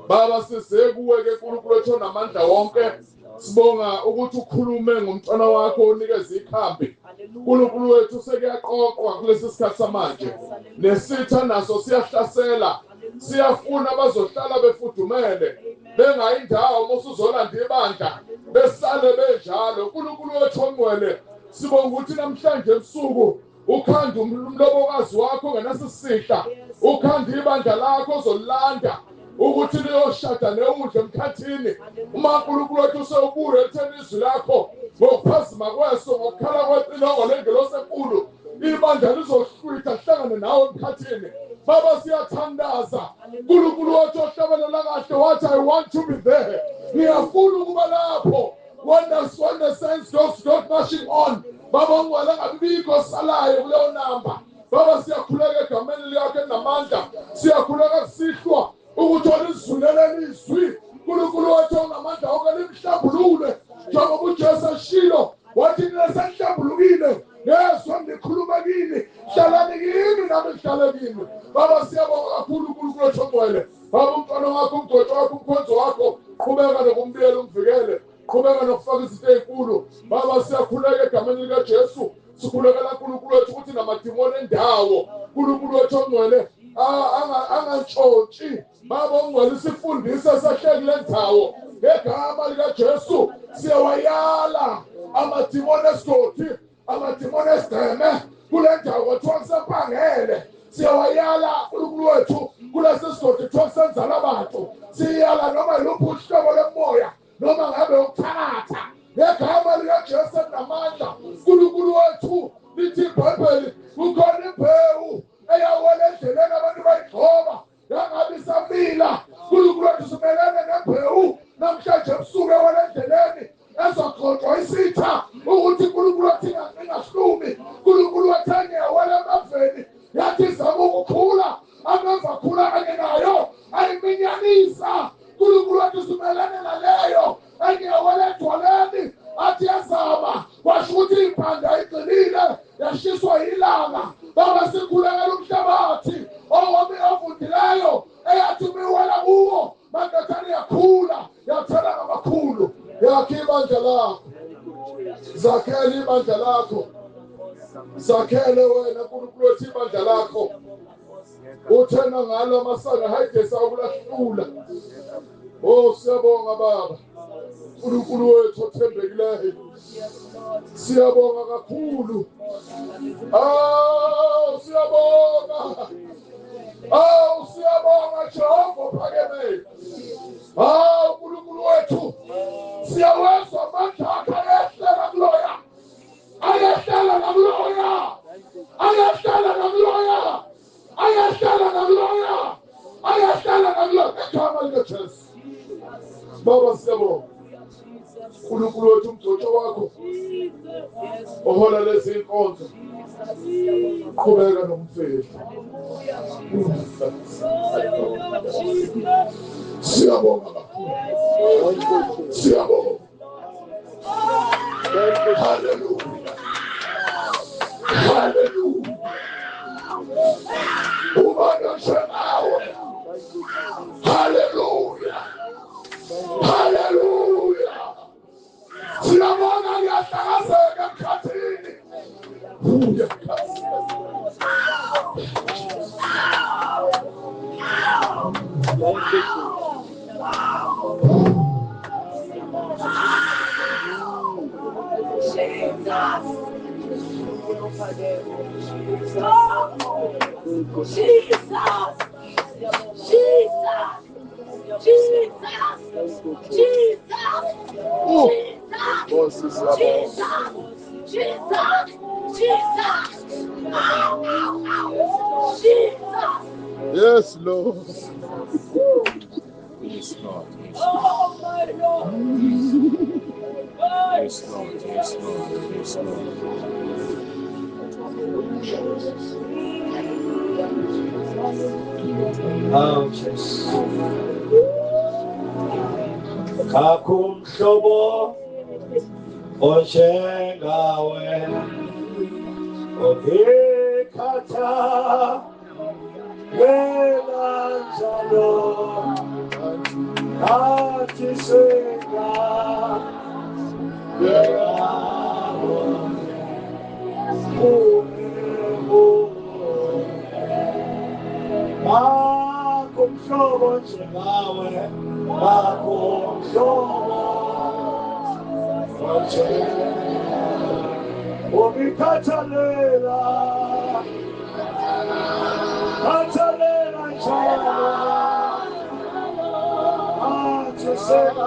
Baba size kuwe ke uNkulunkulu wethu namandla wonke sibonga ukuthi ukhulume ngomntwana wakho unikeze ikhambi. uNkulunkulu wethu sekuyaqoqwa kulesi sikhathi samanje nesitha naso siyahlasela siyafuna bazohlala befudumele bengayindawo musuzolanda ibandla besale benjalo. uNkulunkulu wethu ongcwele sibonga ukuthi namhlanje ebusuku ukhanda umlobokazi wakho ngenasisihla ukhanda ibandla lakho ozolanda ukuthi liyoshada neudle emkhathini. uma uNkulunkulu wethu sewubuye etheni izwi lakho ngokuphazima kweso ngokukhala kwexilongo lengelosi enkulu ibandla lizohlwitha lihlangane nawe emkhathini. Baba siyathandaza uNkulunkulu wethu ohlabelela kahle wathi I want to be there. Ngiyafuna ukuba lapho when the saints goes marching on. Baba ongcwele ngabikho salayo kuleyo namba. Baba siyakhuleka egameni lakhe namandla siyakhuleka kusihlwa ukuthola izuleleni izwi. uNkulunkulu wethu onamandla onke limhlambulule njengoba uJesu eshilo wathi nina senihlambulukile yezwa ngikhuluma kini hlalani kimi nami ngihlale kini. Baba siyabonga kakhulu uNkulunkulu wethu ongcwele. Baba umntwana wakho umgcotho wakho umkhonzo wakho qhubeka nokumbiyela umvikele qhubeka nokufaka izinto ezinkulu. Baba siyakhuleka egameni lika Jesu sikhulekela uNkulunkulu wethu ukuthi namadimoni endawo uNkulunkulu wethu ongcwele angantshotshi. Baba ongcwele sifundise sahlekile ndawo ngegama lika Jesu siyawayala amadimoni esigodi amadimoni esigceme kule ndawo kwathiwa kusempangele siyawayala uNkulunkulu wethu kulesi sigodi kuthiwa kusenzala abantu siyala noma yiluphi uhlobo lomoya noma ngabe ukuthakatha ngegama lika Jesu namandla. uNkulunkulu wethu lithi iBhayibheli kukhona imbewu eyawela endleleni abantu bayigxoba yangabi samila. uNkulunkulu wethu simelene nembewu namhlanje ebusuku ewela endleleni ezagxoxwa isitha yashiswa ilanga baba sikhulekela umhlabathi owami ovundileyo eyathi umiwela kuwo mangathani yakhula yathela ngamakhulu yakhe ibandla lakho zakhele ibandla lakho zakhele wena nkulunkulu wethu ibandla lakho uthena ngalo amasana hayidesa ukulahlula oh siyabonga baba uNkulunkulu wethu othembekileyo siyabonga kakhulu siyabonga siyabonga Jehova phakeme uNkulunkulu wethu siyawezwa amandla akhe ayehlela kuloya ayehlela nakuloya ayehlela nakuloya ayehlela nakuloya ayehlela nakuloya egama likaJesu baba siyabonga uNkulunkulu wethu umgcotsho wakho ohola lezi inkonzo qhubeka nomfihlo siyabonga kakhulu siyabonga haleluya haleluya ubani njengawe haleluya haleluya siyabonga ngiyahlakazeka emkhathini Yes, Lord. Yes, Lord. Oh, my Lord. Yes, Lord. Yes, Lord. Yes, Lord. Oh, Jesus. Kakum shobo oshengawe okikata welanjalo atisenga Makum shobo oshengawe Makum shobo Obikatalela Katalela Chala Atu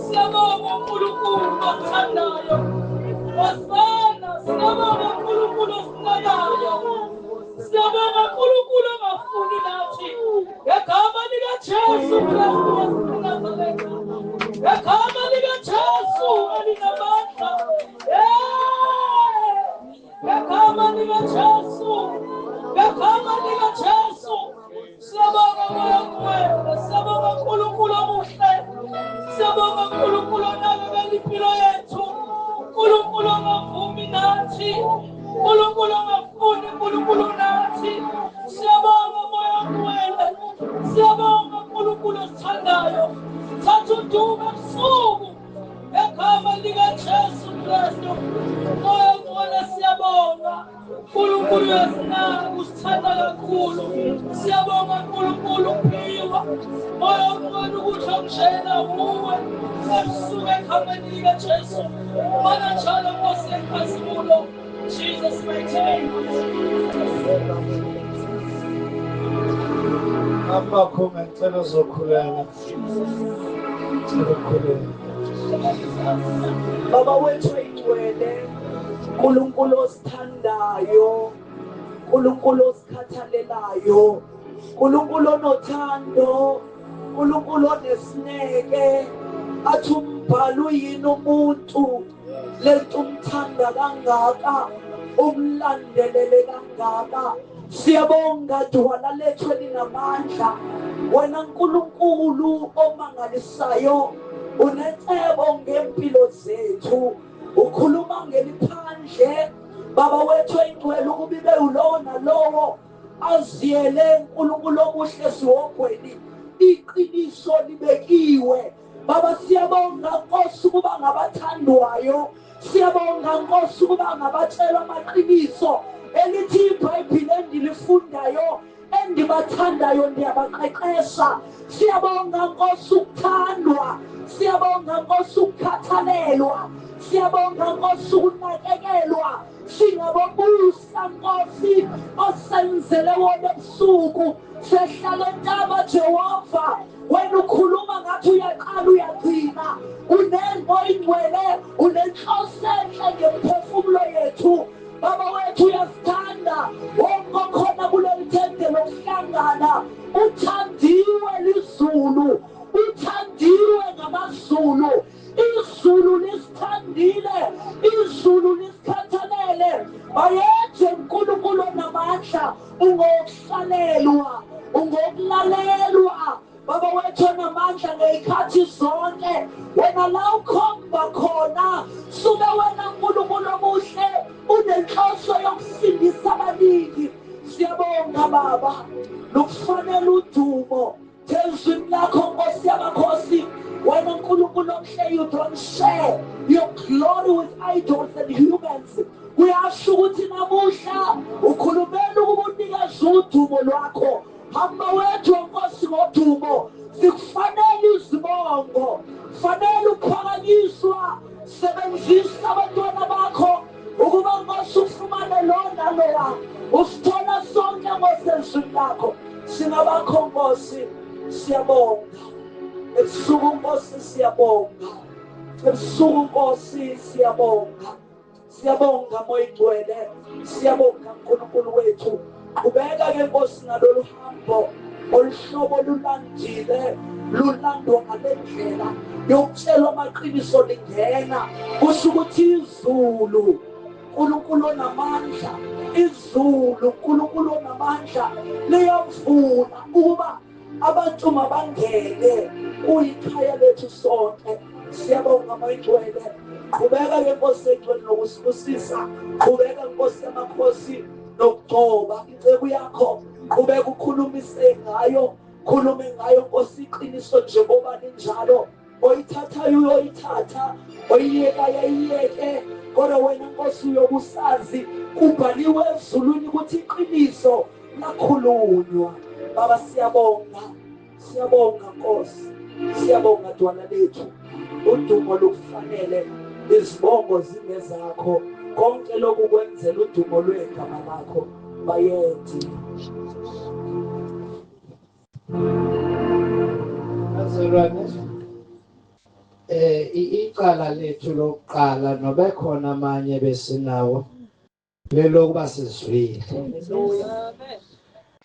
Siyabonga uNkulunkulu othandayo. Wasana siyabonga uNkulunkulu osinakayo. Siyabonga uNkulunkulu ongafuni nathi. Ngegama likaJesu Kristu waseNazaretha. Ngegama likaJesu elinamandla. Ngegama likaJesu. Ngegama likaJesu. Siyabonga moya wenu. Siyabonga uNkulunkulu omuhle. Siyabonga uNkulunkulu onakekela impilo yethu. uNkulunkulu ongavumi nathi. uNkulunkulu ongafuni uNkulunkulu nathi. Siyabonga moya wenu. Siyabonga uNkulunkulu osithandayo. Thatha udumo ebusuku ngegama likaJesu Kristu. Moya wenu siyabonga. uNkulunkulu uyasinaka usithanda kakhulu. Siyabonga uNkulunkulu uphiwa. Moya wenu ukuthi angishayela uwe. Ebusuku egameni likaJesu. Mana njalo Nkosi yenkazimulo. Jesus mighty name. Apakho ngicela uzokhulela. Baba wethu oyingcwele, uNkulunkulu osithandayo, uNkulunkulu osikhathalelayo, uNkulunkulu onothando, uNkulunkulu onesineke, athi umbhalo uyini umuntu lento umthanda kangaka, umlandelele kangaka. Siyabonga dwala lethu elinamandla, wena Nkulunkulu omangalisayo, unecebo ngempilo zethu, ukhuluma ngeliphandle. Baba wethu oyingcwele ukuba ibe ulowo nalowo aziyele Nkulunkulu omuhle esihogweni, iqiniso libekiwe. Baba siyabonga Nkosi ukuba ngabathandwayo, siyabonga Nkosi ukuba ngabatshelwa amaqiniso elithi iBhayibheli endilifundayo endibathandayo ndiyabaqeqesha. Siyabonga Nkosi ukuthandwa, siyabonga Nkosi ukukhathalelwa, siyabonga Nkosi ukunakekelwa. Singabobusa Nkosi osenzele wona ebusuku, sehlala entaba Jehova. Wena ukhuluma ngathi uyaqala uyagcina, unento ingcwele, unenhloso enhle ngemphefumulo yethu. Baba wethu uyasithanda, wonke okhona kuleli thente lokuhlangana uthandiwe lizulu, uthandiwe ngamazulu. Izulu lisithandile, izulu lisikhathalele. Bayethe Nkulunkulu onamandla, ungokuhlalelwa, ungokulalelwa. Baba wethu onamandla ngey'khathi zonke, wena la ukhomba khona sube wena Nkulunkulu omuhle unenhloso yokusindisa abaningi. Siyabonga Baba, nokufanele udumo phezulu lakho Nkosi yamakhosi. Wena Nkulunkulu omhle, you don't share your glory with idols and humans. Kuyasho ukuthi namuhla ukhulumela ukuba unikeze udumo lwakho. Hamba wethu Nkosi ngodumo, sikufanele izibongo, fanele ukuphakanyiswa. Sebenzisa abantwana bakho ukuba Nkosi ufumane lo nalowa, usithola sonke Nkosi ezwini lakho. Singabakho Nkosi, siyabonga ebusuku Nkosi, siyabonga ebusuku Nkosi, siyabonga. Siyabonga moya ingcwele, siyabonga Nkulunkulu wethu. Qhubeka ke Nkosi ngalolu hambo oluhlobo lulandile, lulandwa ngale ndlela yokutshelwa amaqiniso lingena. Kusho ukuthi izulu uNkulunkulu onamandla, izulu uNkulunkulu onamandla liyavuna ukuba abantu mabangene kuyikhaya lethu sonke. Siyabonga moya ingcwele, qhubeka ke Nkosi engcwele nokusibusisa, qhubeka Nkosi yamakhosi nokugcoba incebo yakho, qhubeka ukhulumise ngayo, khulume ngayo Nkosi iqiniso njengoba linjalo. Oyithathayo uyoyithatha, oyiyekayo ayiyeke, kodwa wena Nkosi uyobusazi kubhaliwe ezulwini ukuthi iqiniso lakhulunywa. Baba siyabonga, siyabonga Nkosi, siyabonga dwala lethu. Udumo lukufanele, izibongo zingezakho. konke lokhu kwenzela udumo lwegama lakho bayethi. Bazalwane, icala lethu lokuqala nobe khona amanye besinawo lelokuba sizwile.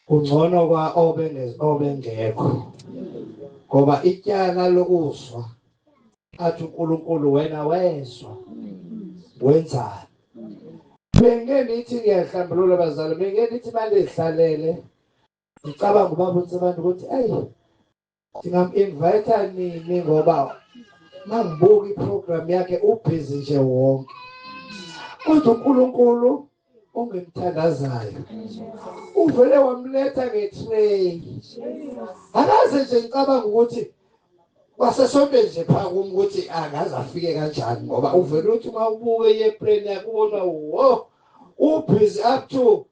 Kungcono kwa obengekho. Ngoba ityala lokuzwa athi uNkulunkulu wena wezwa wenzani. Bengenithi ngiyahlambulula bazalwane, bengenithi manje ihlalele ngicabanga ubaba uNtsibanda ukuthi ngingam-invite nini ngoba mangibuka iprogram yakhe ubhizi nje wonke. Kodwa uNkulunkulu ongimthandazayo uvele wamletha ngetray. Akaze nje ngicabanga ukuthi wasesonke nje phaka ukuthi angaze afike kanjani ngoba uvele uthi uma ubuke yeplane yakubona wo ubhizi up to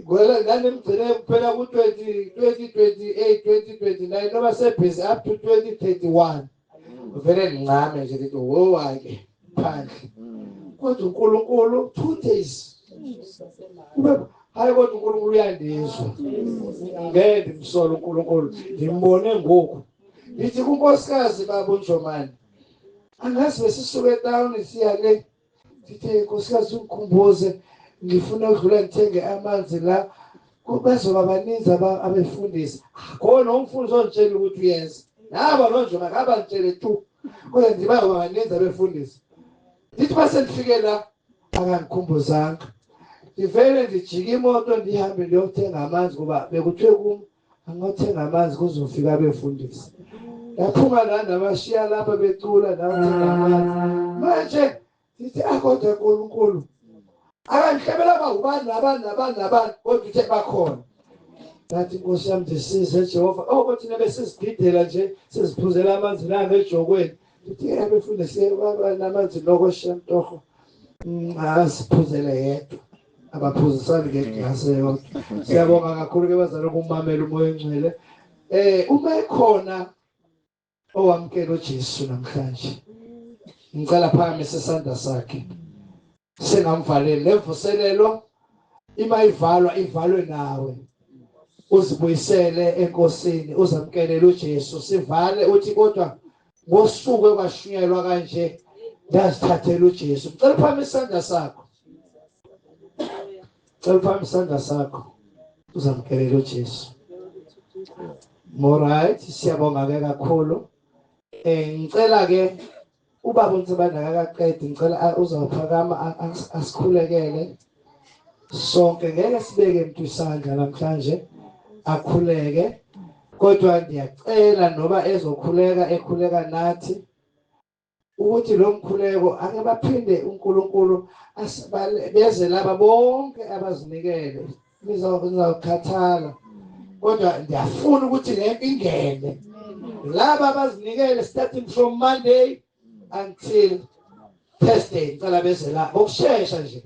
gwela ngane mgcine kuphela ku-2028 2029 noma sebhizi up to 2031. Vele ngincame nje lithi wo-ke phandle. Kodwa uNkulunkulu 2 days. Hayi kodwa uNkulunkulu uyandizwa. Ngeke ngimsola uNkulunkulu. Ngimbone ngoku. Ngithi kunkosikazi baba uNjomani. Angazi besisuke town siya le. Ngithi nkosikazi ungikhumbuze ngifuna ukudlula ngithenge amanzi la. Bazoba baninzi abefundisi. Khona umfundisi ongitshela ukuthi uyenza. Naba lo Njomani akabantshele tu. Kodwa ndiba baninzi abefundisi. Ngithi base ndifike la akangikhumbuzanga. Ngivele ngijike imoto ndihambe ndiyothenga amanzi kuba bekuthiwe kum angothenga amanzi kuzofika abefundisi. Yaphuma la nabashiya lapha becula nawuthenga amanzi. Manje ngithi kodwa uNkulunkulu akangihlebela bawubani nabani kodwa uthe bakhona. Ngathi Nkosi yami ndisize Jehova. Kodwa nebe sizigidela nje siziphuzela amanzi la ngejokweni. Ngithi abefundisi namanzi lokho shantoho. Asiphuzele yedwa. Abaphuzisani ngeglasi yodwa. Siyabonga kakhulu ke bazalwane kumamela umoya engcwele. Uma ekhona owamkela uJesu namhlanje. Ngicela phakamise isandla sakhe. Singamvaleli levuselelo ima ivalwe nawe. Uzibuyisele enkosini, uzamkelele uJesu. Sivale uthi kodwa ngosuku ekwashunyelwa kanje ndazithathela uJesu. Ngicela phakamise isandla sakho. Cela isandla sakho uzamkelele uJesu. Alright, siyabonga ke kakhulu. Ngicela ke ubaba uNtsibanda akaqedi, ngicela uzawuphakama asikhulekele sonke. Ngeke sibeke umuntu isandla namhlanje akhuleke, kodwa ndiyacela noba ekhuleka nathi ukuthi lo mkhuleko ake baphinde uNkulunkulu beze laba bonke abazinikele. Nizawukhathala kodwa ndiyafuna ukuthi le ingene laba abazinikele starting from Monday until Thursday. Ngicela beze la ngokusheshsha nje.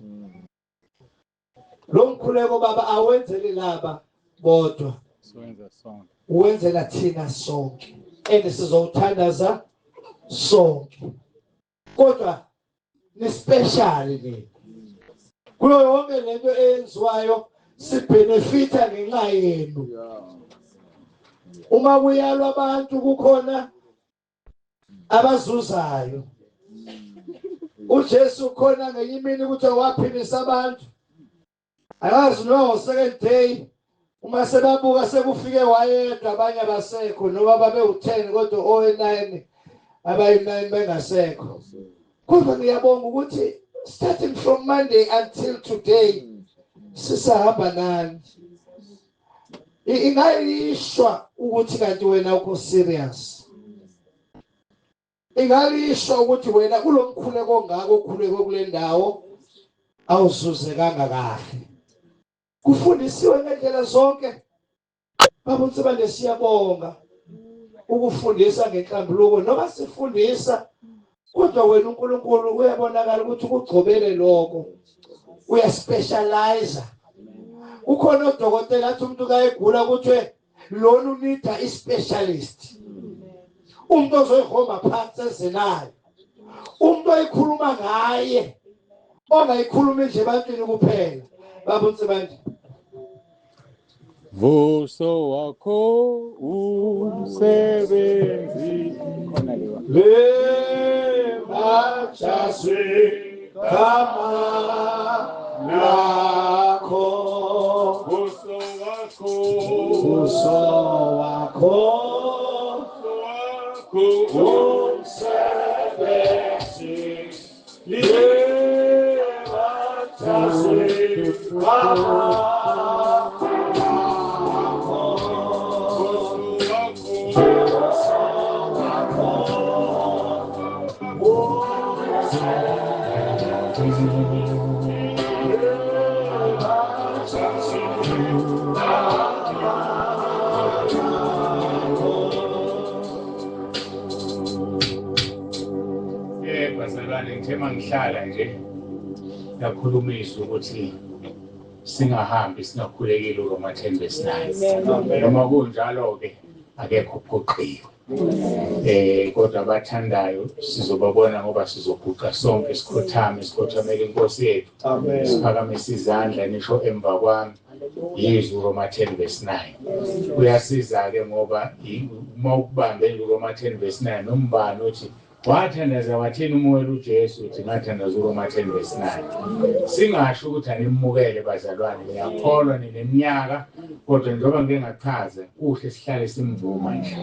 Lo mkhuleko baba awenzele laba bodwa, uwenzela thina sonke sizowuthandaza sonke. Kodwa ni special le kulo yonke lento eyenziwayo sibenefita ngenxa yenu. Uma kuyalwa abantu kukhona abazuzayo. uJesu khona ngenye imini ukuthi waphilisa abantu. Akazi no second day uma sebabuka sekufike wayedwa abanye abasekho noma babe u10 kodwa owe9 abayi9 bengasekho. Kodwa ngiyabonga ukuthi starting from Monday until today sisahamba nani. Ingayishwa ukuthi kanti wena ukho serious. Ingayishwa ukuthi wena kulomkhuleko ongako okhuleke kule ndawo awuzuze kangakahle. Kufundisiwe ngendlela zonke. Baba uNtsibanda siyabonga ukufundisa ngenhlambuluko noma sifundisa kodwa wena uNkulunkulu uyabonakala ukuthi ukugcobele lokho uyaspecialize. Ukhona udokotela athi umuntu kayegula ukuthi lona unida ispecialist. Umuntu ozoyihoma phansi ezelayo. Umuntu oyikhuluma ngaye ongayikhuluma nje ebantwini kuphela. Baba uNsibandi. Vuso wakho umsebenzi khona lewa Lemachaswe kama lakho vuso wakho uso wakho umsebenzi lemachaswe kama bazalwane ngithema ngihlala nje yakhulumisa ukuthi singahambi singakhulekile uRoma 10:9 noma kunjalo ke akekho uphoqiwe kodwa abathandayo sizobabona ngoba sizoguqa sonke sikhothamele inkosi yethu siphakamise izandla nisho emva kwami yizwi uRoma 10:9 kuyasiza ke ngoba uma ukubambe uRoma 10:9 nombani uthi wathandaza wathini umoya uJesu uthi ngathandaza uRoma 10:9 singasho ukuthi animukele bazalwane ngiyakholwa nineminyaka kodwa njengoba ngeke ngachaza kuhle sihlale simvuma nje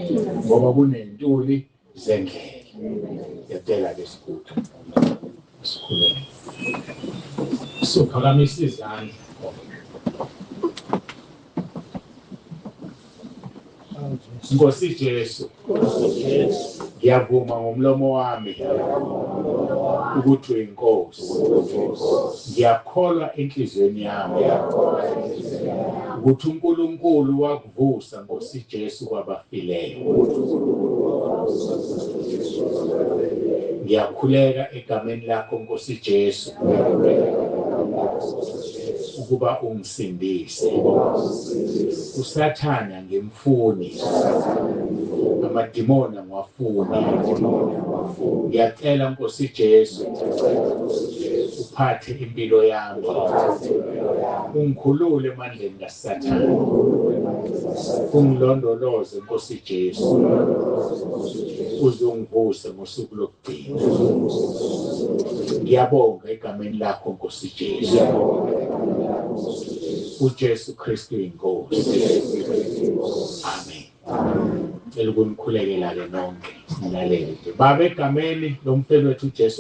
ngoba kunentuli zendlela yacela ke sikude sikhuleke siphakamisa izandla Nkosi Jesu ngiyavuma ngomlomo wami ukuthi uyinkosi ngiyakholwa enhlizweni yami ukuthi uNkulunkulu wakuvusa Nkosi Jesu kwabafileyo ngiyakhuleka egameni lakho Nkosi Jesu ukuba ungisindise uSathane angimfuni amadimoni angwafuni ngiyacela Nkosi Jesu uphathe impilo yami ungikhulule emandleni kaSathane ungilondoloze Nkosi Jesu uzongivuse ngosuku lokugcina ngiyabonga egameni lakho Nkosi Jesu uJesu Kristu inkosi amen Ngicela ukunikhulekela ke nonke nilalele nje baba egameni lomfelo wethu uJesu